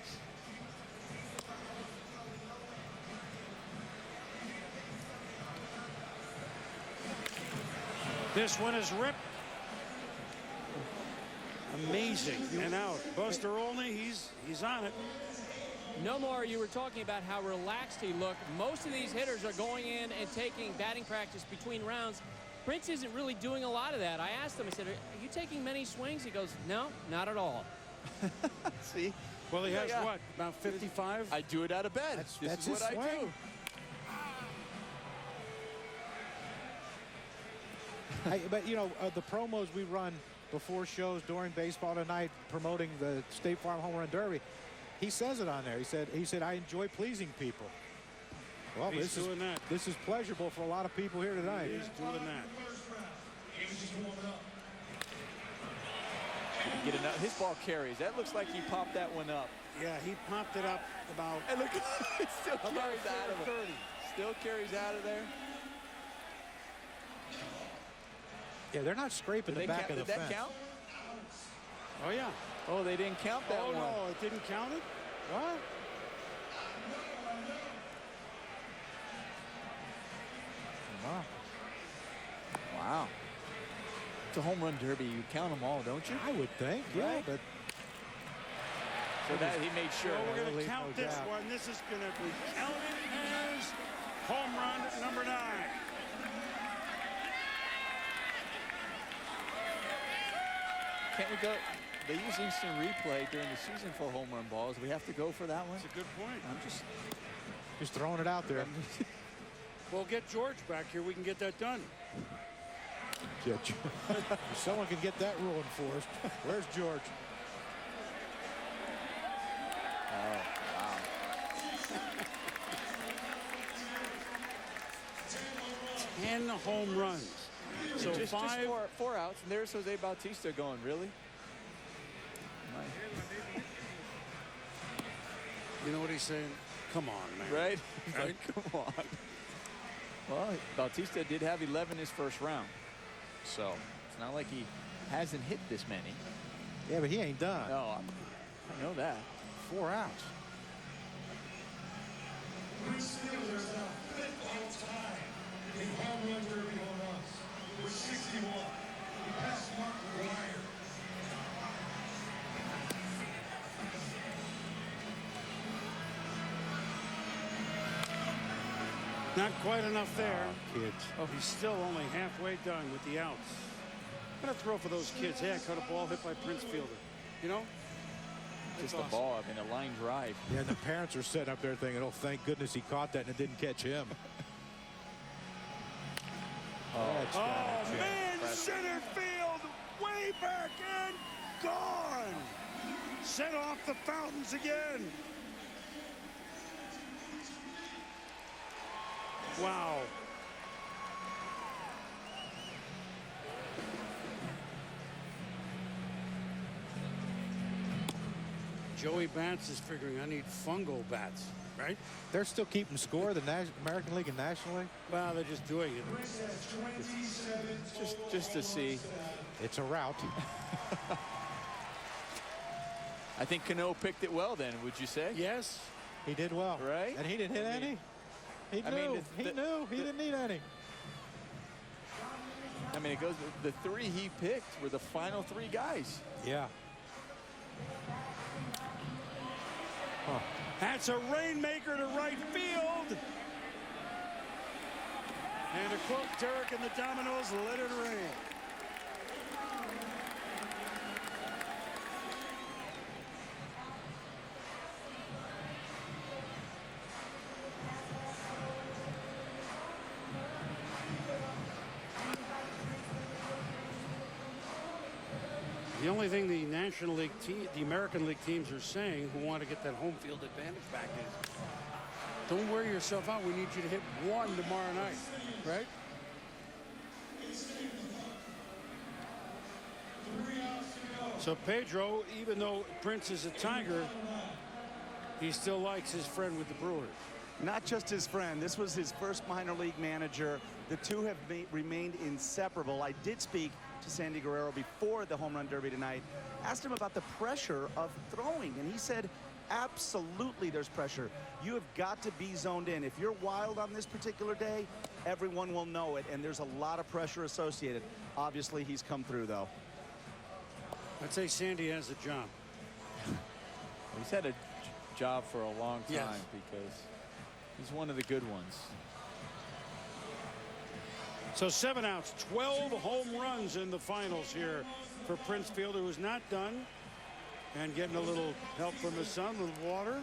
This one is ripped. Amazing. And out. Buster Olney, he's on it. No more. You were talking about how relaxed he looked. Most of these hitters are going in and taking batting practice between rounds. Prince isn't really doing a lot of that. I asked him, I said, are you taking many swings? He goes, no, not at all. See? Well, he has Yeah. what, about 55? I do it out of bed. This is what I do. But, you know, the promos we run before shows during baseball tonight promoting the State Farm Home Run Derby, he says it on there. He said, I enjoy pleasing people. Well, He's doing that. This is pleasurable for a lot of people here tonight. He's doing that. Get enough. His ball carries. That looks like he popped that one up. Yeah, he popped it up about. And look, it still carries out of it. Still carries out of there. Yeah, they're not scraping the back of the fence. Did that count? Oh, yeah. Oh, they didn't count that one. Oh, no, it didn't count it? What? Wow. Wow. It's a home run derby. You count them all, don't you? I would think, yeah, Right. but So that he made sure. Well, we're going to leave count no this doubt. one. This is going to be counted as home run number 9. Can't we go? They use instant replay during the season for home run balls. We have to go for that one. That's a good point. I'm just throwing it out there. We'll get George back here. We can get that done. If someone can get that rule enforced. Where's George? Oh, wow. 10 home runs. So just 5. four outs, and there's Jose Bautista going, really? You know what he's saying? Come on, man. Right? Like, come on. Well, Bautista did have 11 his first round. So it's not like he hasn't hit this many. Yeah, but he ain't done. No, I know that. 4 outs. Three Steelers now 5th all-time in home run derby home runs. With 61, he passed Mark Ryan. Not quite enough there. Kids. Oh, he's still only halfway done with the outs. I'm going to throw for those kids. Hey, I caught a ball hit by Prince Fielder. You know? Just That's a ball, I mean, a line drive. Yeah, and the parents are sitting up there thinking, oh, thank goodness he caught that and it didn't catch him. Man, center field, way back and gone. Set off the fountains again. Wow. Joey Bats is figuring I need fungal bats, right? They're still keeping score, the American League and National League? Well, they're just doing it. Just to see. It's a route. I think Cano picked it well then, would you say? Yes. He did well. Right? And he didn't hit any. He knew. I mean, He knew. He didn't need any. I mean, it goes, the 3 he picked were the final 3 guys. Yeah. Huh. That's a rainmaker to right field. And to quote Derek and the Dominoes, let it rain. The only thing the National League the American League teams are saying who want to get that home field advantage back is, don't wear yourself out. We need you to hit 1 tomorrow night, right? So Pedro, even though Prince is a Tiger, he still likes his friend with the Brewers. Not just his friend. This was his first minor league manager. The two have remained inseparable. I did speak to Sandy Guerrero before the home run derby tonight. Asked him about the pressure of throwing, and he said, absolutely there's pressure. You have got to be zoned in. If you're wild on this particular day, everyone will know it, and there's a lot of pressure associated. Obviously, he's come through, though. I'd say Sandy has a job. He's had a job for a long time, yes, because he's one of the good ones. So 7 outs, 12 home runs in the finals here for Prince Fielder, who's not done, and getting a little help from his son with water.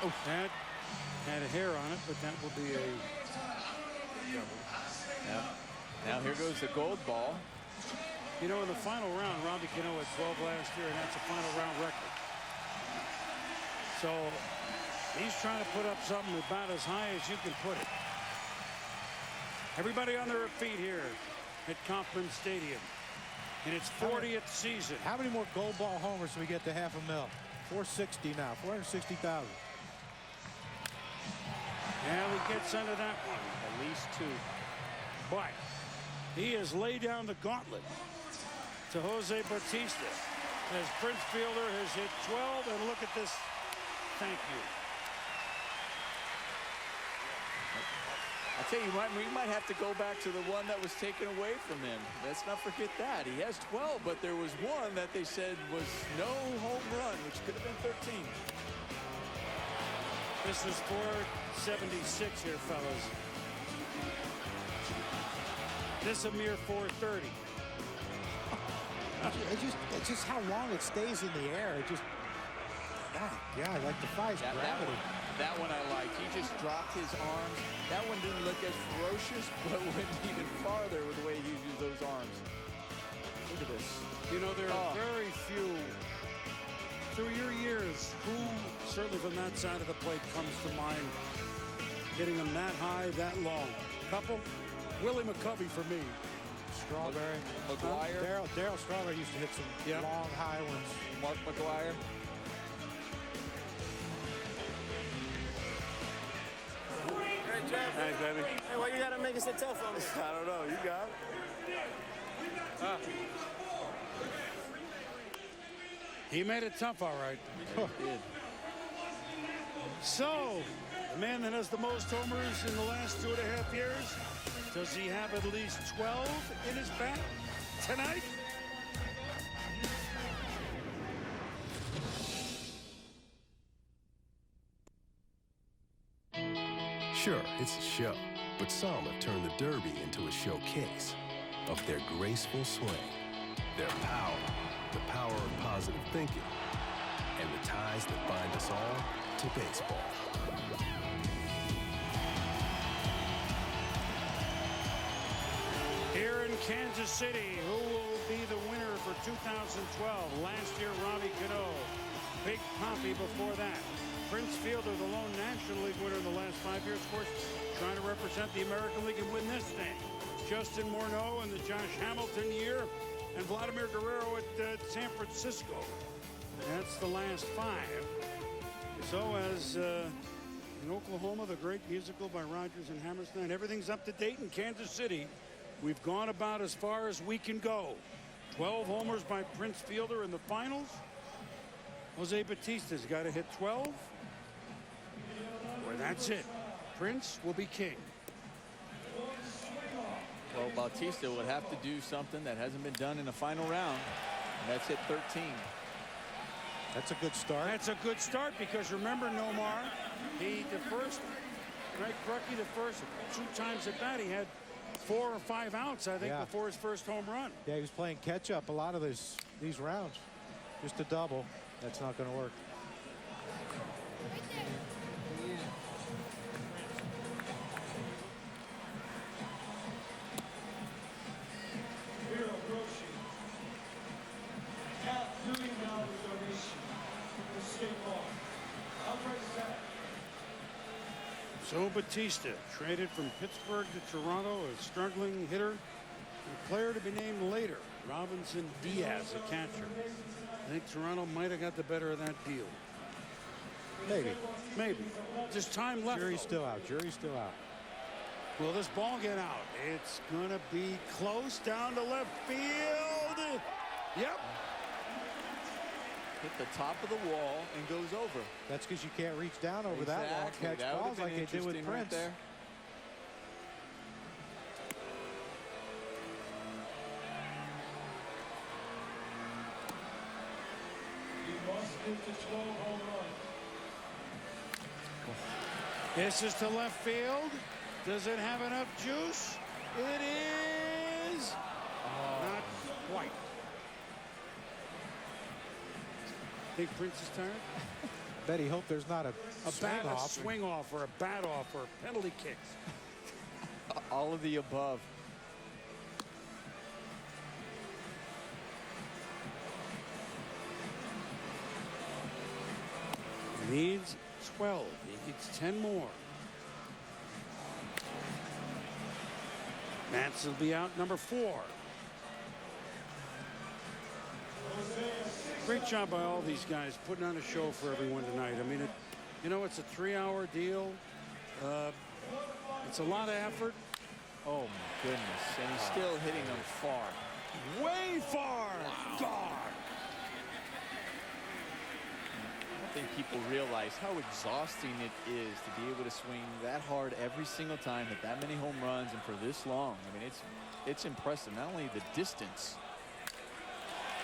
Oh, that had a hair on it, but that will be a double. Now here goes the gold ball. You know, in the final round, Robbie Cano had 12 last year, and that's a final round record. So he's trying to put up something about as high as you can put it. Everybody on their feet here at Kauffman Stadium in its 40th season. How many more gold ball homers do we get to $500,000? 460 now, 460,000. Yeah, he gets under that one. At least 2. But he has laid down the gauntlet to Jose Bautista as Prince Fielder has hit 12. And look at this. Thank you. I tell you what, we might have to go back to the one that was taken away from him. Let's not forget that. He has 12, but there was one that they said was no home run, which could have been 13. This was 476 here, fellas. This a mere 430. It's just how long it stays in the air. It just, yeah, like defies gravity. That one I like. He just dropped his arms. That one didn't look as ferocious, but went even farther with the way he used those arms. Look at this. You know, there are very few through your years who, certainly from that side of the plate, comes to mind getting them that high, that long. Couple, Willie McCovey for me. Strawberry. McGuire. Darryl Strawberry used to hit some long, high ones. Mark McGuire. Great job. Thanks, baby. Hey, why you gotta make it so tough on me? I don't know. You got it. He made it tough, all right. He did. So, the man that has the most homers in the last 2.5 years, does he have at least 12 in his bat tonight? Sure, it's a show, but some have turned the Derby into a showcase of their graceful swing, their power, the power of positive thinking, and the ties that bind us all to baseball. Here in Kansas City, who will be the winner for 2012? Last year, Robbie Cano. Big Poppy before that. Prince Fielder, the lone National League winner in the last 5 years, of course, trying to represent the American League and win this thing. Justin Morneau in the Josh Hamilton year, and Vladimir Guerrero at San Francisco. That's the last 5. So as in Oklahoma, the great musical by Rodgers and Hammerstein, everything's up to date in Kansas City. We've gone about as far as we can go. 12 homers by Prince Fielder in the finals. Jose Bautista's got to hit 12. Or that's it. Prince will be king. Well, Bautista would have to do something that hasn't been done in the final round. And that's hit 13. That's a good start. That's a good start because remember, Nomar, the first, Greg Crucky, the first 2 times at bat, he had 4 or 5 outs, I think, before his first home run. Yeah, he was playing catch up a lot of these rounds. Just a double. That's not going to work. So Batista traded from Pittsburgh to Toronto, a struggling hitter, a player to be named later, Robinson Diaz, a catcher. I think Toronto might have got the better of that deal. Maybe. Just time left. Jury's still out. Jury's still out. Will this ball get out? It's going to be close down to left field. Yep. Hit the top of the wall and goes over. That's because you can't reach down over that wall and catch that balls like they did with right Prince. There. This is to left field. Does it have enough juice? It is not quite. Think Prince is tired? Bet he hoped there's not a swing off or a bat off or penalty kicks. All of the above. Needs 12. He needs 10 more. Matz will be out number 4. Great job by all these guys putting on a show for everyone tonight. I mean, it's a 3-hour deal. It's a lot of effort. Oh, my goodness. And he's still hitting them far. Way far. Wow. Gone. I think people realize how exhausting it is to be able to swing that hard every single time, hit that many home runs, and for this long. I mean, it's impressive. Not only the distance.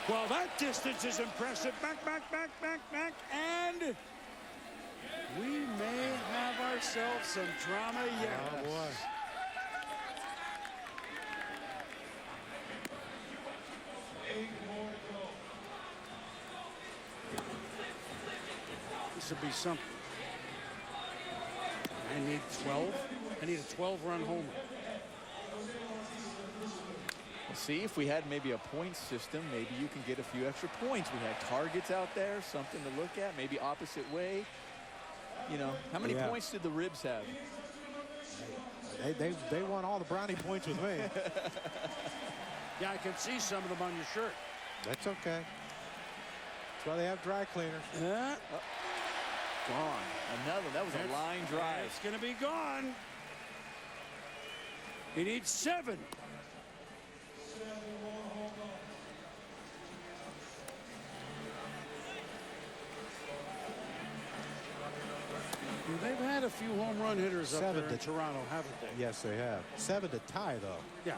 Well, that distance is impressive. Back, and we may have ourselves some drama yet. Oh, boy. This would be something. I need 12. I need a 12-run homer. We'll see if we had maybe a point system. Maybe you can get a few extra points. We had targets out there, something to look at. Maybe opposite way. How many points did the Ribs have? They won all the brownie points with me. Yeah, I can see some of them on your shirt. That's okay. That's why they have dry cleaners. Gone. Another. That was a line drive. It's going to be gone. He needs 7. They've had a few home run hitters up there in Toronto, haven't they? Yes, they have. 7 to tie, though. Yeah.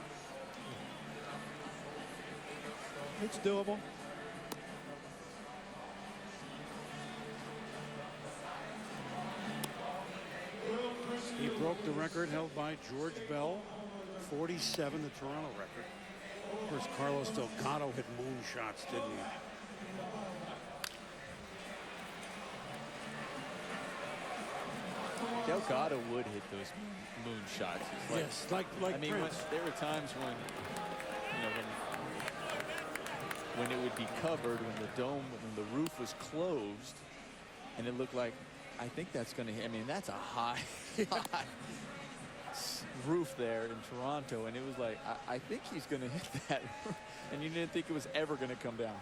It's doable. He broke the record held by George Bell, 47, the Toronto record. Of course, Carlos Delgado hit moonshots, didn't he? Delgado would hit those moon shots. Yes, like I mean, Prince. there were times when, when it would be covered, when the roof was closed, and it looked like, I think that's going to hit. I mean, that's a high roof there in Toronto, and it was like, I think he's going to hit that, and you didn't think it was ever going to come down.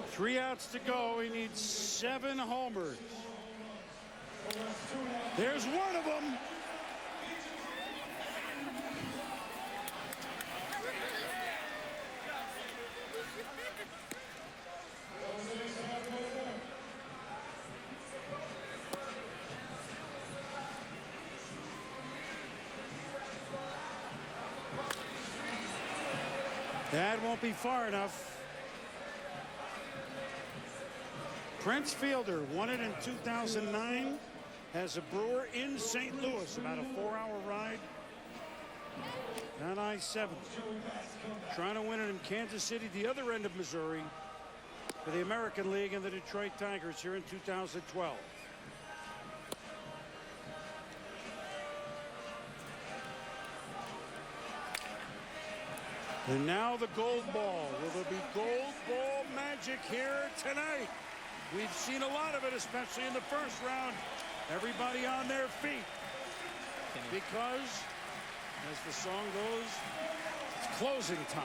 3 outs to go. He needs 7 homers. There's one of them. That won't be far enough. Prince Fielder won it in 2009. as a Brewer in St. Louis, about a 4-hour ride on I-70. Trying to win it in Kansas City, the other end of Missouri, for the American League and the Detroit Tigers here in 2012. And now the gold ball. Will there be gold ball magic here tonight? We've seen a lot of it, especially in the first round. Everybody on their feet. Because, as the song goes, it's closing time.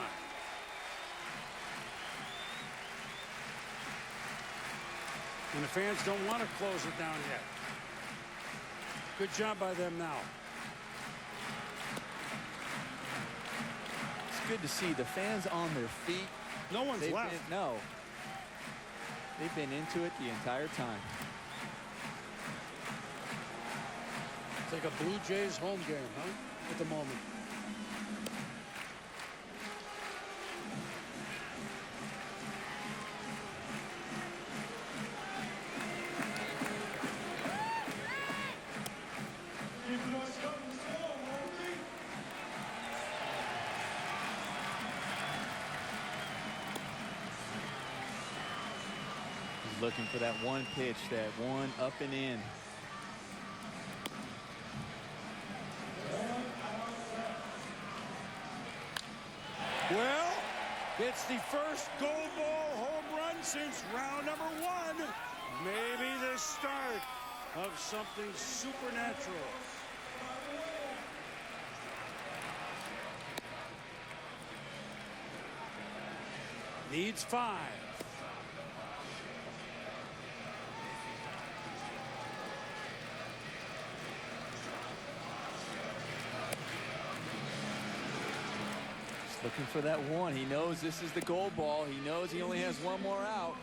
And the fans don't want to close it down yet. Good job by them now. Good to see the fans on their feet. No one's left. No. They've been into it the entire time. It's like a Blue Jays home game, huh? At the moment. Looking for that one pitch, that one up and in. Well, it's the first gold ball home run since round number 1. Maybe the start of something supernatural. Needs 5. Looking for that one. He knows this is the gold ball. He knows he only has one more out.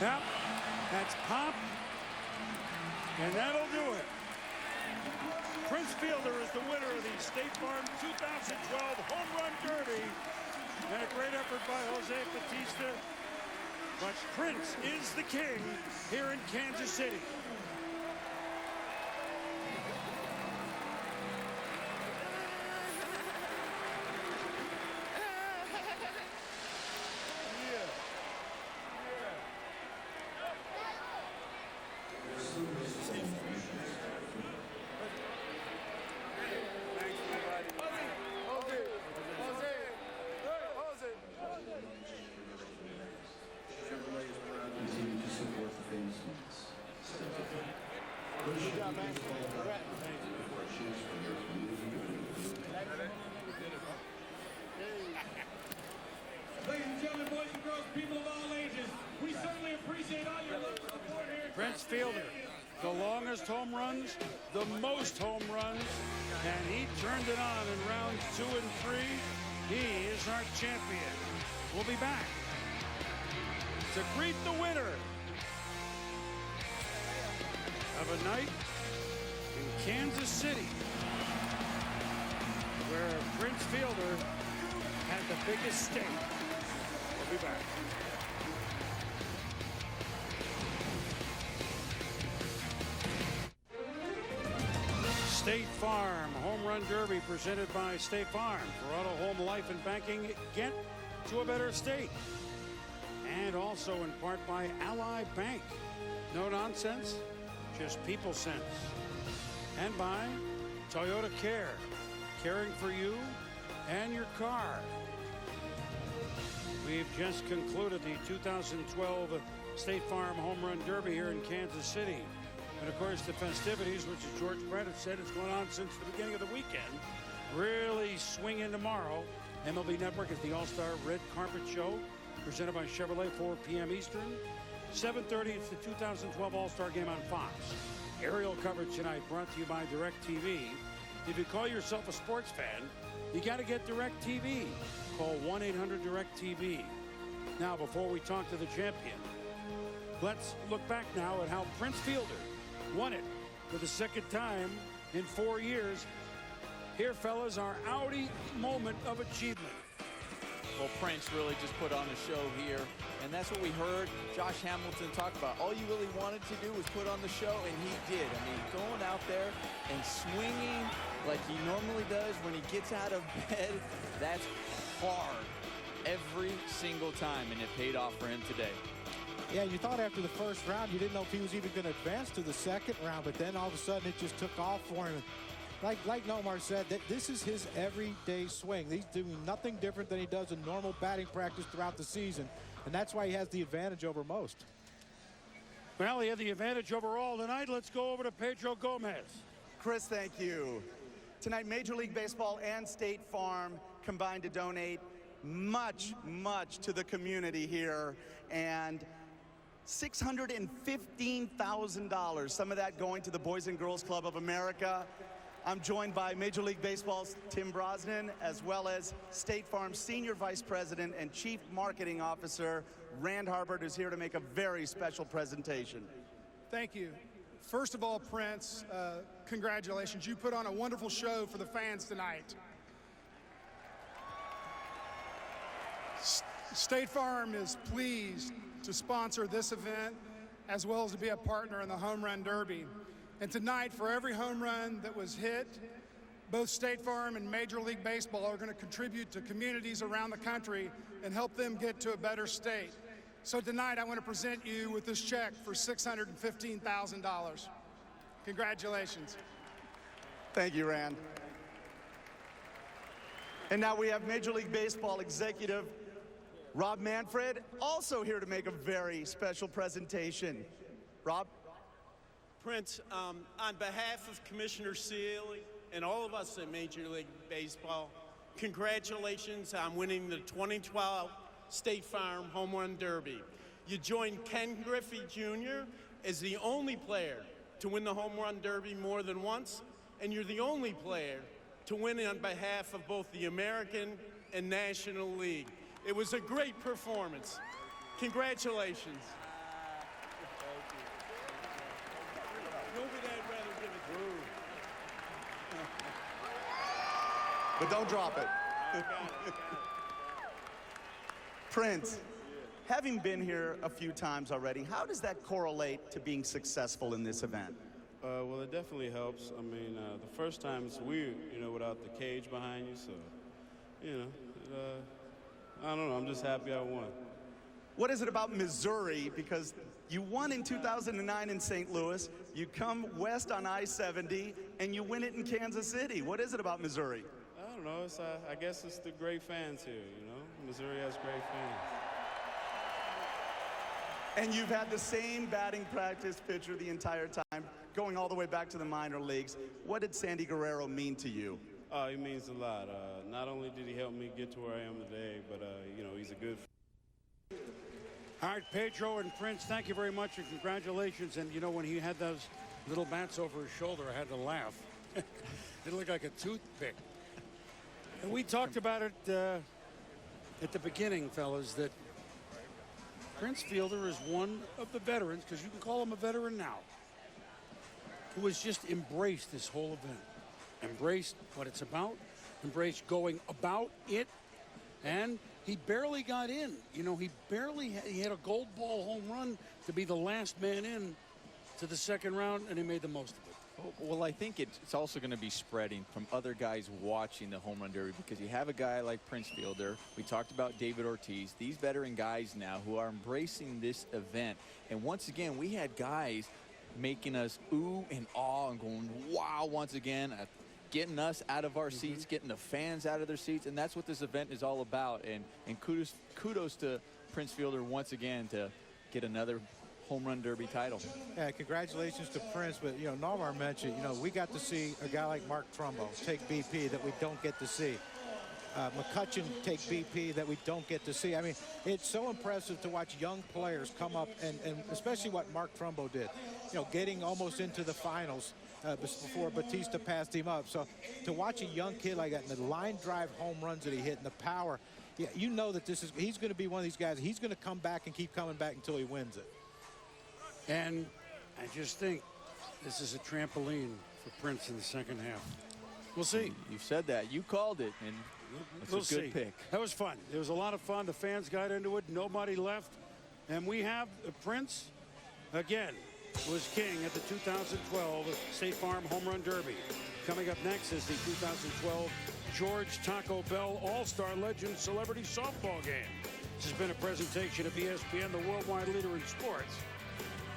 Yep, that's pop, and that'll do it. Prince Fielder is the winner of the State Farm 2012 Home Run Derby. And a great effort by Jose Bautista. But Prince is the king here in Kansas City. Ladies and gentlemen, boys and girls, people of all ages, we certainly appreciate all your love and support here. Prince Fielder, the longest home runs, the most home runs, and he turned it on in rounds 2 and 3. He is our champion. We'll be back to greet the winner of a night in Kansas City, where Prince Fielder had the biggest stake. We'll be back. State Farm Home Run Derby presented by State Farm. For auto, home, life, and banking, get to a better state. And also in part by Ally Bank. No nonsense, just people sense. And by Toyota Care, caring for you and your car. We've just concluded the 2012 State Farm Home Run Derby here in Kansas City. And of course, the festivities, which as George Brett has said, has gone on since the beginning of the weekend, really swing in tomorrow. MLB Network is the All-Star Red Carpet Show, presented by Chevrolet, 4 p.m. Eastern. 7:30, it's the 2012 All-Star Game on Fox. Aerial coverage tonight brought to you by DirecTV. If you call yourself a sports fan, you got to get DirecTV. Call 1-800-DirecTV. Now, before we talk to the champion, let's look back now at how Prince Fielder won it for the second time in 4 years Here, fellas, our Audi moment of achievement. Well, Prince really just put on a show here, and that's what we heard Josh Hamilton talk about. All you really wanted to do was put on the show, and he did. I mean, going out there and swinging like he normally does when he gets out of bed, that's hard every single time, and it paid off for him today. Yeah, you thought after the first round you didn't know if he was even going to advance to the second round, but then all of a sudden it just took off for him. Like Nomar said, that this is his everyday swing. He's doing nothing different than he does in normal batting practice throughout the season, and that's why he has the advantage over most. Well, he had the advantage overall tonight. Let's go over to Pedro Gomez. Chris, thank you. Tonight, Major League Baseball and State Farm combined to donate much to the community here, and $615,000, some of that going to the Boys and Girls Club of America. I'm joined by Major League Baseball's Tim Brosnan, as well as State Farm's Senior Vice President and Chief Marketing Officer, Rand Harbert, who's here to make a very special presentation. Thank you. First of all, Prince, congratulations. You put on a wonderful show for the fans tonight. State Farm is pleased to sponsor this event, as well as to be a partner in the Home Run Derby. And tonight, for every home run that was hit, both State Farm and Major League Baseball are going to contribute to communities around the country and help them get to a better state. So tonight, I want to present you with this check for $615,000. Congratulations. Thank you, Rand. And now we have Major League Baseball executive Rob Manfred, also here to make a very special presentation. Rob? Prince, on behalf of Commissioner Sealy and all of us at Major League Baseball, congratulations on winning the 2012 State Farm Home Run Derby. You joined Ken Griffey Jr. as the only player to win the Home Run Derby more than once, and you're the only player to win on behalf of both the American and National League. It was a great performance. Congratulations. But don't drop it. Prince, having been here a few times already, how does that correlate to being successful in this event? Well, it definitely helps. I mean, the first time it's weird, without the cage behind you. So, I don't know. I'm just happy I won. What is it about Missouri? Because you won in 2009 in St. Louis, you come west on I-70, and you win it in Kansas City. What is it about Missouri? I don't know. I guess it's the great fans here, Missouri has great fans. And you've had the same batting practice pitcher the entire time, going all the way back to the minor leagues. What did Sandy Guerrero mean to you? Oh, he means a lot. Not only did he help me get to where I am today, but, he's a good friend. All right, Pedro and Prince, thank you very much and congratulations. And, when he had those little bats over his shoulder, I had to laugh. It looked like a toothpick. And we talked about it at the beginning, fellas, that Prince Fielder is one of the veterans, because you can call him a veteran now, who has just embraced this whole event. Embraced what it's about, embraced going about it, and he barely got in. He had a gold ball home run to be the last man in to the second round, and he made the most of it. Well, I think it's also going to be spreading from other guys watching the Home Run Derby, because you have a guy like Prince Fielder. We talked about David Ortiz. These veteran guys now who are embracing this event. And once again, we had guys making us ooh and awe and going wow once again, getting us out of our seats, getting the fans out of their seats. And that's what this event is all about. And kudos to Prince Fielder once again to get another Home Run Derby title. Yeah, congratulations to Prince. But, Nomar mentioned, we got to see a guy like Mark Trumbo take BP that we don't get to see. McCutcheon take BP that we don't get to see. I mean, it's so impressive to watch young players come up, and especially what Mark Trumbo did, getting almost into the finals before Batista passed him up. So to watch a young kid like that and the line drive home runs that he hit and the power, yeah, that he's going to be one of these guys. He's going to come back and keep coming back until he wins it. And I just think this is a trampoline for Prince in the second half. We'll see. You've said that. You called it, and it's a good pick. That was fun. It was a lot of fun. The fans got into it. Nobody left. And we have Prince, again, was king at the 2012 State Farm Home Run Derby. Coming up next is the 2012 George Taco Bell All-Star Legend Celebrity Softball Game. This has been a presentation of ESPN, the worldwide leader in sports.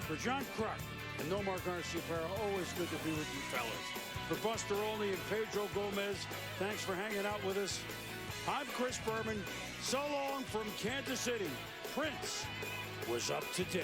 For John Kruk and Nomar Garciaparra, always good to be with you fellas. For Buster Olney and Pedro Gomez, thanks for hanging out with us. I'm Chris Berman. So long from Kansas City. Prince was up to date.